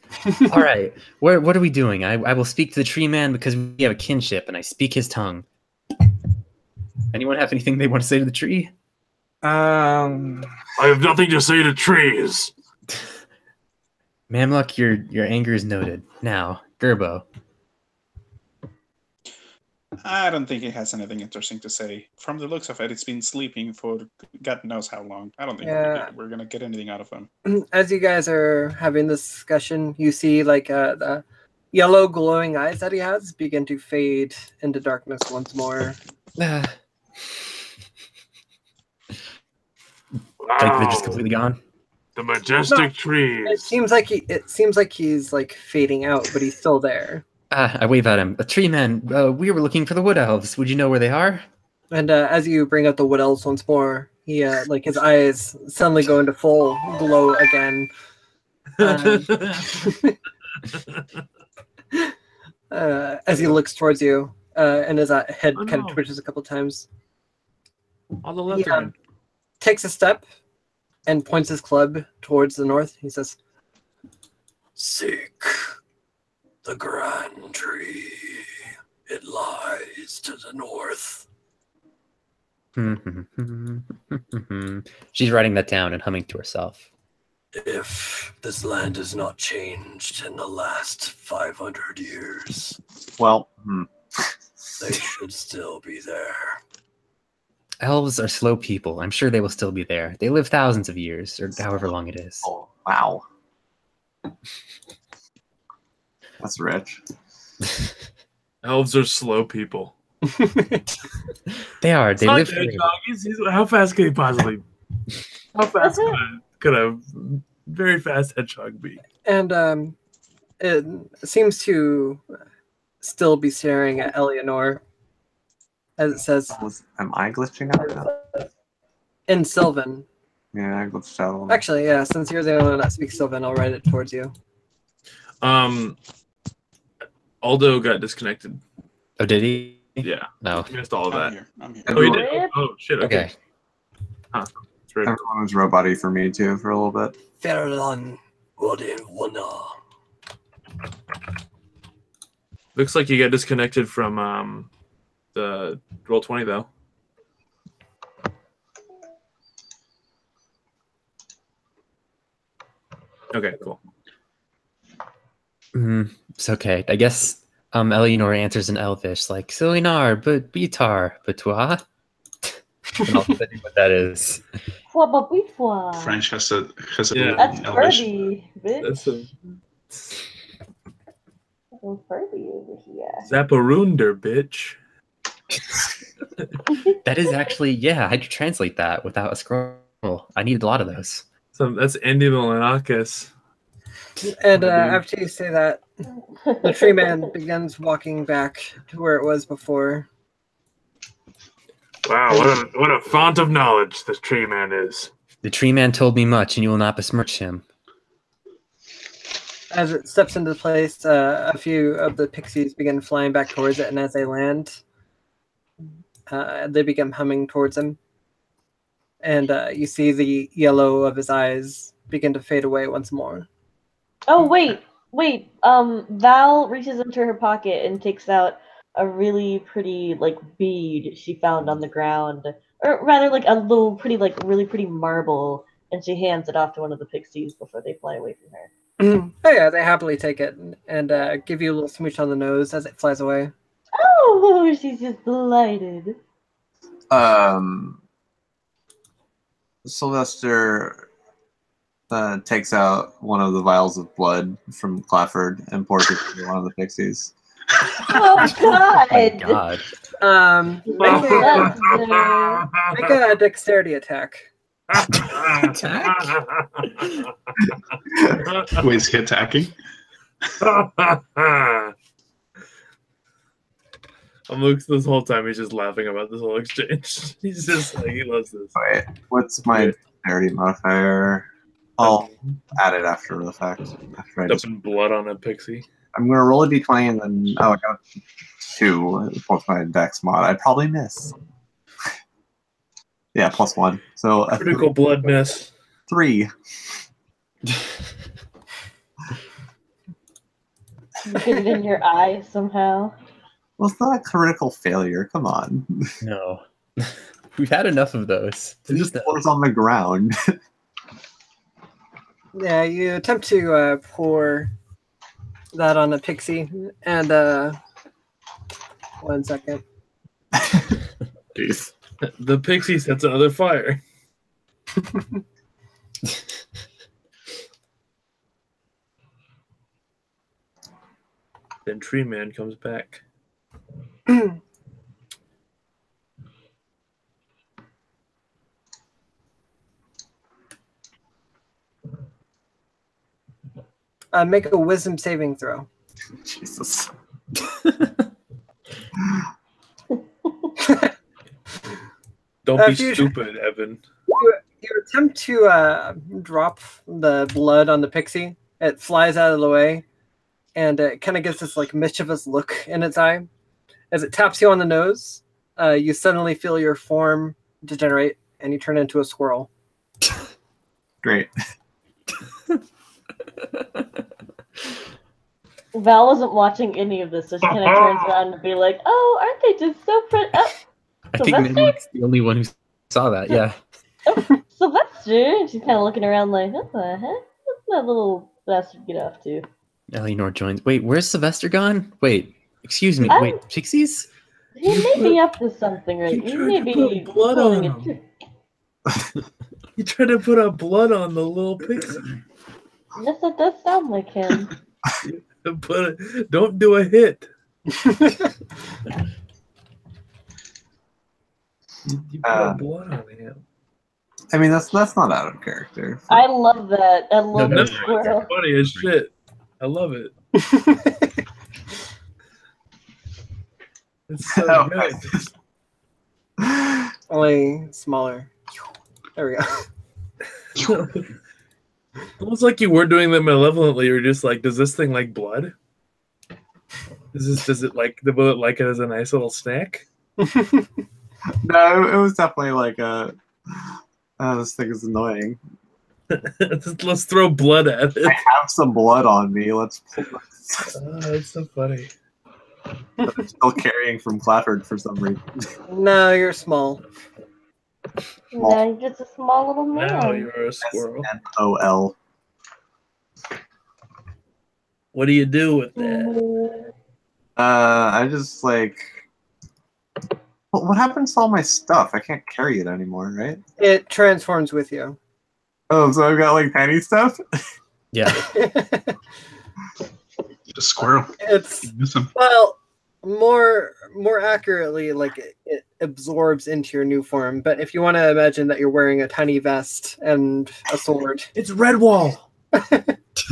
All right, what are we doing? I will speak to the tree man because we have a kinship, and I speak his tongue. Anyone have anything they want to say to the tree? I have nothing to say to trees. Mamluk, your anger is noted. Now, Gerbo. I don't think it has anything interesting to say. From the looks of it, it's been sleeping for God knows how long. I don't think we're going to get anything out of them. As you guys are having this discussion, you see like the yellow glowing eyes that he has begin to fade into darkness once more. Like they're just completely gone? The majestic trees. It seems like he's like fading out, but he's still there. I wave at him. A tree man, we were looking for the wood elves. Would you know where they are? And as you bring up the wood elves once more, he like his eyes suddenly go into full glow again. As he looks towards you, and his head kind of twitches a couple times. On the left hand. takes a step and points his club towards the north. He says, "Seek the grand tree. It lies to the north." She's writing that down and humming to herself. If this land has not changed in the last 500 years, Well, they should still be there. Elves are slow people. I'm sure they will still be there. They live thousands of years, or however long it is. oh, wow. That's rich. Elves are slow people. They are. They live Sonic the forever. Hedgehog, how fast can he possibly? How fast could a very fast hedgehog be? And it seems to still be staring at Eleanor as it says Am I glitching out? in Sylvan. Yeah, I glitched out a little. Actually, yeah, since you're the only one that speaks Sylvan, I'll write it towards you. Aldo got disconnected. Oh, did he? Yeah. No. He missed all of I'm that. here. I'm here. Oh, he did? Oh, shit. Okay. Okay. Huh. It's right. Everyone was robot-y for me too for a little bit. Ferlan Wodinwana. Looks like you got disconnected from the Roll20 though. Okay, cool. It's okay. I guess Eleanor answers in Elvish, like, Silinar, but Bitar, but toi? And I'll tell you what that is. French has a Yeah. That's Elvish. Furby, bitch. That's a Little Furby over here. Zapparunder, bitch. That is actually, yeah, how'd you translate that without a scroll? I needed a lot of those. So that's Andy Milanakis. And after you say that, the tree man begins walking back to where it was before. Wow, what a font of knowledge this tree man is. The tree man told me much, and you will not besmirch him. As it steps into place, a few of the pixies begin flying back towards it, and as they land, they begin humming towards him. And you see the yellow of his eyes begin to fade away once more. Oh, wait. Val reaches into her pocket and takes out a really pretty, like, bead she found on the ground. Or rather, like, a little pretty, like, really pretty marble. And she hands it off to one of the pixies before they fly away from her. Oh yeah, they happily take it and give you a little smooch on the nose as it flies away. Oh, she's just delighted. Sylvester takes out one of the vials of blood from Clafford and pours it to one of the pixies. Oh, God. Oh my god. Make a dexterity attack. Wait, is he attacking? Luke's this whole time he's just laughing about this whole exchange. He's just like, he loves this. Wait, what's my dexterity modifier? I'll add it after the fact. After I Dumping blood on a pixie. I'm gonna roll a d20 and then I got 2 plus my dex mod. I'd probably miss. Yeah, +1. So a Critical blood miss. 3. You get it in your eye somehow. Well, it's not a critical failure. Come on. No. We've had enough of those. It just pours on the ground. Yeah, you attempt to pour that on a pixie, and 1 second. Jeez. The pixie sets another fire. Then Tree Man comes back. Make a wisdom saving throw. Jesus. Don't If be you- stupid, Evan. You attempt to drop the blood on the pixie. It flies out of the way, and it kind of gets this like mischievous look in its eye. As it taps you on the nose, you suddenly feel your form degenerate and you turn into a squirrel. Great. Val wasn't watching any of this, so she kind of turns around and be like, "Oh, aren't they just so pretty?" Oh, I think Nimlock's the only one who saw that. Yeah. Sylvester. And she's kind of looking around like, "What the heck? What's that little bastard get off to?" Eleanor joins. Wait, where's Sylvester gone? Wait, excuse me. Wait, pixies? He may be up to something, right? He may be blood pulling on a trick. You tried to put out blood on the little pixie. Yes, that does sound like him. Don't do a hit. You put blood on him. I mean, that's not out of character. I love that. I love No, the squirrel. it's funny as shit. I love it. It's so good. Only smaller. There we go. Almost like you were doing them malevolently. You're just like, does this thing like blood? Does it like the bullet like it as a nice little snack? No, it was definitely like this thing is annoying. Let's throw blood at it. I have some blood on me. Let's pull that's so funny. I'm still carrying from Clafford for some reason. No, you're small. No, you're just a small little man. Now you're a squirrel. SNOL. What do you do with that? I just like. What happens to all my stuff? I can't carry it anymore, right? It transforms with you. Oh, so I've got like tiny stuff? Yeah. A squirrel. It's well, more accurately, like it absorbs into your new form. But if you want to imagine that you're wearing a tiny vest and a sword, it's Redwall.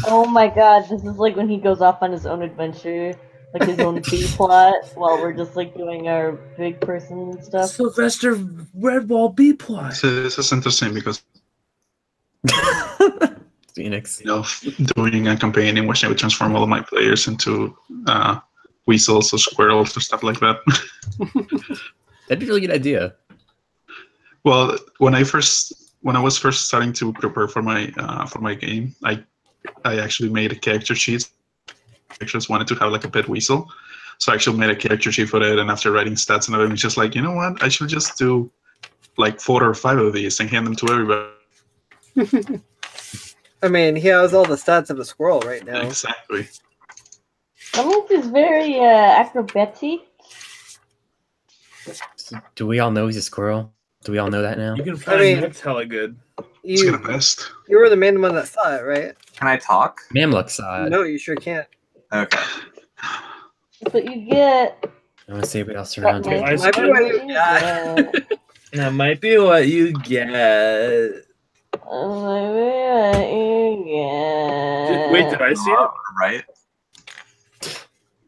Oh my god, this is like when he goes off on his own adventure, like his own B plot, while we're just like doing our big person stuff. Sylvester Redwall B plot. This is interesting because Phoenix. Doing a campaign in which I would transform all of my players into weasels or squirrels or stuff like that. That'd be a really good idea. Well, when I was first starting to prepare for my game, I actually made a character sheet. I just wanted to have like a pet weasel, so I actually made a character sheet for it. And after writing stats and everything, it's just like, you know what? I should just do like 4 or 5 of these and hand them to everybody. I mean, he has all the stats of a squirrel right now. Exactly. Alex is very acrobatic. Do we all know he's a squirrel? Do we all know that now? You can find that's hella good. Let's get a vest. You were the main one that saw it, right? Can I talk? Mamluk saw it. No, you sure can't. Okay. But you get. I want to see everybody else around here. That might be what you get. Wait, did I see it? Right.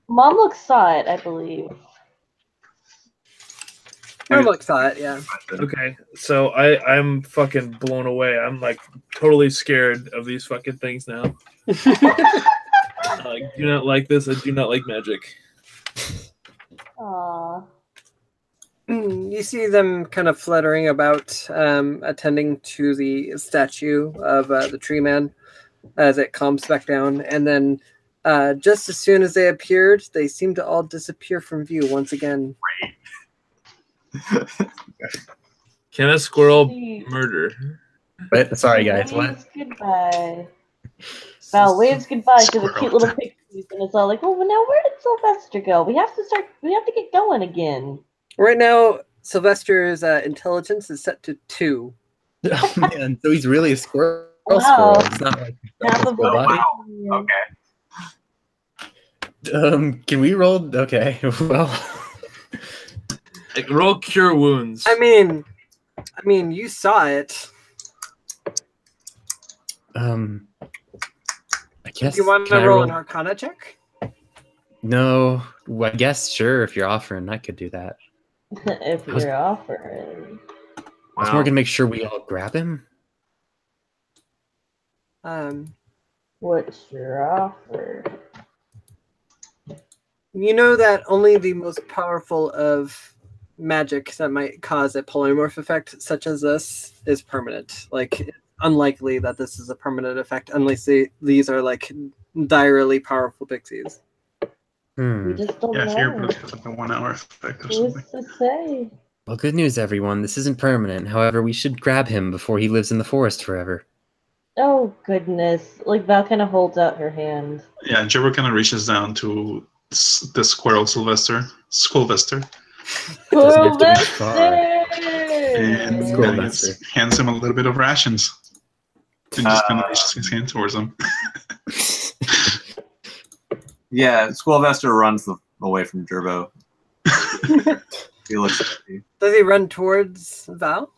Mamluk saw it, I believe. Mamluk saw it, yeah. Okay, so I'm fucking blown away. I'm like totally scared of these fucking things now. I do not like this. I do not like magic. Aww. You see them kind of fluttering about, attending to the statue of the tree man as it calms back down. And then just as soon as they appeared, they seem to all disappear from view once again. Can a squirrel murder? Wait, sorry, guys. What? Waves goodbye. Val waves goodbye to the cute little pixies, and it's all like, "Oh, well, now where did Sylvester go? We have to get going again." Right now, Sylvester's intelligence is set to 2. Oh, man, so he's really a squirrel. Wow. It's not like Okay. Can we roll? Okay, well. Like, roll cure wounds. I mean, you saw it. I guess. You want to roll an Arcana check? No, well, I guess sure. If you're offering, I could do that. If you're offering. I was more gonna make sure we all grab him. What's your offer? You know that only the most powerful of magic that might cause a polymorph effect such as this is permanent. Like, it's unlikely that this is a permanent effect unless these are like direly powerful pixies. We just don't Yeah, here, know. but it's like a 1 hour effect or Who's something. to say? Well, good news, everyone. This isn't permanent. However, we should grab him before he lives in the forest forever. Oh goodness! Like Val kind of holds out her hand. Yeah, Jibber kind of reaches down to the squirrel Sylvester. Doesn't have to reach far. And Squirrel kind of Master. hands him a little bit of rations. And just kind of reaches his hand towards him. Yeah, Squirrelvester runs away from Gerbo. He looks at you. Does he run towards Val?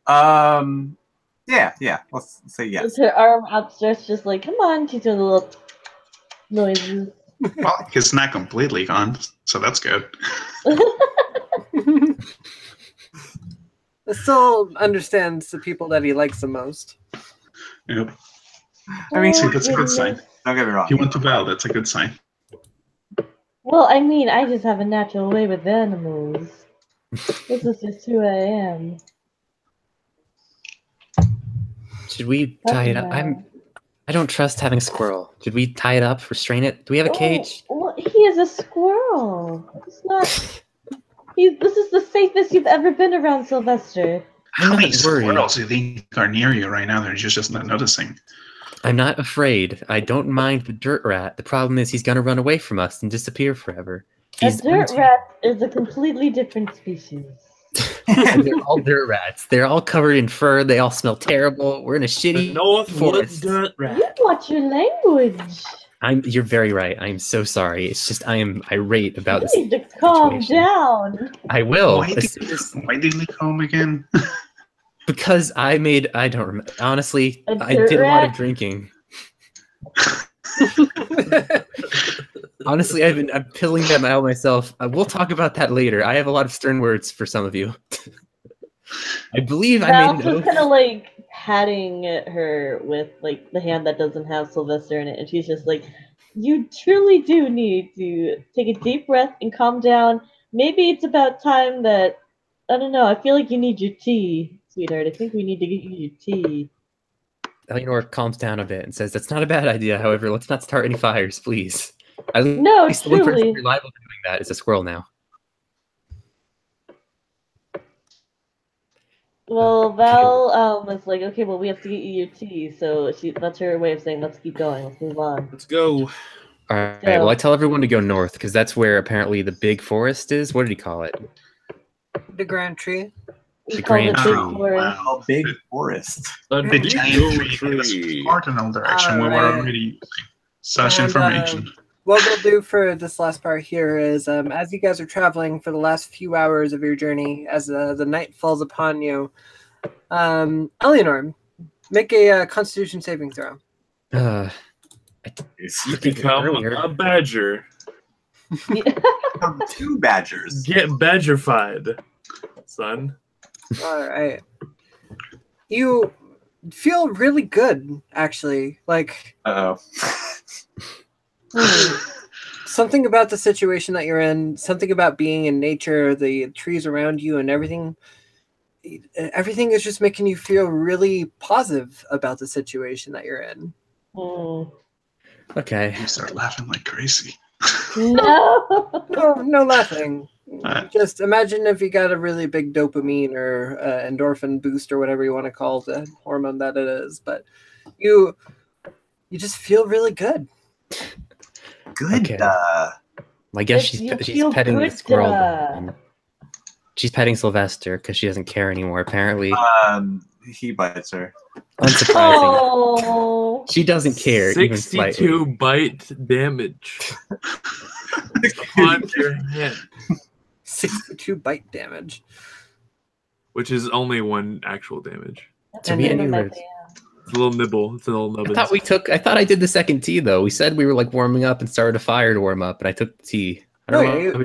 Yeah. Let's say yes. With her arm outstretched, just like, come on, she's doing the little noises. Well, he's not completely gone, so that's good. It still understands the people that he likes the most. Yep. I mean, See, that's a good sign. Don't get me wrong. He went to Val, that's a good sign. Well, I mean, I just have a natural way with animals. This is just who I am. Should we tie it up? I don't trust having a squirrel. Should we tie it up, restrain it? Do we have a cage? Well, he is a squirrel. It's not. This is the safest you've ever been around, Sylvester. How many not worried. squirrels do you think are near you right now that you're just not noticing? I'm not afraid. I don't mind the dirt rat. The problem is he's gonna run away from us and disappear forever. A dirt rat is a completely different species. And they're all dirt rats. They're all covered in fur. They all smell terrible. We're in a shitty forest. Dirt rat. You watch your language. You're very right. I'm so sorry. It's just I am irate about this. You need to calm down. I will. Why did you come again? Because I don't remember. Honestly, A I dirt did a lot of rat? drinking. Honestly, I'm pilling them out myself. We'll talk about that later. I have a lot of stern words for some of you. I believe I Val's made an just oath. kind of like patting her with like the hand that doesn't have Sylvester in it, and she's just like, "You truly do need to take a deep breath and calm down. Maybe it's about time that I don't know. I feel like you need your tea, sweetheart. I think we need to get you your tea." Eleanor calms down a bit and says, "That's not a bad idea. However, let's not start any fires, please." No, At least the one person truly. reliable to doing that is a squirrel now. Well, Val was like, "Okay, well, we have to get you your tea." So that's her way of saying, "Let's keep going. Let's move on." Let's go. All right. Well, I tell everyone to go north because that's where apparently the big forest is. What did he call it? The Grand Tree. The Grand Big Tree. Forest. A big forest. The giant tree in the cardinal direction we were Alright. already using. Such And, information. What we'll do for this last part here is, as you guys are traveling for the last few hours of your journey, as the night falls upon you, Eleanor, make a Constitution saving throw. You become a badger. Two badgers. Get badgerified, son. All right. You feel really good, actually. Like, something about the situation that you're in, something about being in nature, the trees around you, and everything. Everything is just making you feel really positive about the situation that you're in. Okay. You start laughing like crazy. No. No laughing. Just imagine if you got a really big dopamine or endorphin boost or whatever you want to call the hormone that it is, but you just feel really good. Good. Okay. I guess she's petting the squirrel. then. She's petting Sylvester because she doesn't care anymore. Apparently, he bites her. Unsurprising. Oh. She doesn't care even slightly. 62 bite damage upon your head, 62 bite damage, which is only one actual damage. To be any words. It's a little nibble. It's a little nubbins. I thought I did the second tea though. We said we were like warming up and started a fire to warm up, and I took the tea. I don't know. You've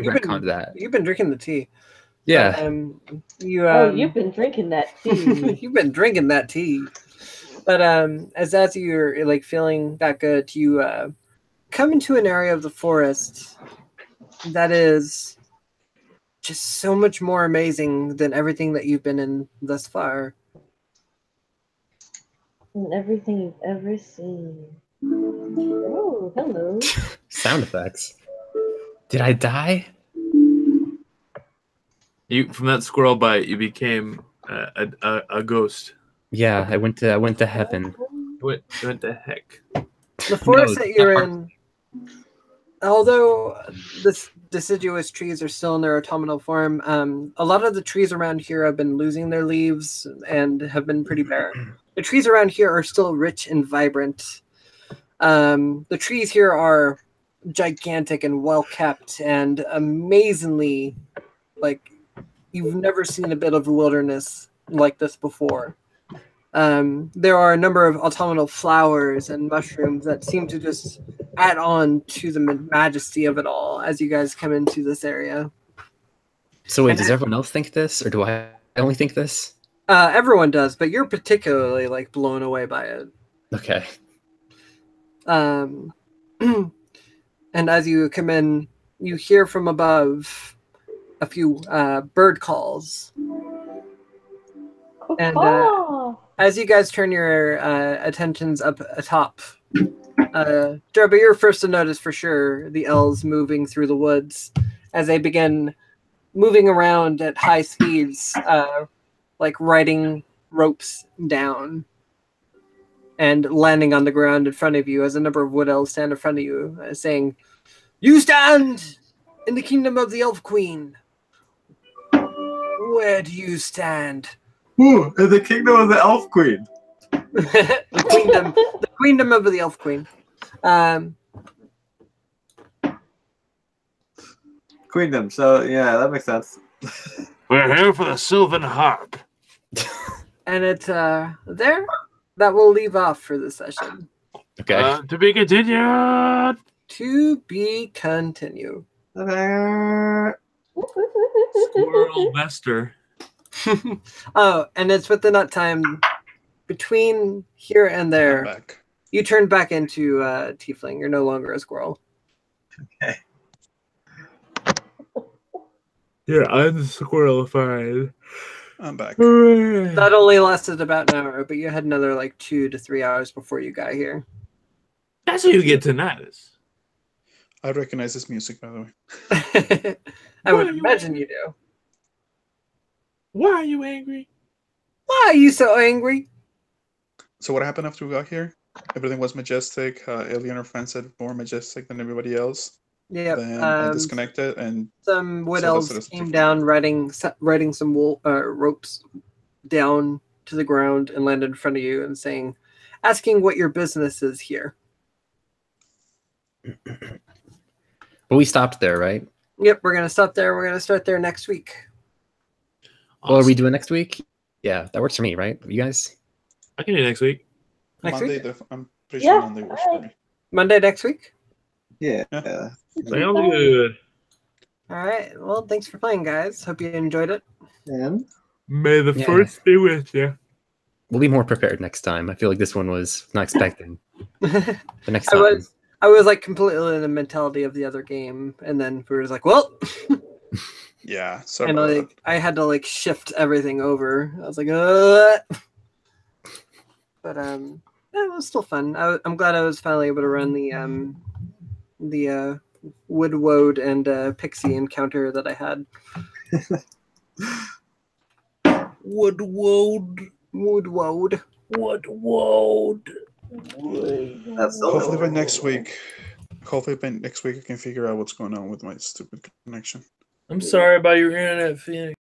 been drinking the tea. Yeah. But, you've been drinking that tea. You've been drinking that tea. But as you're like feeling that good, you come into an area of the forest that is just so much more amazing than everything that you've been in thus far. And everything you've ever seen. Oh, hello. Sound effects. Did I die? You from that squirrel bite, you became a ghost. Yeah, I went to heaven. You went to heck. The forest No, that you're not in, although the deciduous trees are still in their autumnal form, a lot of the trees around here have been losing their leaves and have been pretty bare. The trees around here are still rich and vibrant. The trees here are gigantic and well kept and amazingly, like, you've never seen a bit of wilderness like this before. There are a number of autumnal flowers and mushrooms that seem to just add on to the majesty of it all as you guys come into this area. So wait, does everyone else think this, or do I only think this? Everyone does, but you're particularly like blown away by it. Okay. And as you come in, you hear from above a few bird calls. And as you guys turn your attentions up atop, Derby, you're first to notice for sure the elves moving through the woods as they begin moving around at high speeds, like riding ropes down and landing on the ground in front of you as a number of wood elves stand in front of you, saying, "You stand in the kingdom of the Elf Queen. Where do you stand?" Ooh, in the kingdom of the Elf Queen. the queendom of the Elf Queen. Queendom. So yeah, that makes sense. We're here for the Sylvan Harp. And it's there. That will leave off for this session. Okay. To be continued. To be continued. Squirrel Vester. Oh, and it's within that time between here and there. Back. You turn back into tiefling. You're no longer a squirrel. Okay. Yeah, I'm the squirrel fine. I'm back. That only lasted about an hour, but you had another like 2 to 3 hours before you got here. That's how you get to Nidus. I recognize this music, by the way. I would imagine you do. Why are you angry? Why are you so angry? So what happened after we got here? Everything was majestic. Alien or friend said more majestic than everybody else. Yeah. Then I disconnected, and some wood so that's elves the came difference. down, riding some ropes down to the ground and landed in front of you and asking what your business is here. But we stopped there, right? Yep, we're gonna stop there. We're gonna start there next week. Well, are we doing next week? Yeah, that works for me, right? You guys? I can do next week. Next Monday, week? I'm pretty sure Yeah, Monday works for me. Monday next week. Yeah. Sounds good. All right. Well, thanks for playing, guys. Hope you enjoyed it. And May the Yeah. first be with you. We'll be more prepared next time. I feel like this one was not expected. The next I time. I was like completely in the mentality of the other game, and then we were just like, well, Yeah. Sorry and about like that. I had to like shift everything over. I was like, but yeah, it was still fun. I'm glad I was finally able to run the Woodwode and Pixie encounter that I had. Woodwode. that's Hopefully by next week. Hopefully by next week I can figure out what's going on with my stupid connection. I'm sorry about your internet, Phoenix.